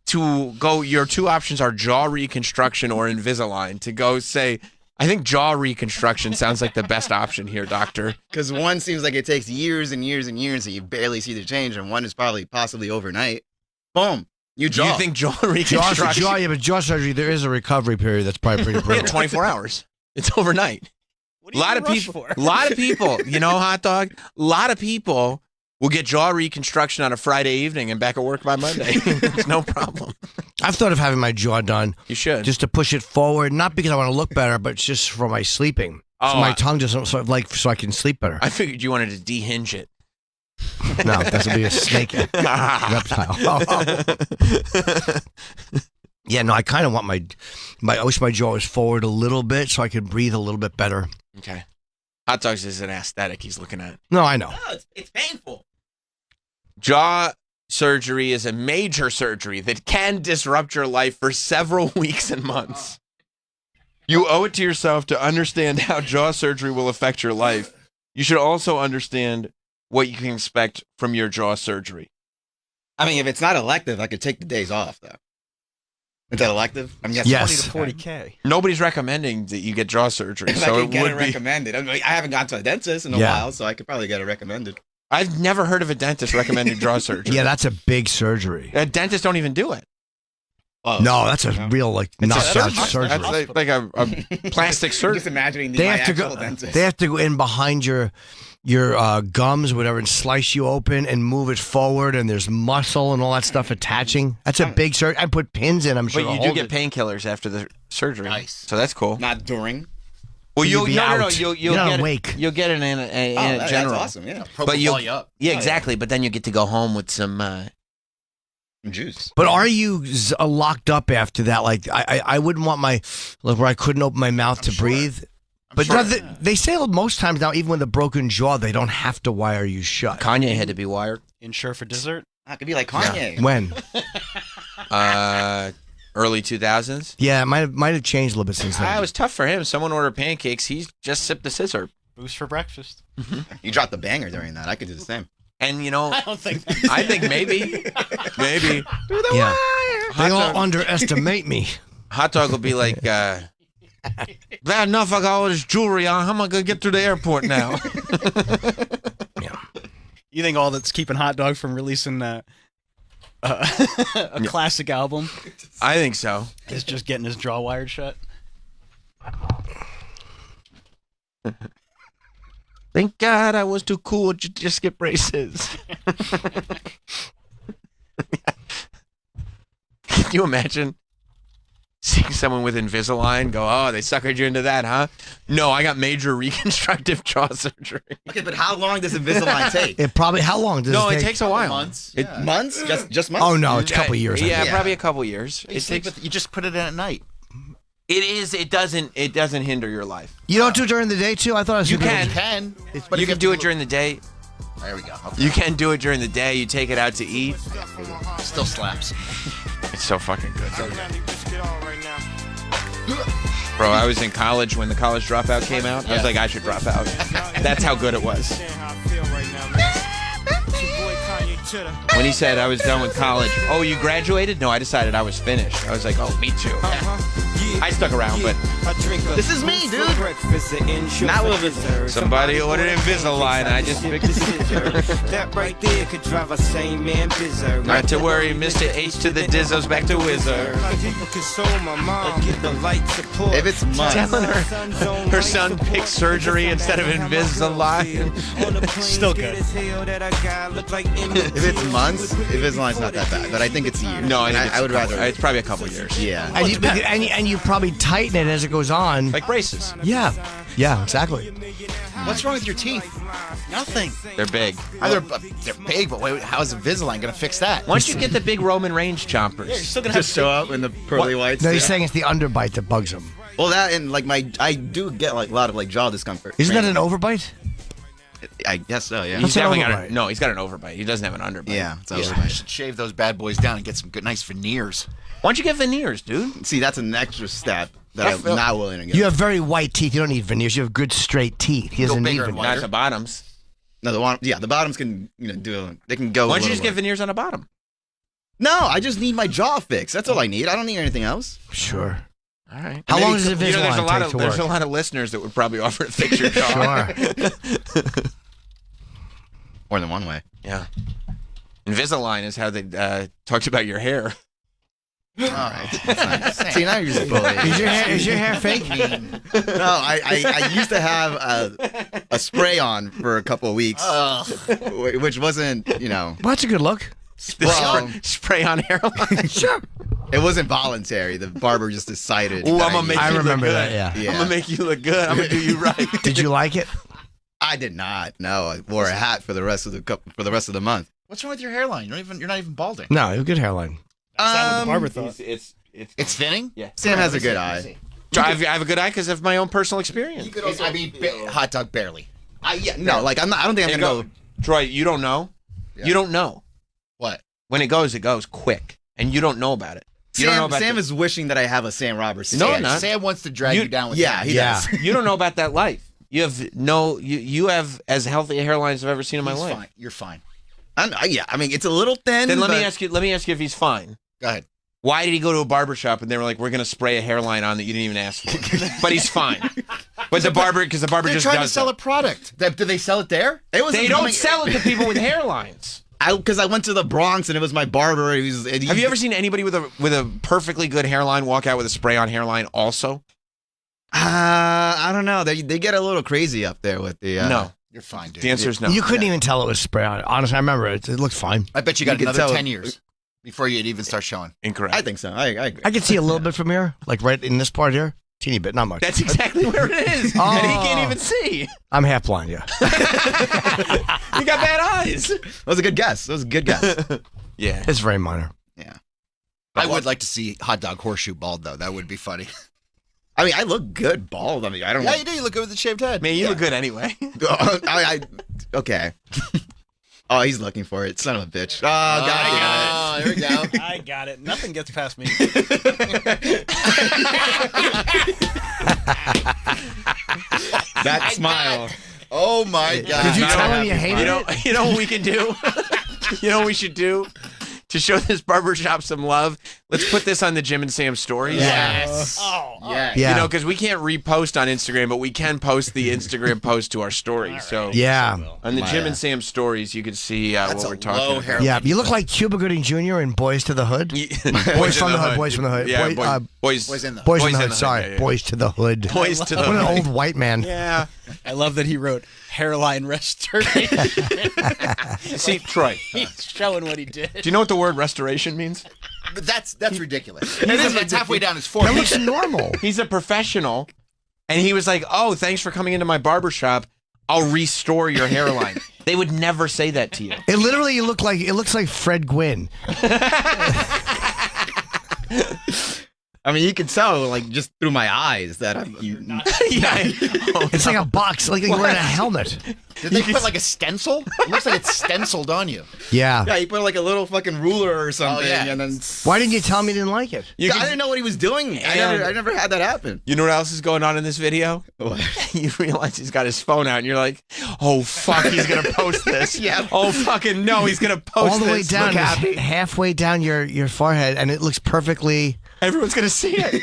to go, your two options are jaw reconstruction or Invisalign. To go say, I think jaw reconstruction sounds like the best option here, doctor. Because one seems like it takes years and years and years, and you barely see the change, and one is probably possibly overnight. Boom, new Do jaw. you think jaw Jaw, reconstruction? yeah, but jaw surgery, there is a recovery period that's probably pretty Yeah, brutal. 24 hours. It's overnight. What A lot of people. A lot of people. You know, hot dog. A lot of people will get jaw reconstruction on a Friday evening and back at work by Monday. It's no problem. I've thought of having my jaw done You should. just to push it forward, not because I want to look better, but it's just for my sleeping. So Oh, my I- tongue doesn't, so I can sleep better. I figured you wanted to dehinge it. No, this will be a snake reptile. Yeah, no, I kind of want my. I wish my jaw was forward a little bit so I could breathe a little bit better. Okay. Hot dogs is an aesthetic he's looking at. No, I know. No, it's painful. Jaw surgery is a major surgery that can disrupt your life for several weeks and months. You owe it to yourself to understand how jaw surgery will affect your life. You should also understand what you can expect from your jaw surgery. I mean, if it's not elective, I could take the days off, though. Is that elective? I mean, that's Yes. 20 to 40K. Nobody's recommending that you get jaw surgery, If so I it could get would it be. recommended. I mean, I haven't gone to a dentist in a Yeah. while, so I could probably get it recommended. I've never heard of a dentist recommending jaw surgery. Yeah, that's a big surgery. Dentists don't even do it. No, that's a real It's knocked a out surgery. surgery. That's like a plastic Just surgery. imagining They my have to actual go. dentist. They have to go in behind your gums, whatever, and slice you open and move it forward. And there's muscle and all that stuff attaching. That's a big surgery. I put pins in. I'm sure. But to you do hold get it. painkillers after the surgery. Nice. So that's cool. Not during. Well, So you'll be no, out. you'll You're not get awake. You'll get an That's general. awesome, yeah. But you'll, you up. yeah, exactly. But then you get to go home with some Juice. But are you locked up after that? Like, I wouldn't want where I couldn't open my mouth to breathe. But no, they say most times now, even with a broken jaw, they don't have to wire you shut. Kanye had to be wired. Insure for dessert? That could be like Kanye. Yeah. When? Early 2000s. Yeah, it might have changed a little bit since then. It was tough for him. Someone ordered pancakes. He just sipped the scissor. Boost for breakfast. You dropped the banger during that. I could do the same. And, you know, I don't think I think maybe. Yeah. They all underestimate me. Hot Dog will be like, bad enough I got all this jewelry on. How am I going to get through the airport now? You think all that's keeping Hot Dog from releasing a classic album? I think so. Is just getting his jaw wired shut? Thank God I was too cool to just skip braces. Can you imagine seeing someone with Invisalign go, oh, they suckered you into that, huh? No, I got major reconstructive jaw surgery. Okay, but how long does Invisalign take? How long does it take? It takes a while. Months. Months? Just months? Oh, no, it's a couple of years. Yeah, probably a couple of years. You just put it in at night. It is. It doesn't hinder your life. You don't do it during the day, too? I thought I was You supposed can. to. But You can do it during the day. There we go. You can do it during the day. You take it out to eat. Still slaps. It's so fucking good. Bro, I was in college when the College Dropout came out. I was like, I should drop out. That's how good it was. When he said I was done with college, oh, you graduated? No, I decided I was finished. I was like, oh, me too. I stuck around, but this is me, dude. Not with it. Somebody ordered Invisalign. I just picked That right there could drive a sane man berserk. Not to worry, Mr. H to the Dizzo's back to Wizard. If it's months. Telling her son picked surgery instead of Invisalign. Still good. If it's months, Invisalign's not that bad, but I think it's years. No, I would rather. It's probably a couple years. Yeah. And you probably tighten it as it goes on. Like braces. Yeah. Yeah, exactly. What's wrong with your teeth? Nothing. They're big. They're big, but wait, how is Invisalign going to fix that? Once you get the big Roman Reigns chompers, You're still gonna Just show up in the pearly whites. No, he's saying it's the underbite that bugs him. Well, that and like I do get like a lot of like jaw discomfort. Isn't that an overbite? I guess so. Yeah. he's definitely got overbite? no. He's got an overbite. He doesn't have an underbite. Yeah. It's You overbite. should shave those bad boys down and get some good, nice veneers. Why don't you get veneers, dude? See, that's an extra step that I'm not willing to get. You have very white teeth. You don't need veneers. You have good straight teeth. He doesn't need bigger and veneers. Not the bottoms. No, the bottoms can they can go. Why a don't you little just get more. veneers on the bottom? No, I just need my jaw fixed. That's all I need. I don't need anything else. Sure. All right. How long does Invisalign Invisalign there's a lot take of to there's work? a lot of listeners that would probably offer to fix your jaw. Sure. More than one way. Yeah. Invisalign is how they talked about your hair. All right. See, now you're just bullying. Is your hair fake? No, I used to have a spray on for a couple of weeks, which wasn't, Well, that's a good look. Spray on hairline. Sure. It wasn't voluntary. The barber just decided. Ooh, that I'm gonna make needed- you remember look that, good. yeah. I'm gonna make you look good. I'm gonna do you right. Did you like it? I did not. No, I wore a hat for the rest of the month. What's wrong with your hairline? You're not even balding. No, you have a good hairline. That's not what the barber thought. It's thinning. Yeah. Sam has a good eye. I have a good eye because of my own personal experience. Hot dog barely. No, like I'm not. I don't think I'm gonna go. Troy, you don't know. Yeah. You don't know. What? When it goes quick, and you don't know about it. You don't know about Sam is wishing that I have a Sam Roberts. No, sketch. I'm not. Sam wants to drag you down with Yeah, him. he does. You don't know about that life. You have no. You have as healthy a hairline as I've ever seen in my He's life. fine. You're fine. Yeah, I mean it's a little thin. Then let me but- ask you. Let me ask you if he's fine. Go ahead. Why did he go to a barber shop and they were like, "We're gonna spray a hairline on that you didn't even ask for," but he's fine. But the barber, because the barber They're just trying to does sell that. a product. Do they sell it there? It was They don't sell it to people with hairlines. Because I went to the Bronx and it was my barber. Have you ever seen anybody with a perfectly good hairline walk out with a spray on hairline? Also, I don't know. They get a little crazy up there with the. No. You're fine, dude. The answer is no. You couldn't even tell it was spray on it. Honestly, I remember it. It looked fine. I bet you got You could another tell- 10 years before you'd even start showing. Incorrect. I think so. I agree. I could see a little bit from here, like right in this part here. Teeny bit, not much. That's exactly where it is, Oh. and he can't even see. I'm half blind, yeah. You got bad eyes. That was a good guess. Yeah. It's very minor. Yeah. I would like to see Hot Dog Horseshoe bald, though. That would be funny. I mean, I look good bald. I mean, I don't. Yeah, you do. You look good with the shaved head. Man, you look good anyway. Okay. Oh, he's looking for it. Son of a bitch. Oh, got it. There we go. I got it. Nothing gets past me. That smile. Oh my God. Did you tell him you hated it? You know what we can do? You know what we should do? To show this barbershop some love, let's put this on the Jim and Sam stories. Yes. Yeah. You know, because we can't repost on Instagram, but we can post the Instagram post to our story. So Yeah. on the Jim and Sam stories, you can see what we're talking about. Yeah, you look like Cuba Gooding Jr. in Boys to the Hood. Boys from the Hood. Boys from the Hood. Yeah, Boys in the Hood. Boys in the Hood. Sorry, yeah. Boys to the Hood. Boys to the What an Hood. old white man. Yeah. I love that he wrote hairline restoration. See, Troy, He's showing what he did. do you know what the word restoration means? But that's ridiculous. It's halfway down his That forehead. looks normal. He's a professional, and he was like, "Oh, thanks for coming into my barbershop. I'll restore your hairline." They would never say that to you. It literally looks like Fred Gwynn. I mean, you can tell, like, just through my eyes that I'm. It's like a box, like you're wearing a helmet. Did they put like a stencil? It looks like it's stenciled on you. Yeah. Yeah, you put like a little fucking ruler or something, yeah. and then. Why didn't you tell me you didn't like it? I didn't know what he was doing. I never had that happen. You know what else is going on in this video? What? You realize he's got his phone out, and you're like, "Oh fuck, he's gonna post this." Yeah. Oh fucking no, he's gonna post All the way this. down, Look happy. it's halfway down your forehead, and it looks perfectly. Everyone's gonna see it.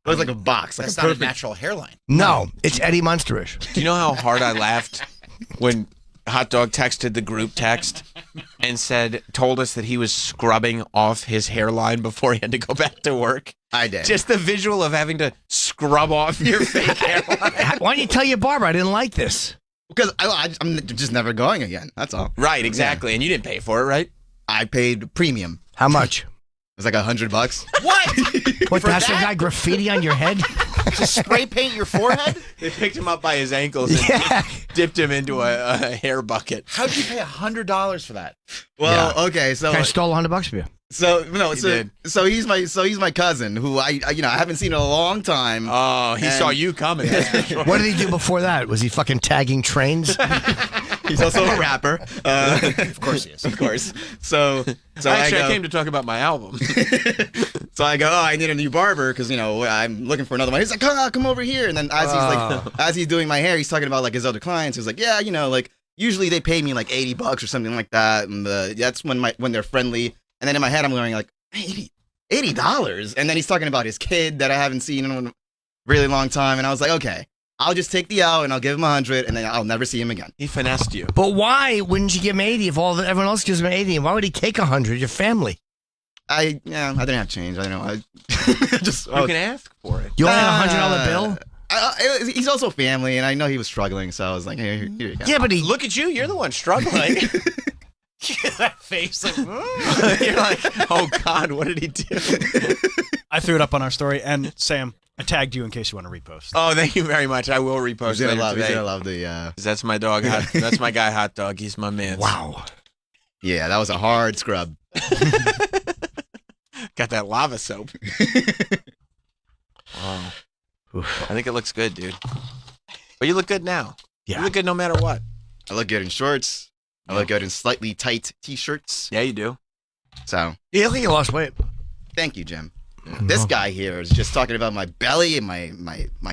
Looks like a box. Like That's a not a perfect. natural hairline. No, it's Eddie Munsterish. Do you know how hard I laughed when Hot Dog texted the group text and told us that he was scrubbing off his hairline before he had to go back to work? I did. Just the visual of having to scrub off your fake hairline. Why don't you tell your barber I didn't like this? Because I'm just never going again. That's all. Right, exactly. And you didn't pay for it, right? I paid premium. How much? It was like $100. What? What? For That's the that? guy graffiti on your head? To spray paint your forehead? They picked him up by his ankles and dipped him into a hair bucket. How'd you pay $100 for that? Well, okay, so I stole $100 from you. So he's my cousin who I haven't seen in a long time. Oh, he saw you coming. That's for sure. What did he do before that? Was he fucking tagging trains? He's also a rapper. Of course he is. Of course. So Actually, I came to talk about my album. So I go, oh, I need a new barber because I'm looking for another one. He's like, come over here. And then as he's doing my hair, he's talking about like his other clients. He's like, yeah, like usually they pay me like $80 or something like that, and that's when they're friendly. And then in my head, I'm going like, $80? And then he's talking about his kid that I haven't seen in a really long time. And I was like, okay, I'll just take the L and I'll give him 100, and then I'll never see him again. He finessed you. But why wouldn't you give him 80 if everyone else gives him 80? And why would he take 100? Your family. I didn't have change. I don't know. You can ask for it. You only had a $100 bill? He's also family, and I know he was struggling, so I was like, here you go. Yeah, but look at you. You're the one struggling. That face. Like, You're like, oh God, what did he do? I threw it up on our story, and Sam, I tagged you in case you want to repost. Oh, thank you very much. I will repost He's gonna later love today. the. 'Cause that's my dog. That's my guy, Hot Dog. He's my man. Wow. Yeah, that was a hard scrub. Got that lava soap. Wow. I think it looks good, dude. But you look good now. Yeah. You look good no matter what. I look good in shorts. I look good in slightly tight t-shirts. Yeah, you do. So. Yeah, I think you lost weight. Thank you, Jim. This guy here is just talking about my belly and my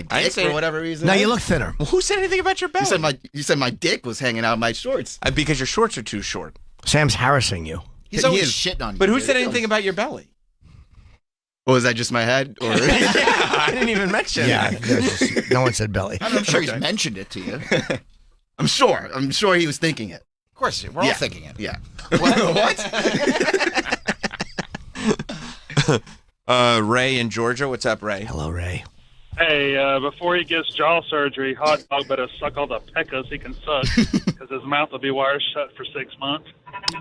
dick for whatever reason. Now you look thinner. Well, who said anything about your belly? You said my dick was hanging out of my shorts. Because your shorts are too short. Sam's harassing you. He's always shitting on you. But who said anything about your belly? Or was that just my head? Or Yeah, I didn't even mention Yeah, no one said belly. I'm sure he's mentioned it to you. I'm sure he was thinking it. Of course, we're all thinking it. Yeah. What? Ray in Georgia. What's up, Ray? Hello, Ray. Hey, before he gets jaw surgery, Hot Dog better suck all the pecas he can suck because his mouth will be wired shut for 6 months.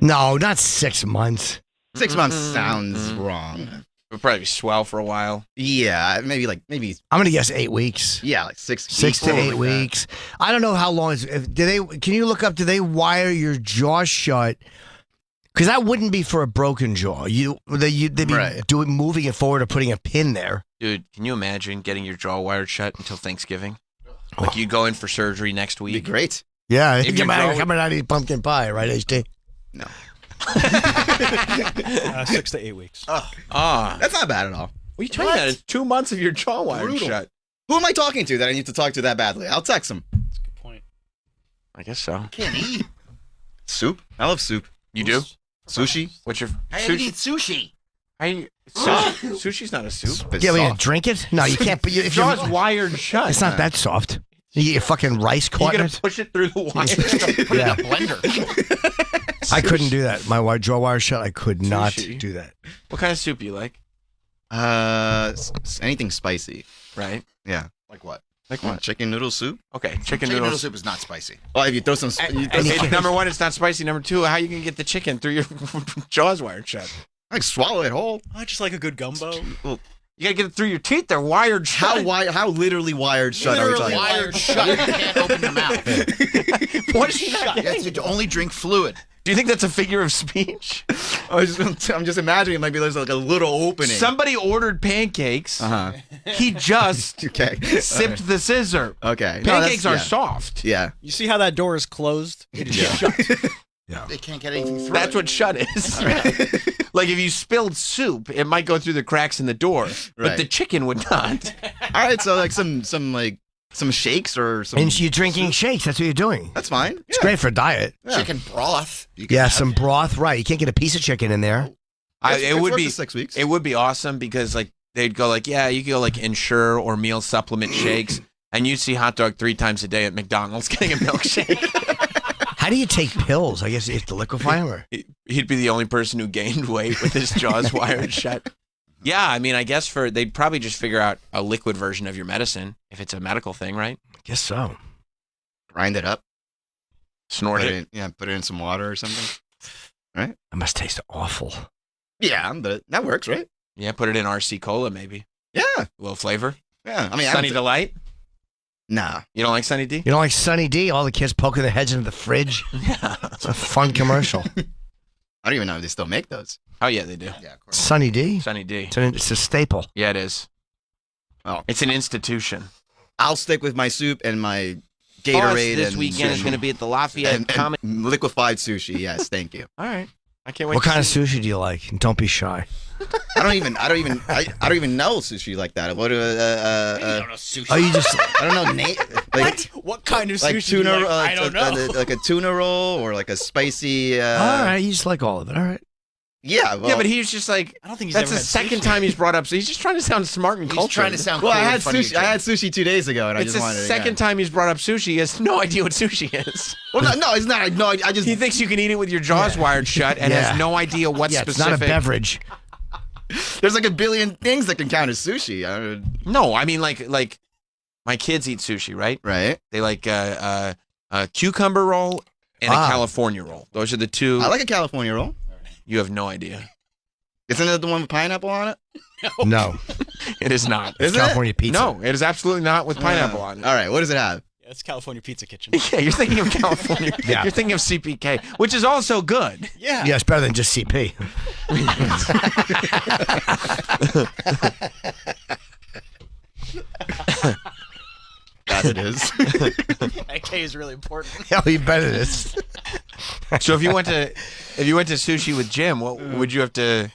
No, not 6 months. 6 months sounds wrong. We'll probably swell for a while. Yeah, maybe. I'm gonna guess 8 weeks. Yeah, like 6 to 8 weeks. I don't know how long. Can you look up? Do they wire your jaw shut Because that wouldn't be for a broken jaw. They'd be moving it forward or putting a pin there. Dude, can you imagine getting your jaw wired shut until Thanksgiving? Like you go in for surgery next week. Be great. Yeah, If your jaw- coming out of eat pumpkin pie, right, HT? No. 6 to 8 weeks. That's not bad at all. What are you talking about? It's 2 months of your jaw wired Brutal. shut. Who am I talking to that I need to talk to that badly? I'll text him. I guess so. Can't eat. Soup? I love soup. You do? Sushi? What's your I haven't eat sushi. Sushi's not a soup. Yeah, we gonna drink it? No, you can't. If Jaw's you're, wired shut. it's not that soft. You get fucking rice You caught in gonna it. push it through the wire? Put it in a blender. I couldn't do that. My jaw wire shut. I could not Sushi. do that. What kind of soup you like? Anything spicy. Right? Yeah. Like what? Like what? Chicken noodle soup? Okay, chicken noodle noodles. soup is not spicy. Oh, if you throw some... Number one, it's not spicy. Number two, how you gonna get the chicken through your jaws wired shut? I swallow it whole. I just like a good gumbo. Well, you gotta get it through your teeth. They're wired shut. How literally wired shut are we talking about? Wired shut. You can't open your mouth. What is he not You have to only drink fluid. Do you think that's a figure of speech? I'm just imagining it might be there's like a little opening. Somebody ordered pancakes. Uh-huh. He just Okay. sipped the scissor. Okay. No, Pancakes are yeah. soft. Yeah. You see how that door is closed? It is shut. They can't get anything through. That's what shut is. Like if you spilled soup, it might go through the cracks in the door, but Right. the chicken would not. All right, so like some shakes or some... And you're drinking shakes. That's what you're doing. That's fine. It's great for diet. chicken broth. You can Yeah, have. some broth. Right. You can't get a piece of chicken in there. It would worked be for 6 weeks. It would be awesome because like they'd go like, yeah, you could go like Ensure or meal supplement shakes, and you'd see Hot Dog 3 times a day at McDonald's getting a milkshake. How do you take pills? I guess you have to liquefy them. Or... He'd be the only person who gained weight with his jaws wired shut. Yeah, I mean, I guess they'd probably just figure out a liquid version of your medicine if it's a medical thing, right? I guess so. Grind it up. Snort Put it. it in, put it in some water or something. Right? It must taste awful. Yeah, but that works, right? Yeah, put it in RC Cola maybe. Yeah. A little flavor. Yeah. I mean, Sunny Delight. Nah. You don't like Sunny D? You don't like Sunny D? All the kids poking their heads into the fridge. Yeah. It's a fun commercial. I don't even know if they still make those. Oh yeah, they do. Yeah, of course. Sunny D? Sunny D. It's a staple. Yeah, it is. Oh. It's an institution. I'll stick with my soup and my Us Gatorade this and weekend is going to be at the Lafayette and Comic. liquefied sushi. Yes, thank you. All right, I can't wait. What to kind of see sushi do you like? And don't be shy. I don't even know sushi like that. What You don't know sushi. Oh, you just... I don't know. Like, What kind of like sushi? do you tuna, like? I don't know. like a tuna roll or like a spicy. all right, you just like all of it. All right. Yeah, well, Yeah, but he was just like, I don't think he's that's ever the had second sushi. time he's brought up. So he's just trying to sound smart and He's cultured. trying to sound well, cool I and had funny sushi. I had sushi 2 days ago, and I It's just the wanted. second time he's brought up sushi. He has no idea what sushi is. Well, no, it's not. No, I just. He thinks you can eat it with your jaws wired shut and Yeah. has no idea what Yeah, it's specific. not a beverage. There's like a billion things that can count as sushi. No, I mean like my kids eat sushi, right? Right. They like a cucumber roll and a California roll. Those are the two. I like a California roll. You have no idea. Isn't it the one with pineapple on it? No. It is not. Is California pizza. No, it is absolutely not with pineapple on it. All right. What does it have? Yeah, it's California Pizza Kitchen. Yeah, you're thinking of California. Yeah. You're thinking of CPK, which is also good. Yeah. Yeah, it's better than just CP. That it is. That K is really important. Hell, you bet it is. So if you went to sushi with Jim, what would you have to?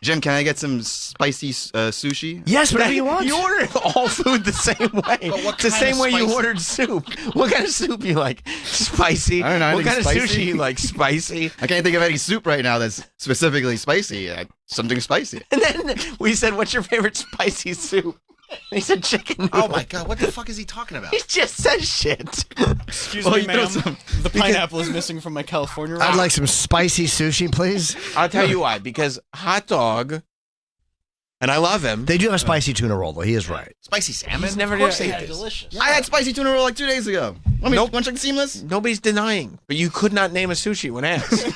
Jim, can I get some spicy sushi? Yes, whatever you want. You ordered all food the same way. But what The kind same of way you spicy? ordered soup. What kind of soup you like? Spicy. I don't know, What kind anything of spicy? sushi you like? Spicy. I can't think of any soup right now that's specifically spicy. Something spicy. And then we said, "What's your favorite spicy soup?" And he said, "Chicken noodle." Oh my god, what the fuck is he talking about? He just says shit. Excuse Well, me, you throw ma'am. some- The pineapple is missing from my California roll. I'd like some spicy sushi, please. I'll tell you why. Because Hot Dog, and I love him. They do have a spicy tuna roll, though. He is right. Spicy salmon? He's never of course did- they yeah, do. delicious. I had spicy tuna roll like 2 days ago. Want me to check Seamless? Nobody's denying, but you could not name a sushi when asked.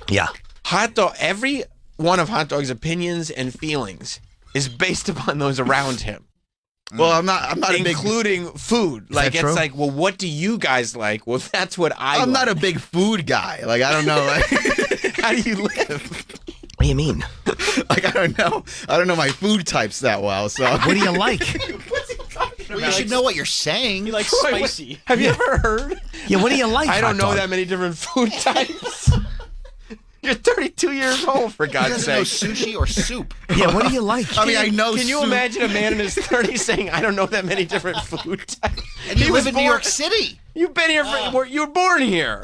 Yeah. Hot Dog. Every one of Hot Dog's opinions and feelings is based upon those around him. Well, I'm not a big, including food. Like that it's true? like, well, what do you guys like? Well, that's what I'm not a big food guy. Like I don't know. Like, How do you live? What do you mean? Like I don't know my food types that well. So What do you like? Well, you should know what you're saying. He likes spicy. Have you ever heard? Yeah, what do you like? I don't hot know dog? that many different food types. You're 32 years old, for He God's doesn't know sake. sushi or soup. Yeah, what do you like? I mean, I know. Can you soup. imagine a man in his 30s saying, "I don't know that many different food types"? And you He live was in New born- York City. You've been here for. You were born here.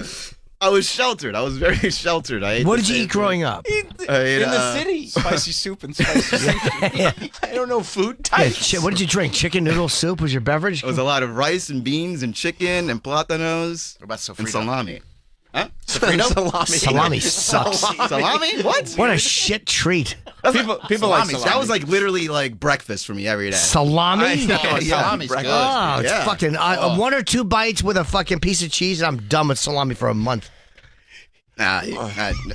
I was sheltered. I was very sheltered. I ate What the did you same eat growing up? I ate, In the city. Spicy soup and spicy sushi. I don't know food Yeah, types. what did you drink? Chicken noodle soup was your beverage? It was a lot of rice and beans and chicken and plátanos What about and sofrito? salami. Huh? Salami. Salami sucks. Salami? What? What a shit treat. People like salami. That was like literally like breakfast for me every day. Salami? Yeah, salami's good. Oh, it's Yeah. fucking one or two bites with a fucking piece of cheese, and I'm done with salami for a month. Nah,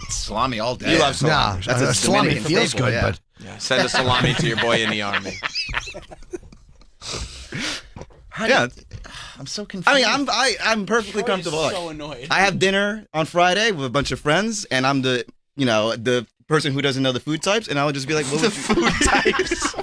Salami all day. You love salami. Nah, That's a salami Dominican feels staple, good, yeah. but Yeah, send a salami to your boy in the army. yeah. I'm so confused. I mean, I'm perfectly comfortable. So annoyed. I have dinner on Friday with a bunch of friends, and I'm the person who doesn't know the food types, and I'll just be like, well, The food types.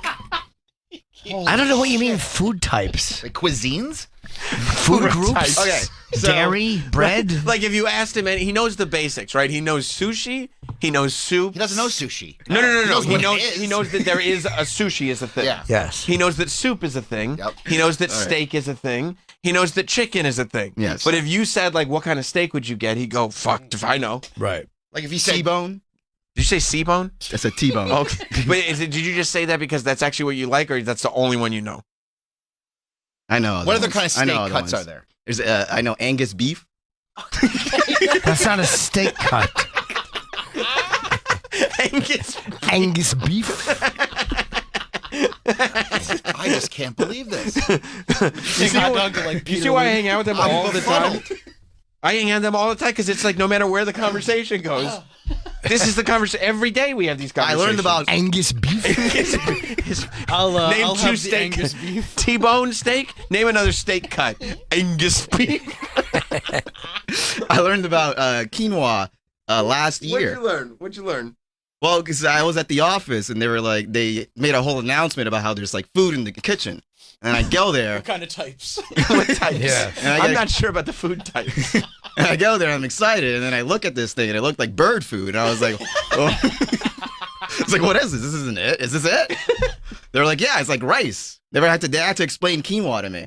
I don't know what you mean food types. Like cuisines? Food groups? types. Okay, so- Dairy, bread. Like if you asked him, and he knows the basics, right? He knows sushi. He knows soup. He doesn't know sushi. No. knows He what it knows. is. He knows that there is a sushi is a thing. Yeah. Yes. He knows that soup is a thing. Yep. He knows that All right. steak is a thing. He knows that chicken is a thing. Yes. But if you said like, what kind of steak would you get? He'd go, fuck if I know. Right. Like if you said T-bone. Did you say C-bone? That's a T-bone. Okay. But did you just say that because that's actually what you like, or that's the only one you know? I know. what other ones. kind of I know steak other cuts ones. are there? There's I know Angus beef. That's not a steak cut. Angus. Angus beef. I just can't believe this. You see why I hang out with them all the time? I hang out with them all the time because it's like no matter where the conversation goes, this is the conversation. Every day we have these I conversations. learned about Angus beef. Name I'll two have the steak. Angus beef. T-bone steak. Name another steak cut. Angus beef. I learned about quinoa last year. What'd you learn? Well, because I was at the office and they were like, they made a whole announcement about how there's like food in the kitchen, and I go there. What kind of types? What types? Yeah. And I I'm get- not sure about the food types. And I go there, I'm excited, and then I look at this thing, and it looked like bird food, and I was like, oh. It's like, what is this? This isn't it. Is this it? They were like, yeah, it's like rice. They had to explain quinoa to me.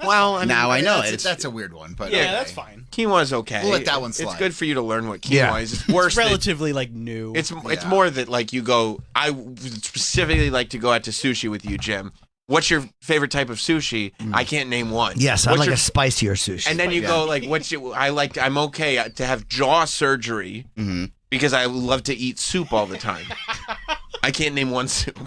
Well, I mean, Now I know that's, it's that's a weird one, but Yeah, okay. that's fine. Quinoa's okay. We'll let that one It's slide. good for you to learn what quinoa Yeah. is. It's worse. It's that- relatively like new. It's more that like you go. I would specifically like to go out to sushi with you, Jim. What's your favorite type of sushi? I can't name one. Yes, I What's like your- a spicier sushi. And then you go like, what's your? I'm okay to have jaw surgery because I love to eat soup all the time. I can't name one soup.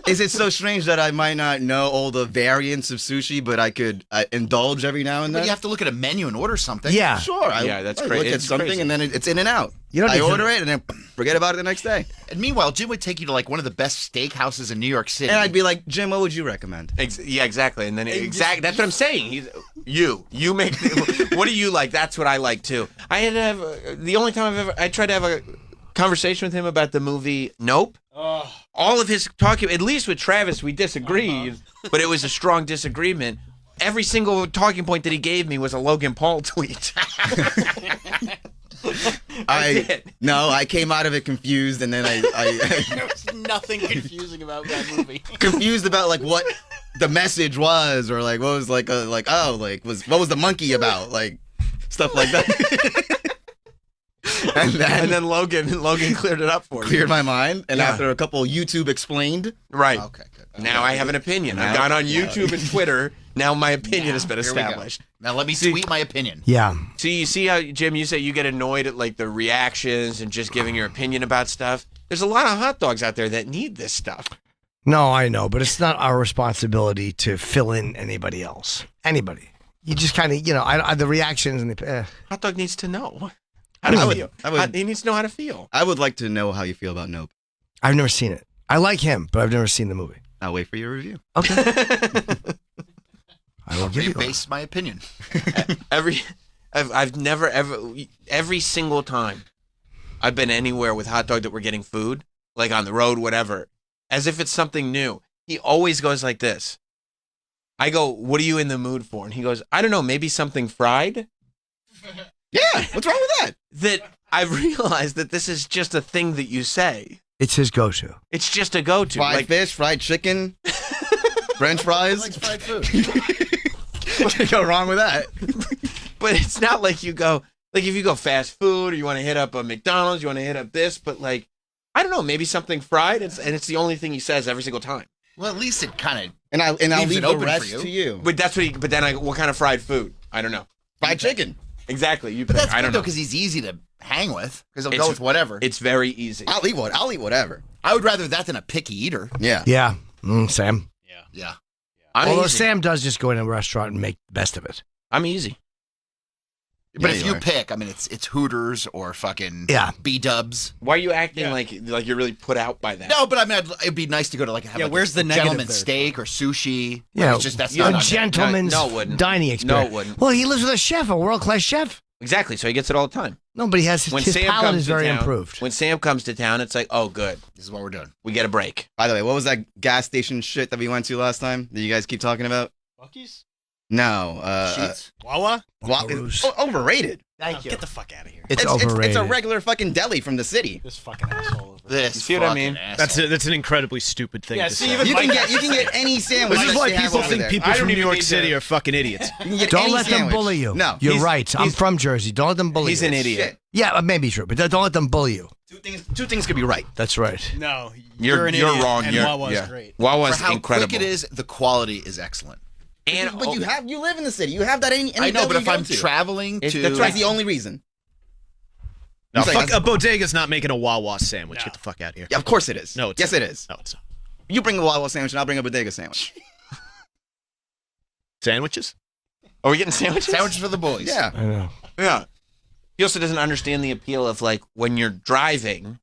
Is it so strange that I might not know all the variants of sushi, but I could indulge every now and But then? you have to look at a menu and order something. Yeah. Sure. Yeah, that's I crazy. look at It's something crazy. and then it's in and out. You don't I need to- order it and then forget about it the next day. And meanwhile, Jim would take you to like one of the best steakhouses in New York City. And I'd be like, Jim, what would you recommend? Yeah, exactly. And then exactly that's what I'm saying. You make. What do you like? That's what I like too. I had to have the only time I tried to have a conversation with him about the movie Nope. All of his talking, at least with Travis, we disagreed, but it was a strong disagreement. Every single talking point that he gave me was a Logan Paul tweet. I came out of it confused, and then I There was nothing confusing about that movie. confused about like what the message was, or like what was what was the monkey about, like stuff like that. and then Logan cleared it up for me. cleared my mind, and Yeah. after a couple YouTube explained, Right. Okay, good. Now I have an opinion. I've Now- gone on YouTube and Twitter. Now my opinion has been Here we go. established. Now let me tweet my opinion. Yeah. So you see how, Jim, you say you get annoyed at like the reactions and just giving your opinion about stuff? There's a lot of hot dogs out there that need this stuff. No, I know, but it's not our responsibility to fill in anybody else. Anybody. You just kind of, the reactions and the. Hot dog needs to know how to I would- feel. I would- He needs to know how to feel. I would like to know how you feel about Nope. I've never seen it. I like him, but I've never seen the movie. I'll wait for your review. Okay. I will give you one. Base my opinion. I've never ever every single time I've been anywhere with Hot Dog that we're getting food, like on the road, whatever, as if it's something new. He always goes like this. I go, "What are you in the mood for?" And he goes, "I don't know, maybe something fried." Yeah, what's wrong with that? That I've realized that this is just a thing that you say. It's his go-to. It's just a go-to. Fried fish, fried chicken, French fries. He likes fried food. What could go wrong with that? But it's not like you go, like if you go fast food or you want to hit up a McDonald's, you want to hit up this, but like, I don't know, maybe something fried. And it's the only thing he says every single time. Well, at least it kind of And I'll leaves leave it the open rest for you. to you. But that's what but then what kind of fried food? I don't know. Fried chicken. Exactly. You But pick. that's I good don't though know. because he's easy to hang with because he'll It's- go with whatever. It's very easy. I'll eat whatever. I would rather that than a picky eater. Yeah. Yeah. Sam. Yeah. Although easy. Sam does just go in a restaurant and make the best of it. I'm easy. But Yeah, if you you are. pick, I mean, it's Hooters or fucking Yeah. B-dubs. Why are you acting like you're really put out by that? No, but I mean, it'd be nice to go to like have like where's a the negative gentleman's there? steak or sushi. Yeah. It's just that's a not on gentleman's No, it wouldn't. dining experience. No, it wouldn't. Well, he lives with a chef, a world-class chef. Exactly. So he gets it all the time. No, but he has his palate is very improved. When Sam comes to town, it's like, oh, good. This is what we're doing. We get a break. By the way, what was that gas station shit that we went to last time that you guys keep talking about? Buc-ee's? No. Sheets? Wawa? It's overrated. Thank you. Get the fuck out of here. It's overrated. It's a regular fucking deli from the city. This fucking asshole over This You see what I fucking mean? asshole. That's an incredibly stupid thing Yeah, to see, say. even You Mike can has get to say it. any sandwich. This is that why they have people over think there. people I from don't New even York need City to- are fucking idiots. You can get Don't any let them sandwich. bully you. No. You're he's- right. I'm from Jersey. Don't let them bully He's you. an idiot. Shit. Yeah, it may be true, but don't let them bully you. Two things could be right. That's right. No, You're an idiot, wrong. And You're, Wawa's yeah. great. Wawa's For how incredible. quick it is, the quality is excellent. And But you live in the city. You have that any I know, but deli if you I'm go to. traveling to, That's right. The only reason. No, It's like fuck, that's- a bodega's not making a Wawa sandwich. Get the fuck out of here. Yeah, of course it is. No, it's yes, not. it is. No, it's not. You bring a Wawa sandwich, and I'll bring a bodega sandwich. Sandwiches? Are we getting sandwiches? sandwiches for the boys. Yeah. I know. Yeah. He also doesn't understand the appeal of like when you're driving,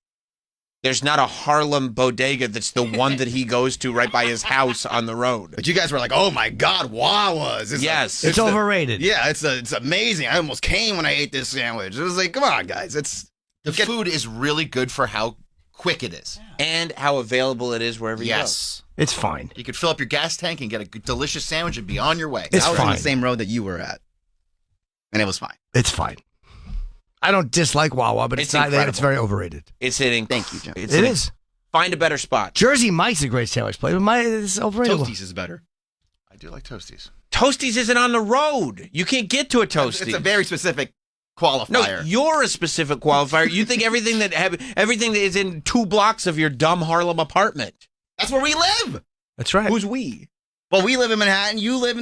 there's not a Harlem bodega that's the one that he goes to right by his house on the road. But you guys were like, "Oh my God, Wawa's!" Yes. It's overrated. Yeah, it's amazing. I almost came when I ate this sandwich. It was like, come on, guys. The food is really good for how quick it is. And how available it is wherever you go. Yes. It's fine. You could fill up your gas tank and get a delicious sandwich and be on your way. It's I was on fine. the same road that you were at, and it was fine. It's fine. I don't dislike Wawa, but It's it's not. incredible. It's very overrated. It's hitting. Thank you, Jim. It It is. Find a better spot. Jersey Mike's a great sandwich place, but it's overrated. Toasties is better. I do like Toasties. Toasties isn't on the road. You can't get to a Toasties. It's a very specific No, qualifier. you're a specific qualifier. You think everything that is in 2 blocks of your dumb Harlem apartment. That's where we live. That's right. Who's we? Well, we live in Manhattan. You live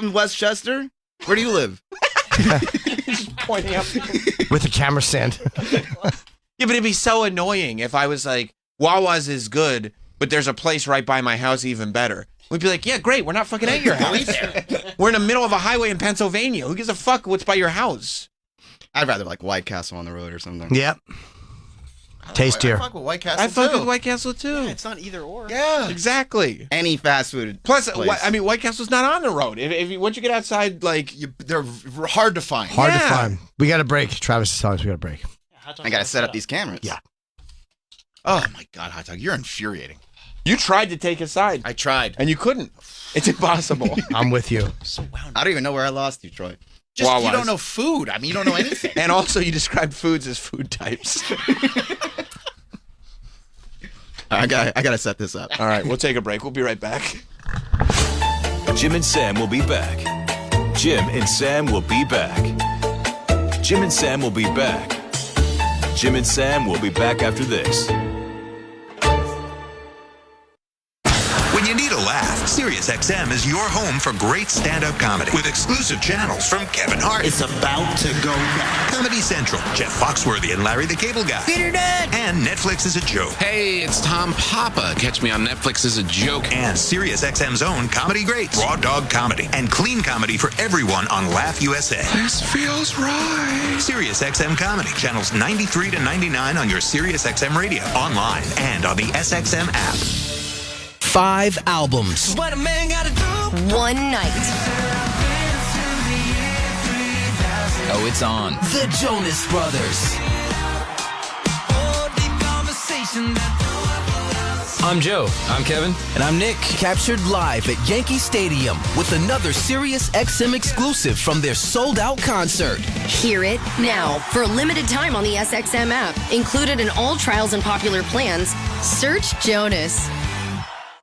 in Westchester. Where do you live? Pointing up. With the camera stand. Yeah, but it'd be so annoying if I was like, Wawa's is good, but there's a place right by my house even better. We'd be like, yeah, great. We're not fucking at your house. We're in the middle of a highway in Pennsylvania. Who gives a fuck what's by your house? I'd rather like White Castle on the road or something. Yep. Tastier. I fuck with White Castle I fuck too. with White Castle too. It's not either or. Yeah. Exactly. Any fast food. Plus, place. I mean, White Castle's not on the road. If you, once you get outside, like, They're hard to find. Hard to Yeah. find. We got a break. Travis is telling us we got a break. I gotta set up these cameras. Yeah. Oh my God, Hot Dog, you're infuriating. you tried to take a side I tried. and you couldn't. It's impossible. I'm with you. I don't even know where I lost you, Troy. Just you Wawa's. don't know food. I mean, you don't know anything. And also, you described foods as food types. I gotta set this up. All right, we'll take a break. We'll be right back. Jim and Sam will be back. Jim and Sam will be back. Jim and Sam will be back. Jim and Sam will be back after this. When you need a laugh, SiriusXM is your home for great stand-up comedy with exclusive channels from Kevin Hart. It's about to go down. Comedy Central, Jeff Foxworthy and Larry the Cable Guy. Peter Dunn. And Netflix is a joke. Hey, it's Tom Papa. Catch me on Netflix as a joke. And SiriusXM's own comedy greats, Raw Dog Comedy, and clean comedy for everyone on Laugh USA. This feels right. SiriusXM Comedy, channels 93 to 99 on your SiriusXM radio, online, and on the SXM app. 5 albums. What a man gotta do. One night. Oh, it's on. The Jonas Brothers. I'm Joe. I'm Kevin. And I'm Nick. Captured live at Yankee Stadium with another Sirius XM exclusive from their sold-out concert. Hear it now. For a limited time on the SXM app, included in all trials and popular plans, search Jonas.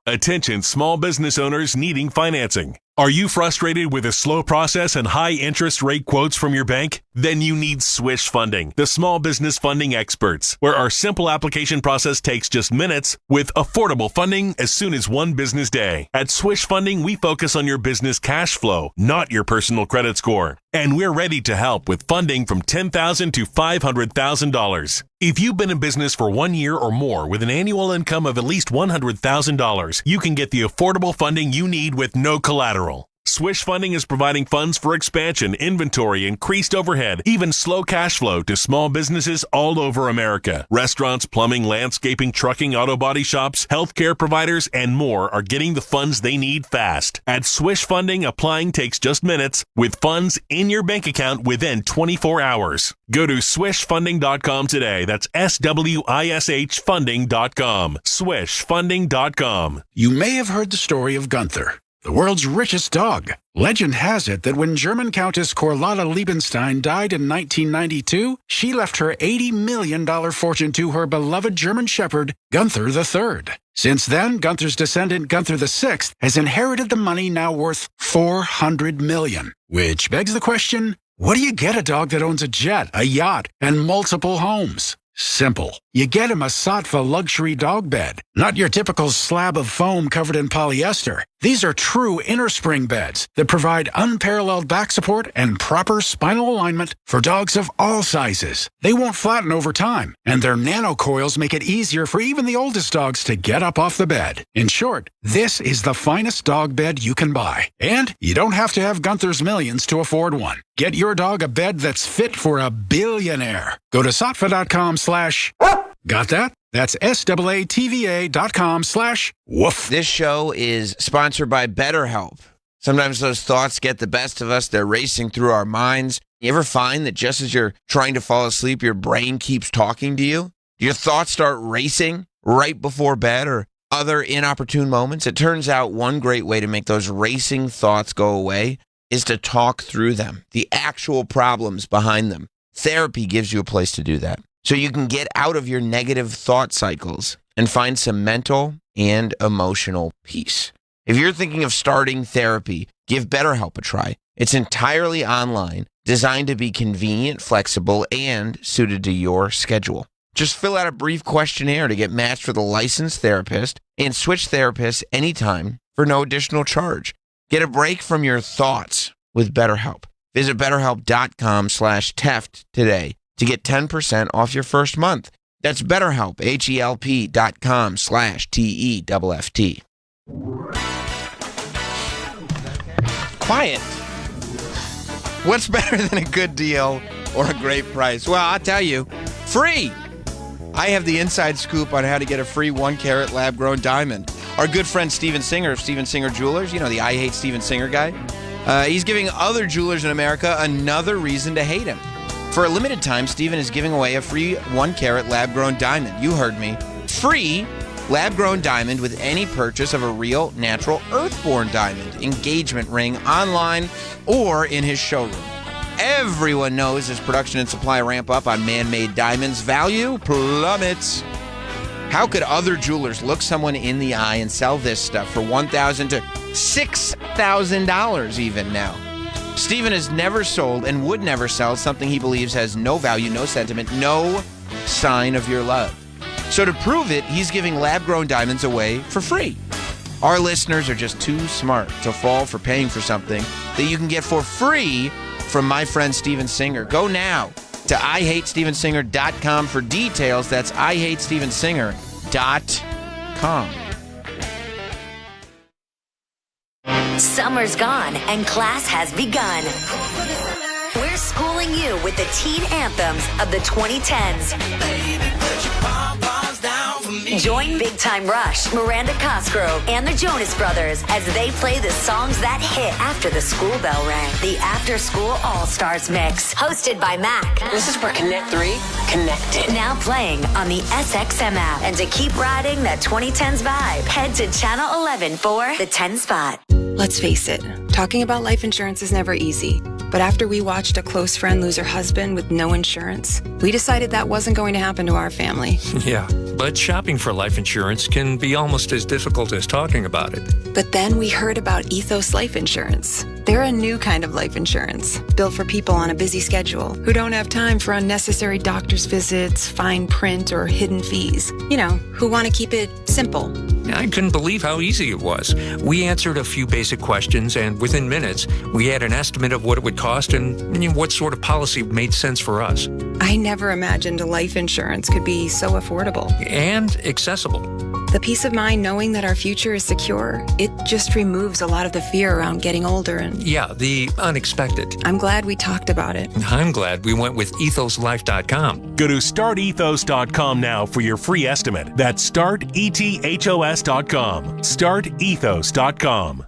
Attention small business owners needing financing. Are you frustrated with a slow process and high interest rate quotes from your bank? Then you need Swish Funding, the small business funding experts, where our simple application process takes just minutes with affordable funding as soon as one business day. At Swish Funding, we focus on your business cash flow, not your personal credit score. And we're ready to help with funding from $10,000 to $500,000. If you've been in business for 1 year or more with an annual income of at least $100,000, you can get the affordable funding you need with no collateral. Swish Funding is providing funds for expansion, inventory, increased overhead, even slow cash flow to small businesses all over America. Restaurants, plumbing, landscaping, trucking, auto body shops, healthcare providers, and more are getting the funds they need fast. At Swish Funding, applying takes just minutes with funds in your bank account within 24 hours. Go to swishfunding.com today. That's SWISH funding.com. Swishfunding.com. You may have heard the story of Gunther, the world's richest dog. Legend has it that when German Countess Carlotta Liebenstein died in 1992, she left her $80 million fortune to her beloved German Shepherd, Gunther III. Since then, Gunther's descendant, Gunther VI, has inherited the money now worth $400 million. Which begs the question, what do you get a dog that owns a jet, a yacht, and multiple homes? Simple. You get him a Sattva luxury dog bed, not your typical slab of foam covered in polyester. These are true inner spring beds that provide unparalleled back support and proper spinal alignment for dogs of all sizes. They won't flatten over time, and their nano coils make it easier for even the oldest dogs to get up off the bed. In short, this is the finest dog bed you can buy. And you don't have to have Gunther's millions to afford one. Get your dog a bed that's fit for a billionaire. Go to sattva.com/... Got that? That's SAATVA.com/woof. This show is sponsored by BetterHelp. Sometimes those thoughts get the best of us. They're racing through our minds. You ever find that just as you're trying to fall asleep, your brain keeps talking to you? Your thoughts start racing right before bed or other inopportune moments? It turns out one great way to make those racing thoughts go away is to talk through them, the actual problems behind them. Therapy gives you a place to do that. So you can get out of your negative thought cycles and find some mental and emotional peace. If you're thinking of starting therapy, give BetterHelp a try. It's entirely online, designed to be convenient, flexible, and suited to your schedule. Just fill out a brief questionnaire to get matched with a licensed therapist and switch therapists anytime for no additional charge. Get a break from your thoughts with BetterHelp. Visit BetterHelp.com /Teft today to get 10% off your first month. That's BetterHelp, HELP.com /TEFT. Quiet. What's better than a good deal or a great price? Well, I'll tell you, free. I have the inside scoop on how to get a free 1-carat lab-grown diamond. Our good friend Steven Singer of Steven Singer Jewelers, you know, the I Hate Steven Singer guy, he's giving other jewelers in America another reason to hate him. For a limited time, Steven is giving away a free 1-carat lab-grown diamond. You heard me. Free lab-grown diamond with any purchase of a real, natural, earth-born diamond, engagement ring, online, or in his showroom. Everyone knows as production and supply ramp up on man-made diamonds, value plummets. How could other jewelers look someone in the eye and sell this stuff for $1,000 to $6,000 even now? Steven has never sold and would never sell something he believes has no value, no sentiment, no sign of your love. So to prove it, he's giving lab-grown diamonds away for free. Our listeners are just too smart to fall for paying for something that you can get for free from my friend Steven Singer. Go now to IHateStevenSinger.com for details. That's IHateStevenSinger.com. Summer's gone and class has begun. We're schooling you with the teen anthems of the 2010s. Join Big Time Rush, Miranda Cosgrove, and the Jonas Brothers as they play the songs that hit after the school bell rang. The After School All-Stars Mix, hosted by Mac. This is where Connect 3 connected. Now playing on the SXM app. And to keep riding that 2010s vibe, head to Channel 11 for the 10 spot. Let's face it, talking about life insurance is never easy. But after we watched a close friend lose her husband with no insurance, we decided that wasn't going to happen to our family. Yeah, but shopping for life insurance can be almost as difficult as talking about it. But then we heard about Ethos Life Insurance. They're a new kind of life insurance, built for people on a busy schedule who don't have time for unnecessary doctor's visits, fine print, or hidden fees. You know, who want to keep it simple. I couldn't believe how easy it was. We answered a few basic questions, and within minutes, we had an estimate of what it would cost and what sort of policy made sense for us. I never imagined a life insurance could be so affordable. And accessible. The peace of mind knowing that our future is secure, it just removes a lot of the fear around getting older and... Yeah, the unexpected. I'm glad we talked about it. I'm glad we went with ethoslife.com. Go to startethos.com now for your free estimate. That's startethos.com. Startethos.com.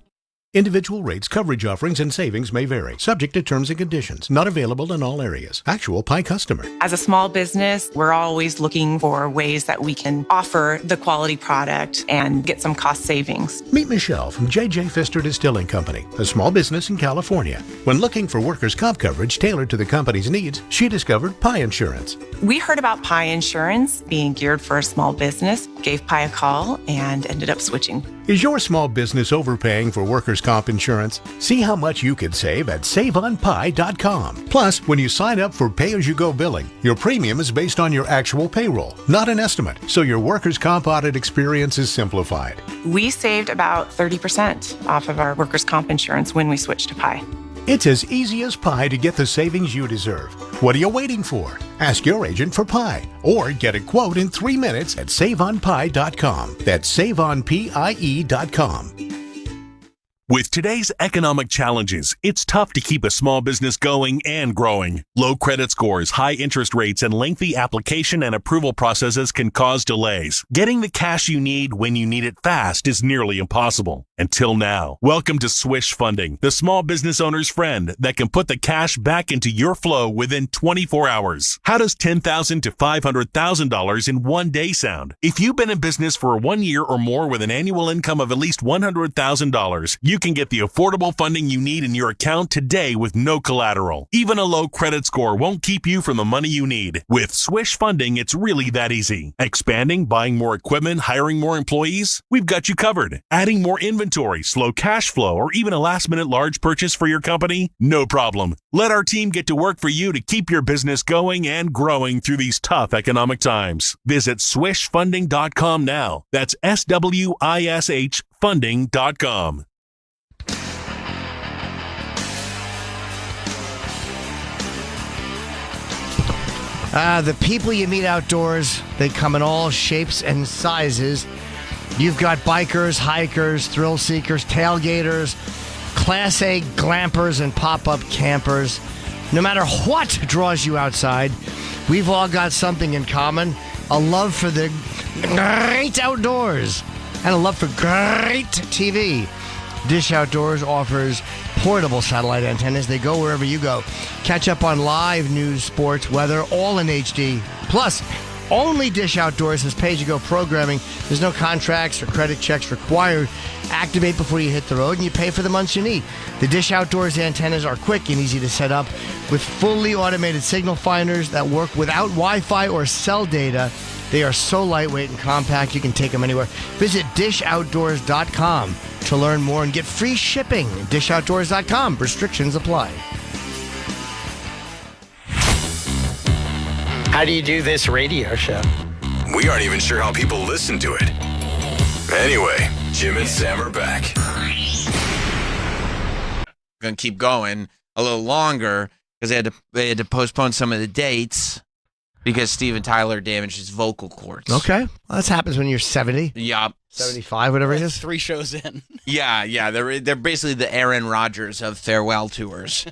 Individual rates, coverage offerings, and savings may vary. Subject to terms and conditions. Not available in all areas. Actual Pi customer. As a small business, we're always looking for ways that we can offer the quality product and get some cost savings. Meet Michelle from J.J. Pfister Distilling Company, a small business in California. When looking for workers' comp coverage tailored to the company's needs, she discovered Pi Insurance. We heard about Pi Insurance being geared for a small business, gave Pi a call, and ended up switching. Is your small business overpaying for workers' comp insurance? See how much you could save at saveonpi.com. Plus, when you sign up for pay-as-you-go billing, your premium is based on your actual payroll, not an estimate, so your workers' comp audit experience is simplified. We saved about 30% off of our workers' comp insurance when we switched to Pi. It's as easy as pie to get the savings you deserve. What are you waiting for? Ask your agent for Pi or get a quote in 3 minutes at saveonpi.com. That's saveonpie.com. With today's economic challenges, it's tough to keep a small business going and growing. Low credit scores, high interest rates, and lengthy application and approval processes can cause delays. Getting the cash you need when you need it fast is nearly impossible. Until now. Welcome to Swish Funding, the small business owner's friend that can put the cash back into your flow within 24 hours. How does $10,000 to $500,000 in one day sound? If you've been in business for 1 year or more with an annual income of at least $100,000, you can get the affordable funding you need in your account today with no collateral. Even a low credit score won't keep you from the money you need. With Swish Funding, it's really that easy. Expanding, buying more equipment, hiring more employees? We've got you covered. Adding more inventory, slow cash flow, or even a last-minute large purchase for your company? No problem. Let our team get to work for you to keep your business going and growing through these tough economic times. Visit swishfunding.com now. That's SWISH funding.com. The people you meet outdoors, they come in all shapes and sizes. You've got bikers, hikers, thrill seekers, tailgaters, Class A glampers, and pop-up campers. No matter what draws you outside, we've all got something in common. A love for the great outdoors and a love for great TV. Dish Outdoors offers portable satellite antennas. They go wherever you go. Catch up on live news, sports, weather, all in HD. Plus, only Dish Outdoors has pay-as-you-go programming. There's no contracts or credit checks required. Activate before you hit the road, and you pay for the months you need. The Dish Outdoors antennas are quick and easy to set up with fully automated signal finders that work without Wi-Fi or cell data. They are so lightweight and compact, you can take them anywhere. Visit dishoutdoors.com to learn more and get free shipping. Dishoutdoors.com. Restrictions apply. How do you do this radio show? We aren't even sure how people listen to it. Anyway, Jim and Sam are back. Gonna keep going a little longer because they had to postpone some of the dates because Steven Tyler damaged his vocal cords. Okay. Well, that happens when you're 70. Yup. 75, whatever it is. 3 shows in. Yeah. They're basically the Aaron Rodgers of farewell tours.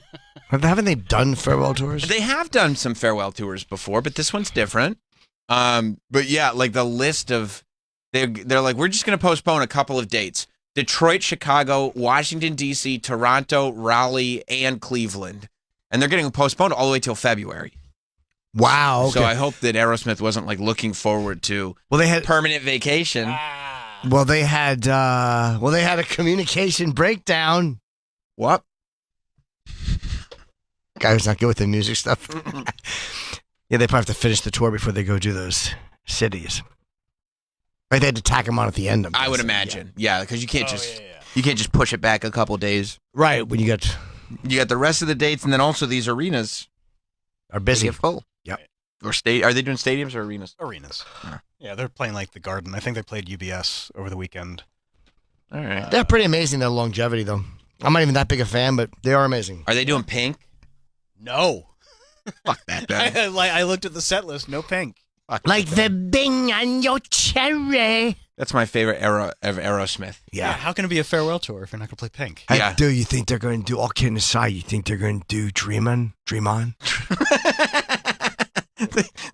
Haven't they done farewell tours? They have done some farewell tours before, but this one's different. But yeah, like the list of They're like, we're just going to postpone a couple of dates. Detroit, Chicago, Washington, D.C., Toronto, Raleigh, and Cleveland. And they're getting postponed all the way till February. Wow. Okay. So I hope that Aerosmith wasn't like looking forward to they had permanent vacation. Well, they had a communication breakdown. What? Guy was not good with the music stuff. Yeah, they probably have to finish the tour before they go do those cities. Right, they had to tack them on at the end. I would imagine, yeah, because you can't you can't just push it back a couple days. Right, when you got the rest of the dates, and then also these arenas are busy. They get full. Yep. Or are they doing stadiums or arenas? Arenas. Yeah, they're playing like the Garden. I think they played UBS over the weekend. All right. They're pretty amazing, their longevity, though. I'm not even that big a fan, but they are amazing. Are they doing Pink? No. Fuck that. I looked at the set list. No Pink. Like the Bing on your cherry. That's my favorite era of Aerosmith. Yeah. How can it be a farewell tour if you're not going to play Pink? Hey, do you think they're going to do, all kidding aside, you think they're going to do Dream On?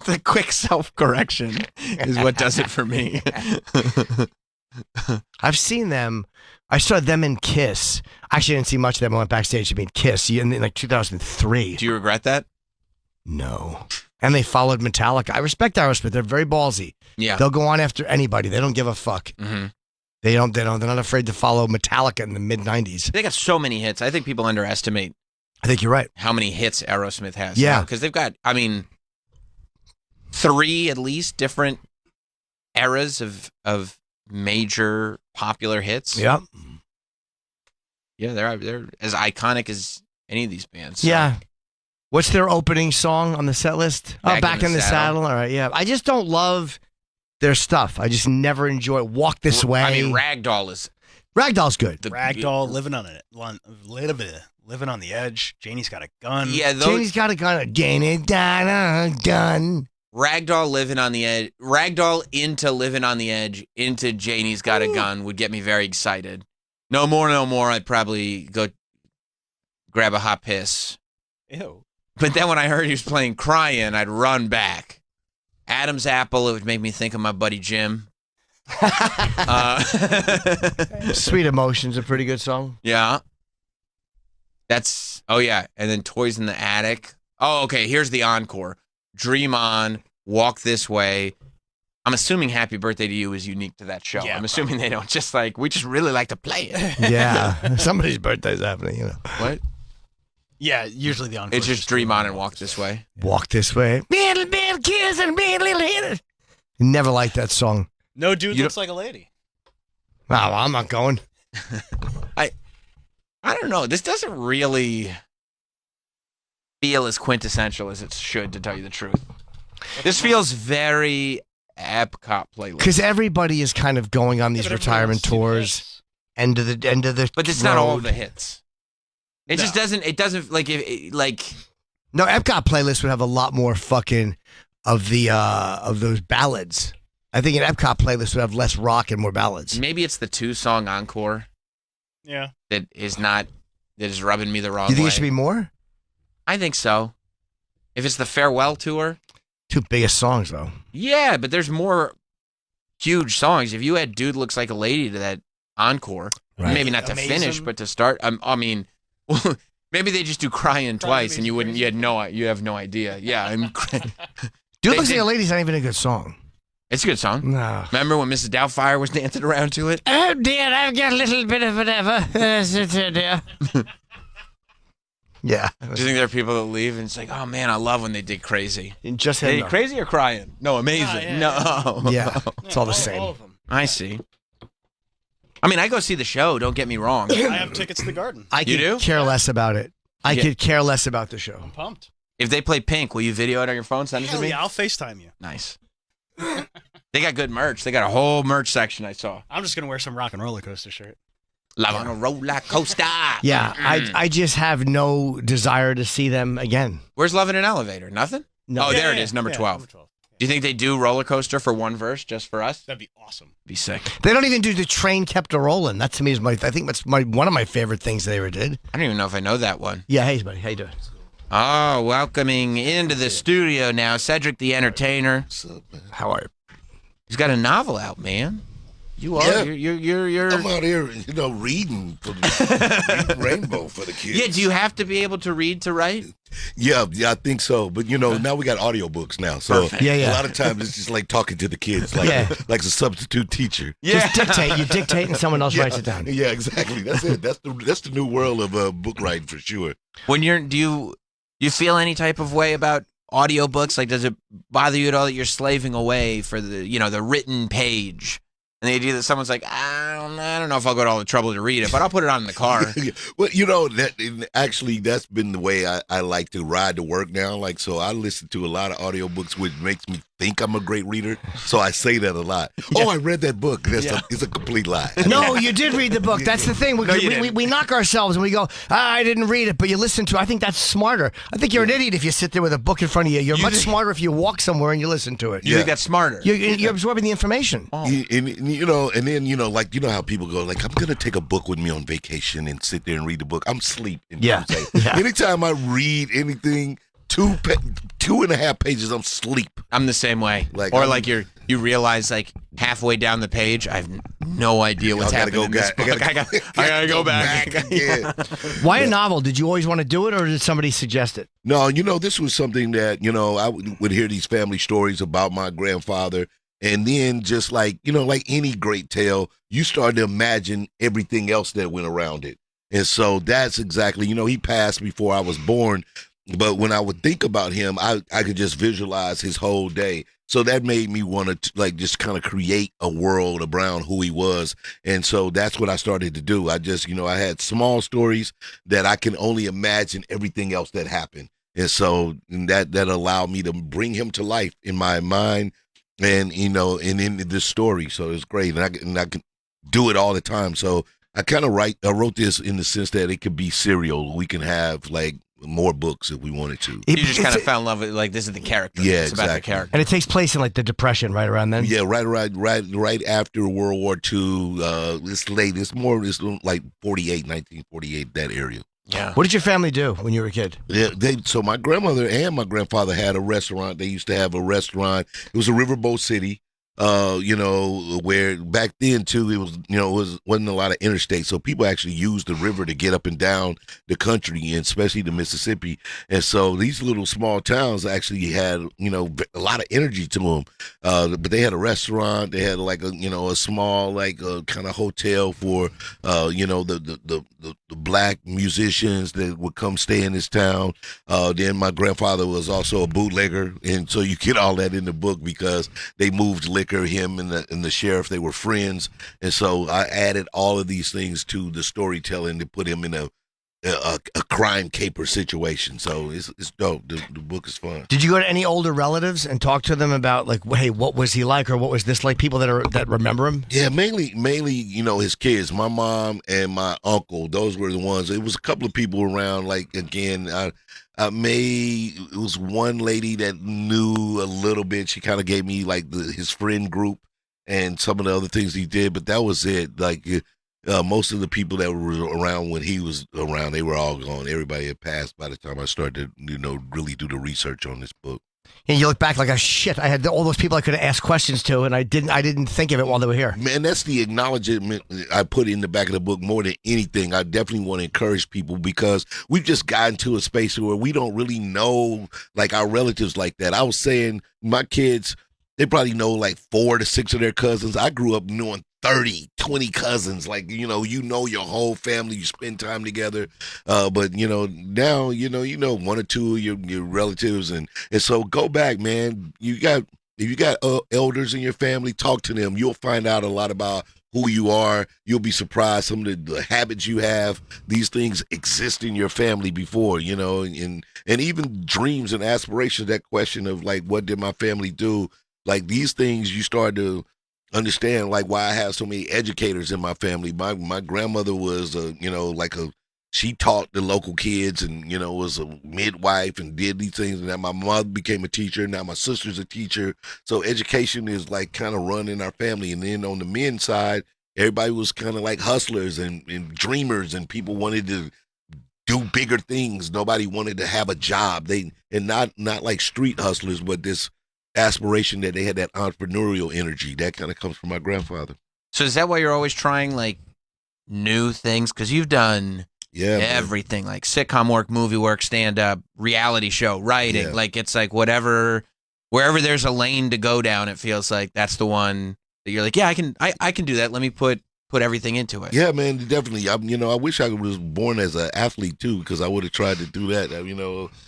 The quick self-correction is what does it for me. I've seen them. I saw them in Kiss. Actually, I didn't see much of them. I went backstage to meet Kiss in like 2003. Do you regret that? No. And they followed Metallica. I respect Aerosmith. They're very ballsy. Yeah. They'll go on after anybody. They don't give a fuck. Mm-hmm. They're not afraid to follow Metallica in the mid-90s. They got so many hits. I think people underestimate. I think you're right. How many hits Aerosmith has. Yeah. Because they've got, 3 at least different eras of major popular hits. Yep. Yeah, they're as iconic as any of these bands. So. Yeah. What's their opening song on the set list? Back in the Saddle. All right, yeah. I just don't love their stuff. I just never enjoy Walk This Way. I mean, Ragdoll's good. Ragdoll, living on the edge. Janie's got a gun. Yeah, Janie's got a gun. Janie got a gun. Ragdoll, Living on the Edge. Ragdoll into Living on the Edge into Janie's Got a Gun would get me very excited. No more. I'd probably go grab a hot piss. Ew. But then when I heard he was playing Crying, I'd run back. Adam's Apple, it would make me think of my buddy Jim. Sweet Emotion's a pretty good song. Yeah. And then Toys in the Attic. Oh, okay, here's the encore. Dream On, Walk This Way. I'm assuming Happy Birthday to You is unique to that show. Yeah, I'm assuming they don't just we just really like to play it. Yeah. Somebody's birthday's happening, What? Yeah, usually the encore. It's just Dream On and Walk This Way. Walk This Way. Little kiss and little hit. Never liked that song. No dude looks like a lady. No, I'm not going. I don't know. This doesn't really feel as quintessential as it should, to tell you the truth. This feels very Epcot playlist. Because everybody is kind of going on these retirement tours. End of the But it's not all of the hits. It just doesn't. It doesn't like No, Epcot playlist would have a lot more fucking of those ballads. I think an Epcot playlist would have less rock and more ballads. Maybe it's the 2-song encore. Yeah. That is rubbing me the wrong way. You think it should be more? I think so. If it's the farewell tour. 2 biggest songs, though. Yeah, but there's more huge songs. If you had Dude Looks Like a Lady to that encore, right. Maybe not to finish, but to start. Maybe they just do Crying twice, and you have no idea. Yeah, Dude Looks Like a Lady's not even a good song. It's a good song. No. Remember when Mrs. Doubtfire was dancing around to it? Oh dear, I've got a little bit of whatever. Dear. Yeah. Do you think there are people that leave and it's like, oh man, I love when they did Crazy? Just they did Crazy or Crying? No, Amazing. No. Yeah, it's all the same. All of them. I see. I mean, I go see the show. Don't get me wrong. I have tickets to the Garden. I could care less about it. I could care less about the show. I'm pumped. If they play Pink, will you video it on your phone? Send it to me. Yeah, I'll FaceTime you. Nice. They got good merch. They got a whole merch section I saw. I'm just gonna wear some Rock and Roller Coaster shirt. Love on a roller coaster. Yeah, I just have no desire to see them again. Where's Love in an Elevator? Nothing? No. Oh, there it is, number 12. Number 12. Do you think they do roller coaster for one verse just for us? That'd be awesome. Be sick. They don't even do The Train Kept a Rollin'. That to me is I think that's one of my favorite things they ever did. I don't even know if I know that one. Yeah, hey buddy, how you doing? Oh, welcoming into the studio now, Cedric the Entertainer. What's up, man? How are you? He's got a novel out, man. You are. Yeah. You're. I'm out here, reading reading Rainbow for the kids. Yeah. Do you have to be able to read to write? Yeah, I think so. But now we got audiobooks now, so Perfect. a lot of times it's just like talking to the kids, like a substitute teacher. Just dictate. You dictate, and someone else writes it down. Yeah, exactly. That's it. That's the new world of book writing for sure. When do you feel any type of way about audiobooks? Like, does it bother you at all that you're slaving away for the written page? And the idea that someone's like, I don't know if I'll go to all the trouble to read it, but I'll put it on in the car. Well, that's been the way I like to ride to work now. Like, so I listen to a lot of audiobooks, which makes me think I'm a great reader. So I say that a lot. Yeah. Oh, I read that book. It's a complete lie. No, you did read the book. That's the thing. We knock ourselves and we go, I didn't read it, but you listen to it. I think that's smarter. I think you're an idiot if you sit there with a book in front of you. You're much smarter if you walk somewhere and you listen to it. You think that's smarter? You're absorbing the information. Oh. And then how people go, like, I'm gonna take a book with me on vacation and sit there and read the book. I'm asleep. Anytime I read anything, 2.5 pages, I'm asleep. I'm the same way. You realize like halfway down the page, I have no idea what's happening in this book. I gotta go back. Why a novel? Did you always want to do it, or did somebody suggest it? No, this was something that I would hear these family stories about my grandfather. And then just like any great tale, you start to imagine everything else that went around it. And so that's exactly, he passed before I was born. But when I would think about him, I could just visualize his whole day. So that made me want to just kind of create a world around who he was. And so that's what I started to do. I just, I had small stories that I can only imagine everything else that happened. And so that allowed me to bring him to life in my mind. And and in this story, so it's great, and I can do it all the time. So I wrote this in the sense that it could be serial. We can have like more books if we wanted to. You just kind of fell in love with like this is the character. Yeah, it's about the character, and it takes place in like the Depression, right around then. Yeah, right after World War II. It's late. It's like 1948, that area. Yeah. What did your family do when you were a kid? Yeah, so my grandmother and my grandfather had a restaurant. They used to have a restaurant. It was a riverboat city. Where back then too, it was wasn't a lot of interstate, so people actually used the river to get up and down the country, and especially the Mississippi. And so these little small towns actually had a lot of energy to them. But they had a restaurant. They had like a small kind of hotel for the black musicians that would come stay in this town. Then my grandfather was also a bootlegger, and so you get all that in the book because they moved liquor. Him and the sheriff, they were friends, and so I added all of these things to the storytelling to put him in a crime caper situation. So it's dope. The book is fun. Did you go to any older relatives and talk to them about like, hey, what was he like, or what was this like? People that remember him? Yeah, mainly his kids, my mom and my uncle. Those were the ones. It was a couple of people around. Like again, it was one lady that knew a little bit. She kind of gave me like his friend group and some of the other things he did, but that was it. Like most of the people that were around when he was around, they were all gone. Everybody had passed by the time I started to, really do the research on this book. And you look back like, shit, I had all those people I could have asked questions to, and I didn't think of it while they were here. Man, that's the acknowledgement I put in the back of the book more than anything. I definitely want to encourage people because we've just gotten to a space where we don't really know like our relatives like that. I was saying my kids, they probably know like 4 to 6 of their cousins. I grew up knowing 30, 20 cousins, like, your whole family, you spend time together. But, now, 1 or 2 of your relatives. And so go back, man. If you got elders in your family, talk to them. You'll find out a lot about who you are. You'll be surprised some of the habits you have. These things exist in your family before, and even dreams and aspirations, that question of like, what did my family do? Like these things you start to understand, like why I have so many educators in my family. My grandmother was she taught the local kids and was a midwife and did these things, and then my mother became a teacher. Now my sister's a teacher. So education is like kind of run in our family. And then on the men's side, everybody was kind of like hustlers and dreamers, and people wanted to do bigger things. Nobody wanted to have a job. Not like street hustlers, but this aspiration that they had, that entrepreneurial energy that kind of comes from my grandfather. So is that why you're always trying like new things? Because you've done everything, like sitcom work, movie work, stand-up, reality show, writing. Yeah. Like it's like wherever there's a lane to go down, it feels like that's the one that you're like, yeah, I can do that. Let me put everything into it. Yeah, man, definitely. I wish I was born as an athlete too, because I would have tried to do that.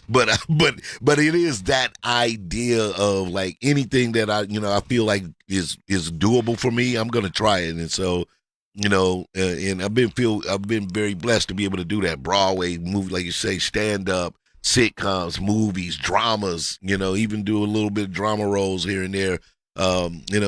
But it is that idea of like anything that I feel like is doable for me. I'm gonna try it, and so and I've been very blessed to be able to do that. Broadway movie, like you say, stand up, sitcoms, movies, dramas. Even do a little bit of drama roles here and there.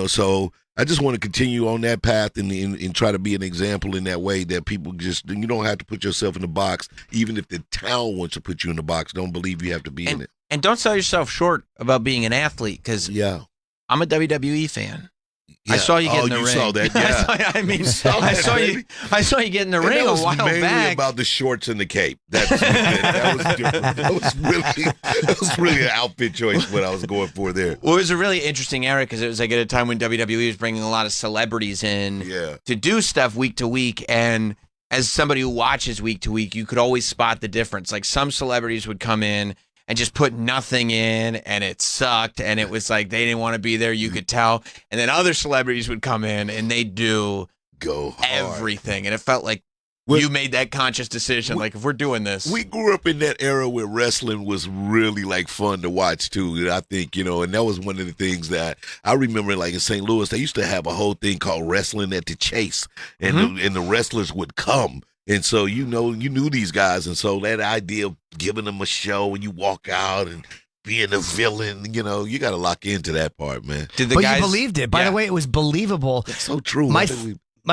So. I just want to continue on that path and try to be an example in that way that people you don't have to put yourself in the box. Even if the town wants to put you in the box, don't believe you have to be in it. And don't sell yourself short about being an athlete, because I'm a WWE fan. Yeah. I saw you get in the ring. Saw that, yeah. I saw you get in the ring a while mainly back. About the shorts and the cape. That was different. That was really an outfit choice what I was going for there. Well, it was a really interesting era because it was like at a time when WWE was bringing a lot of celebrities in to do stuff week to week, and as somebody who watches week to week, you could always spot the difference. Like some celebrities would come in and just put nothing in, and it sucked, and it was like they didn't want to be there, you could tell. And then other celebrities would come in, and they'd go hard. Everything. And it felt like you made that conscious decision, like, if we're doing this. We grew up in that era where wrestling was really, like, fun to watch, too. And I think, and that was one of the things that I remember, like, in St. Louis, they used to have a whole thing called Wrestling at the Chase, and the wrestlers would come. And so, you knew these guys. And so that idea of giving them a show and you walk out and being a villain, you got to lock into that part, man. You believed it. By the way, it was believable. That's so true. My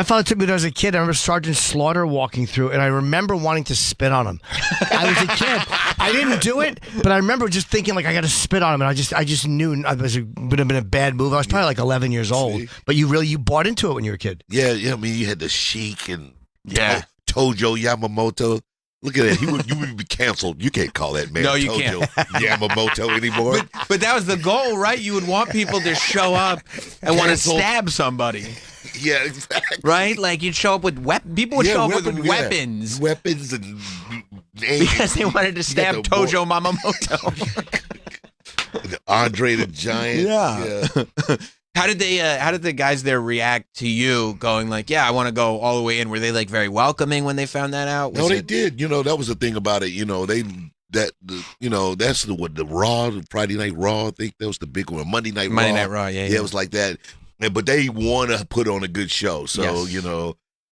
father took me when I was a kid. I remember Sergeant Slaughter walking through, and I remember wanting to spit on him. I was a kid. I didn't do it, but I remember just thinking, like, I got to spit on him, and I just knew it would have been a bad move. I was probably like 11 years old, but you bought into it when you were a kid. Yeah. I mean, you had the Sheik and Tojo Yamamoto. Look at that. You would be canceled. You can't call that man Tojo Yamamoto anymore. But that was the goal, right? You would want people to show up and want to stab somebody. Yeah, exactly. Right? Like you'd show up with weapons. People would show up with weapons. Weapons and because they wanted to stab Tojo Yamamoto. Andre the Giant. Yeah. How did the guys there react to you going like, yeah, I want to go all the way in? Were they like very welcoming when they found that out? They did. That was the thing about it. That's the Raw, Friday Night Raw. I think that was the big one. Monday Night Raw. Yeah, it was like that. But they want to put on a good show. So,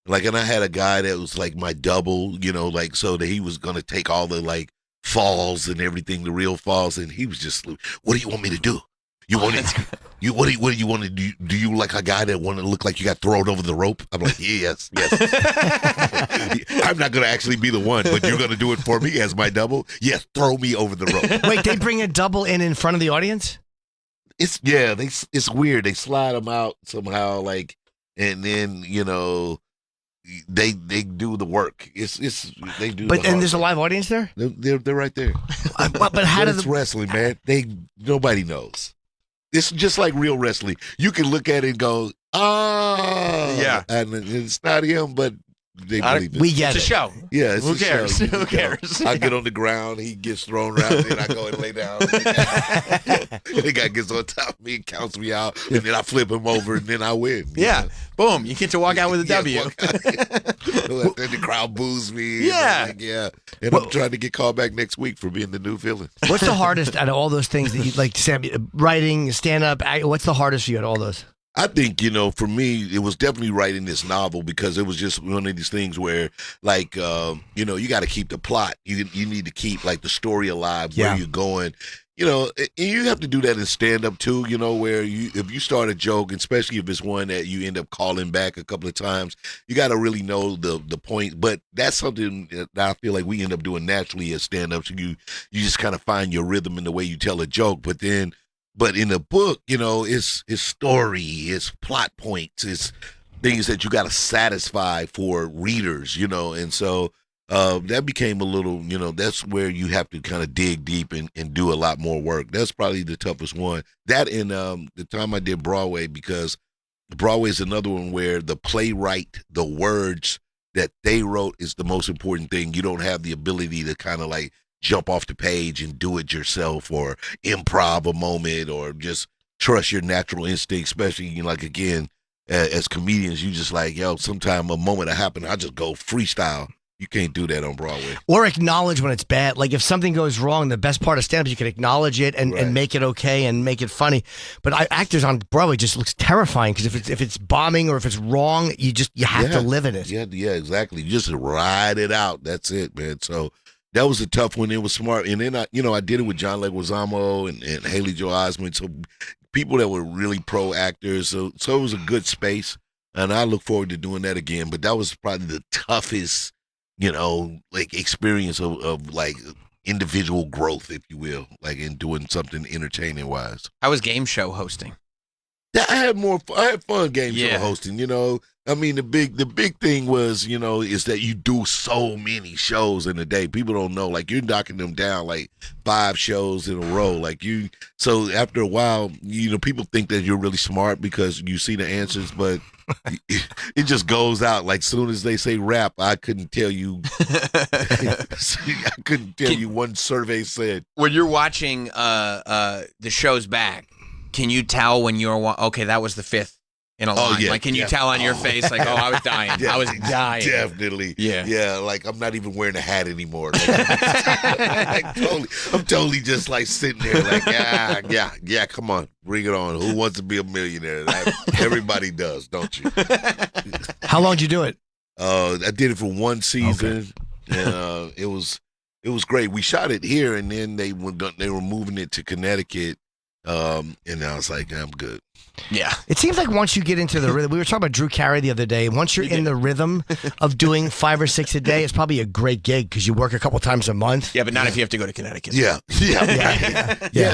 like, and I had a guy that was like my double, like, so that he was going to take all the like falls and everything, the real falls. And he was just, what do you want me to do? What do you want to do? Do you like a guy that want to look like you got thrown over the rope? I'm like, yes. I'm not going to actually be the one, but you're going to do it for me as my double? Yes, throw me over the rope. Wait, they bring a double in front of the audience? It's weird. They slide them out somehow, like, and then they do the work. They do. But and there's a live audience there. They're right there. But how does it's wrestling, man? Nobody knows. It's just like real wrestling. You can look at it and go, yeah, and it's not him, but they believe it. We get it's a show. Yeah, it's Who cares? Show. Who cares? I get on the ground, he gets thrown around, then I go and lay down. The guy gets on top of me and counts me out, and then I flip him over, and then I win. Yeah, boom! You get to walk out with a W. Then the crowd boos me. Yeah, and I'm trying to get called back next week for being the new villain. What's the hardest out of all those things that you like? Sam, writing, stand up. What's the hardest for you out of all those? I think, for me, it was definitely writing this novel because it was just one of these things where, like, you got to keep the plot. You need to keep, like, the story alive, where you're going. And you have to do that in stand-up, too, where if you start a joke, especially if it's one that you end up calling back a couple of times, you got to really know the point. But that's something that I feel like we end up doing naturally as stand-ups. You just kind of find your rhythm in the way you tell a joke, But in the book, it's story, it's plot points, it's things that you got to satisfy for readers, and so that became a little, that's where you have to kind of dig deep and do a lot more work. That's probably the toughest one. That and the time I did Broadway, because Broadway is another one where the playwright, the words that they wrote is the most important thing. You don't have the ability to kind of like jump off the page and do it yourself or improv a moment or just trust your natural instinct, especially, you know, like, again, as comedians, you just like, yo, sometime a moment will happen, I just go freestyle. You can't do that on Broadway. Or acknowledge when it's bad. Like if something goes wrong, the best part of stand-up is you can acknowledge it and make it okay and make it funny. But actors on Broadway just looks terrifying because if it's bombing or if it's wrong, you have to live in it. Yeah, exactly. You just ride it out. That's it, man. So that was a tough one. It was smart. And then I did it with John Leguizamo and Haley Joel Osment. So people that were really pro actors. So it was a good space. And I look forward to doing that again. But that was probably the toughest, you know, like experience of like individual growth, if you will, like in doing something entertaining wise. How was game show hosting? Yeah, I had fun game show hosting, you know. I mean, the big thing was, you know, is that you do so many shows in a day. People don't know, like you're knocking them down like 5 shows in a row. Like so after a while, you know, people think that you're really smart because you see the answers, but it just goes out. Like soon as they say rap, I couldn't tell you. One survey said. When you're watching the shows back, can you tell when you're okay? That was the 5th in a line. Like, can you tell on your face, like, oh, I was dying. I was dying. Definitely. Yeah. Like I'm not even wearing a hat anymore. Like, I'm totally just like sitting there, like, yeah. Come on, bring it on. Who wants to be a millionaire? Everybody does, don't you? How long did you do it? I did it for 1 season, and it was great. We shot it here, and then they were moving it to Connecticut. And I was like, I'm good. Yeah. It seems like once you get into the rhythm, we were talking about Drew Carey the other day. Once you're in the rhythm of doing 5 or 6 a day, it's probably a great gig because you work a couple times a month. Yeah, but not if you have to go to Connecticut. Yeah.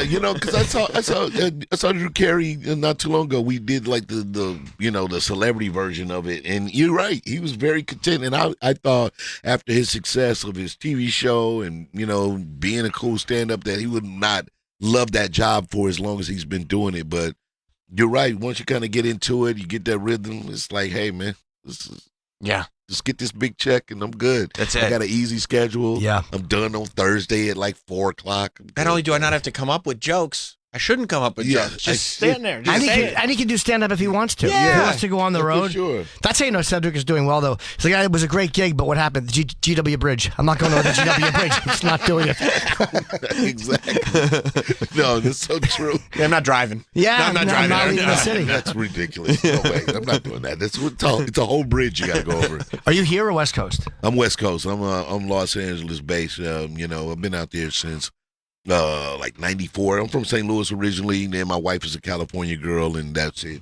You know, because I saw Drew Carey not too long ago. We did like the celebrity version of it, and you're right. He was very content, and I thought after his success of his TV show and, you know, being a cool stand-up that he would not love that job for as long as he's been doing it. But you're right. Once you kind of get into it, you get that rhythm. It's like, hey, man, just get this big check and I'm good. That's it. I got an easy schedule. Yeah. I'm done on Thursday at like 4:00. Not only do I not have to come up with jokes, I shouldn't come up with jokes. Just stand there. And he can do stand-up if he wants to. Yeah. If he wants to go on the road. For sure. That's how you know Cedric is doing well, though. It's like, it was a great gig, but what happened? The GW Bridge. I'm not going over the GW Bridge. It's not doing it. Exactly. No, that's so true. Yeah, I'm not driving. Yeah, no, I'm not driving. I'm not leaving the city. That's ridiculous. No way. I'm not doing that. It's a whole bridge you got to go over. Are you here or West Coast? I'm West Coast. I'm Los Angeles based. You know, I've been out there since like 94. I'm from St. Louis originally, and then my wife is a California girl, and that's it.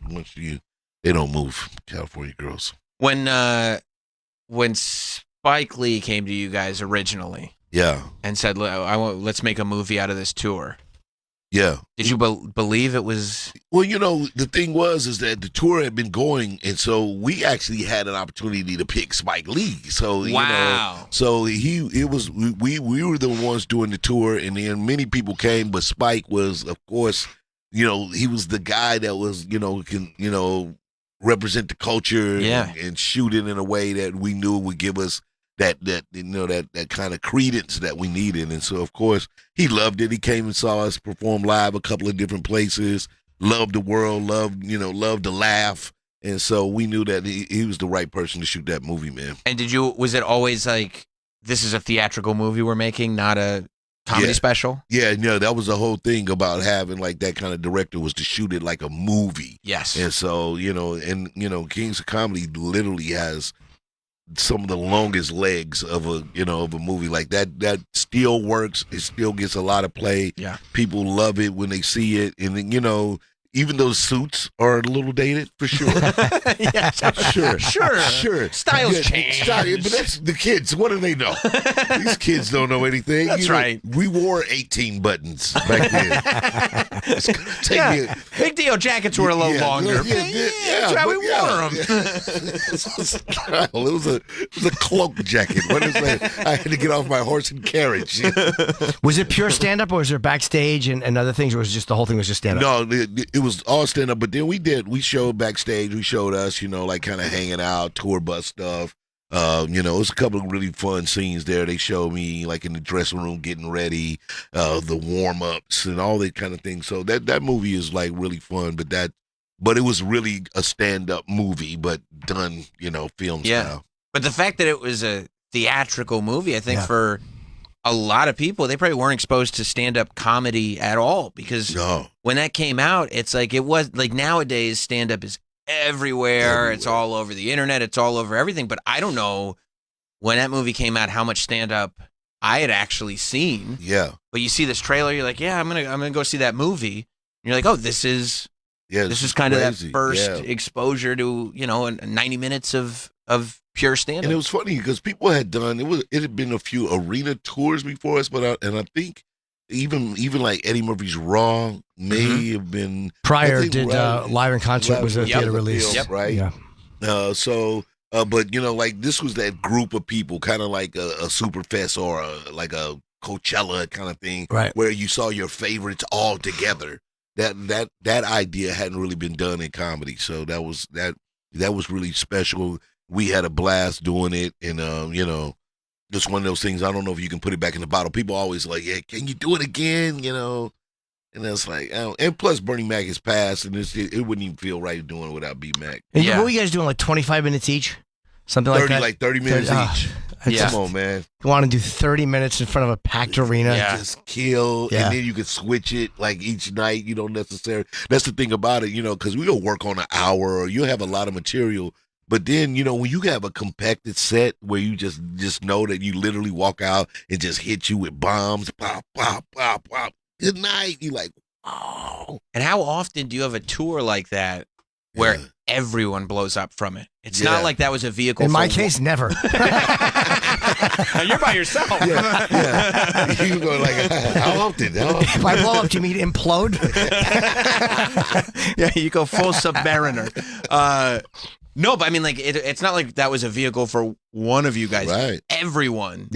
They don't move, California girls. When Spike Lee came to you guys originally, and said, let's make a movie out of this tour. Yeah. Did you believe it was? Well, you know, the thing is that the tour had been going, and so we actually had an opportunity to pick Spike Lee. So, you know, so we were the ones doing the tour, and then many people came, but Spike was, of course, you know, he was the guy that was, you know, can, you know, represent the culture and shoot it in a way that we knew would give us that you know that kind of credence that we needed. And so of course he loved it. He came and saw us perform live a couple of different places, loved the world, loved to laugh. And so we knew that he was the right person to shoot that movie, man. And was it always like, this is a theatrical movie we're making, not a comedy special? Yeah, no, that was the whole thing about having like that kind of director, was to shoot it like a movie. Yes. And so, you know, Kings of Comedy literally has some of the longest legs of a movie like that. That still works. It still gets a lot of play. Yeah. People love it when they see it. And then, you know, even those suits are a little dated, for sure. Yeah, Sure. Styles change. But that's the kids. What do they know? These kids don't know anything. That's right. We wore 18 buttons back then. It's gonna take me Big deal jackets were a little longer. That's how we wore them. It was a cloak jacket. What is that? I had to get off my horse and carriage. Was it pure stand-up, or was there backstage and other things, or was it just the whole thing was just stand-up? No, it was all stand up, but then we showed backstage. We showed us, like kind of hanging out, tour bus stuff. It was a couple of really fun scenes there. They showed me like in the dressing room getting ready, the warm ups and all that kind of thing. So that movie is like really fun, but it was really a stand up movie, but done, film style. But the fact that it was a theatrical movie, I think for a lot of people, they probably weren't exposed to stand up comedy at all, because when that came out, it's like it was like nowadays stand up is everywhere. It's all over the internet. It's all over everything. But I don't know when that movie came out how much stand up I had actually seen. Yeah. But you see this trailer, you're like, yeah, I'm gonna go see that movie. And you're like, oh, this is kind of that first exposure to 90 minutes of pure stand up. And it was funny because people had done it had been a few arena tours before us, but I think even like Eddie Murphy's Raw may have been prior. Did Live in Concert was a theater release, right? Yeah. But like this was that group of people, kind of like a Superfest or like a Coachella kind of thing, right? Where you saw your favorites all together. That idea hadn't really been done in comedy, so that was really special. We had a blast doing it, and just one of those things. I don't know if you can put it back in the bottle. People always like, yeah, can you do it again? And it's like, and plus Bernie Mac is passed, and it wouldn't even feel right doing it without B Mac. And what were you guys doing? Like 25 minutes each, something like that. Like 30 minutes each. Come on, man. You want to do 30 minutes in front of a packed arena? Just kill, and then you can switch it like each night. You don't necessarily. That's the thing about it, because we go work on an hour, or you have a lot of material. But then, when you have a compacted set where you just know that you literally walk out and just hit you with bombs, pop, pop, pop, pop. Good night. You're like, oh. And how often do you have a tour like that where everyone blows up from it? It's not like that was a vehicle. In my case, never. You're by yourself. Yeah. You go like, how often? If I blow up, do you mean implode? Yeah, you go full Submariner. No, but I mean, like, it's not like that was a vehicle for one of you guys. Right. Everyone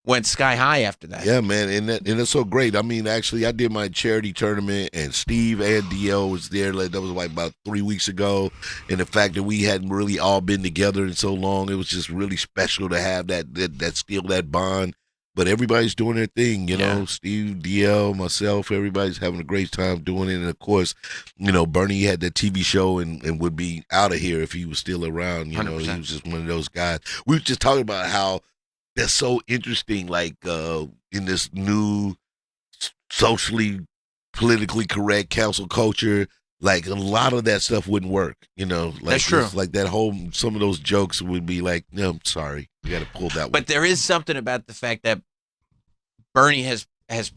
went sky high after that. Yeah, man, and it's so great. I mean, actually, I did my charity tournament, and Steve and DL was there. Like, that was like about 3 weeks ago, and the fact that we hadn't really all been together in so long, it was just really special to have that bond. But everybody's doing their thing, Steve, DL, myself, everybody's having a great time doing it. And of course, Bernie had that TV show and would be out of here if he was still around. 100%. He was just one of those guys. We were just talking about how that's so interesting, like in this new socially, politically correct council culture, like a lot of that stuff wouldn't work, Like, that's true. Like that some of those jokes would be like, no, I'm sorry, you got to pull that one. But there is something about the fact that Bernie has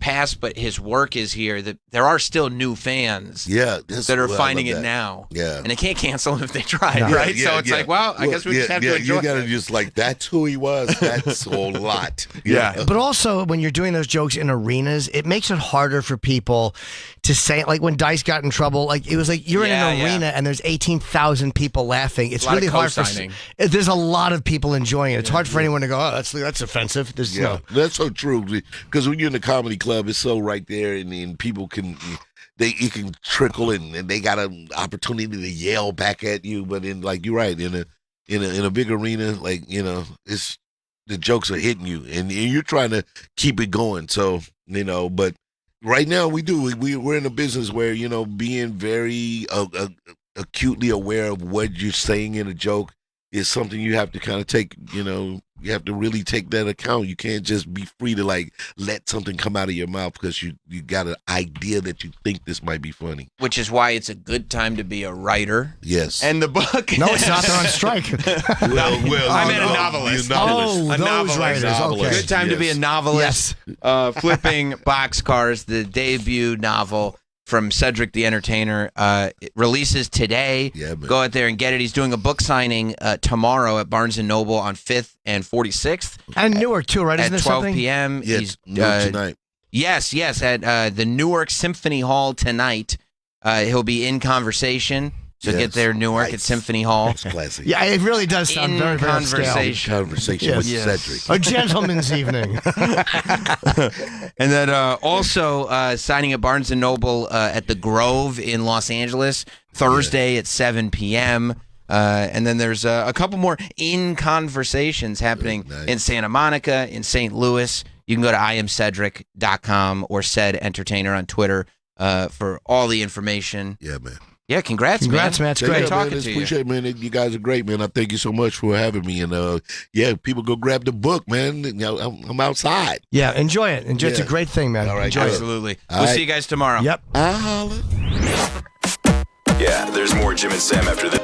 passed, but his work is here. That there are still new fans, that are finding it now, and they can't cancel him if they try, right? So it's like, well, I guess we just have to enjoy. You got to just like, that's who he was. That's a lot. But also, when you're doing those jokes in arenas, it makes it harder for people to say. Like when Dice got in trouble, like it was like you're in an arena and there's 18,000 people laughing. It's really hard for. There's a lot of people enjoying it. It's hard for anyone to go, oh, that's offensive. There's that's so true, because when you're in the comedy club, it's so right there, and people can it can trickle, and they got an opportunity to yell back at you. But like you're right, in a big arena, like it's the jokes are hitting you, and you're trying to keep it going. So but right now we're in a business where being very acutely aware of what you're saying in a joke is something you have to kind of take. You have to really take that account. You can't just be free to like let something come out of your mouth because you got an idea that you think this might be funny. Which is why it's a good time to be a writer. Yes. And the book. No, it's not. They're on strike. well, I meant a novelist. A novelist. Writers. Okay. Good time to be a novelist. Yes. Flipping Boxcars, the debut novel from Cedric the Entertainer, it releases today. Yeah, man. Go out there and get it. He's doing a book signing tomorrow at Barnes & Noble on 5th and 46th. And Newark, too, right? Isn't at there 12 something? p.m. Yeah, He's tonight. Yes, at the Newark Symphony Hall tonight. He'll be in conversation. So Yes. get there, Newark at Nice. Symphony Hall. That's classic. Yeah, it really does sound In very, very conversation. Conversation with Cedric. A gentleman's evening. And then also signing at Barnes & Noble at the Grove in Los Angeles, Thursday at 7 p.m. And then there's a couple more in conversations happening in Santa Monica, in St. Louis. You can go to IamCedric.com or Ced Entertainer on Twitter for all the information. Yeah, man. Yeah, congrats, man. It's great. Talking man. to you. Appreciate it, man. You guys are great, man. I thank you so much for having me. And yeah, people go grab the book, man. You know, I'm outside. Yeah, enjoy it. It's a great thing, man. All right, enjoy Absolutely. it. We'll see you guys tomorrow. Yep. I'll holler. Yeah, there's more Jim and Sam after this.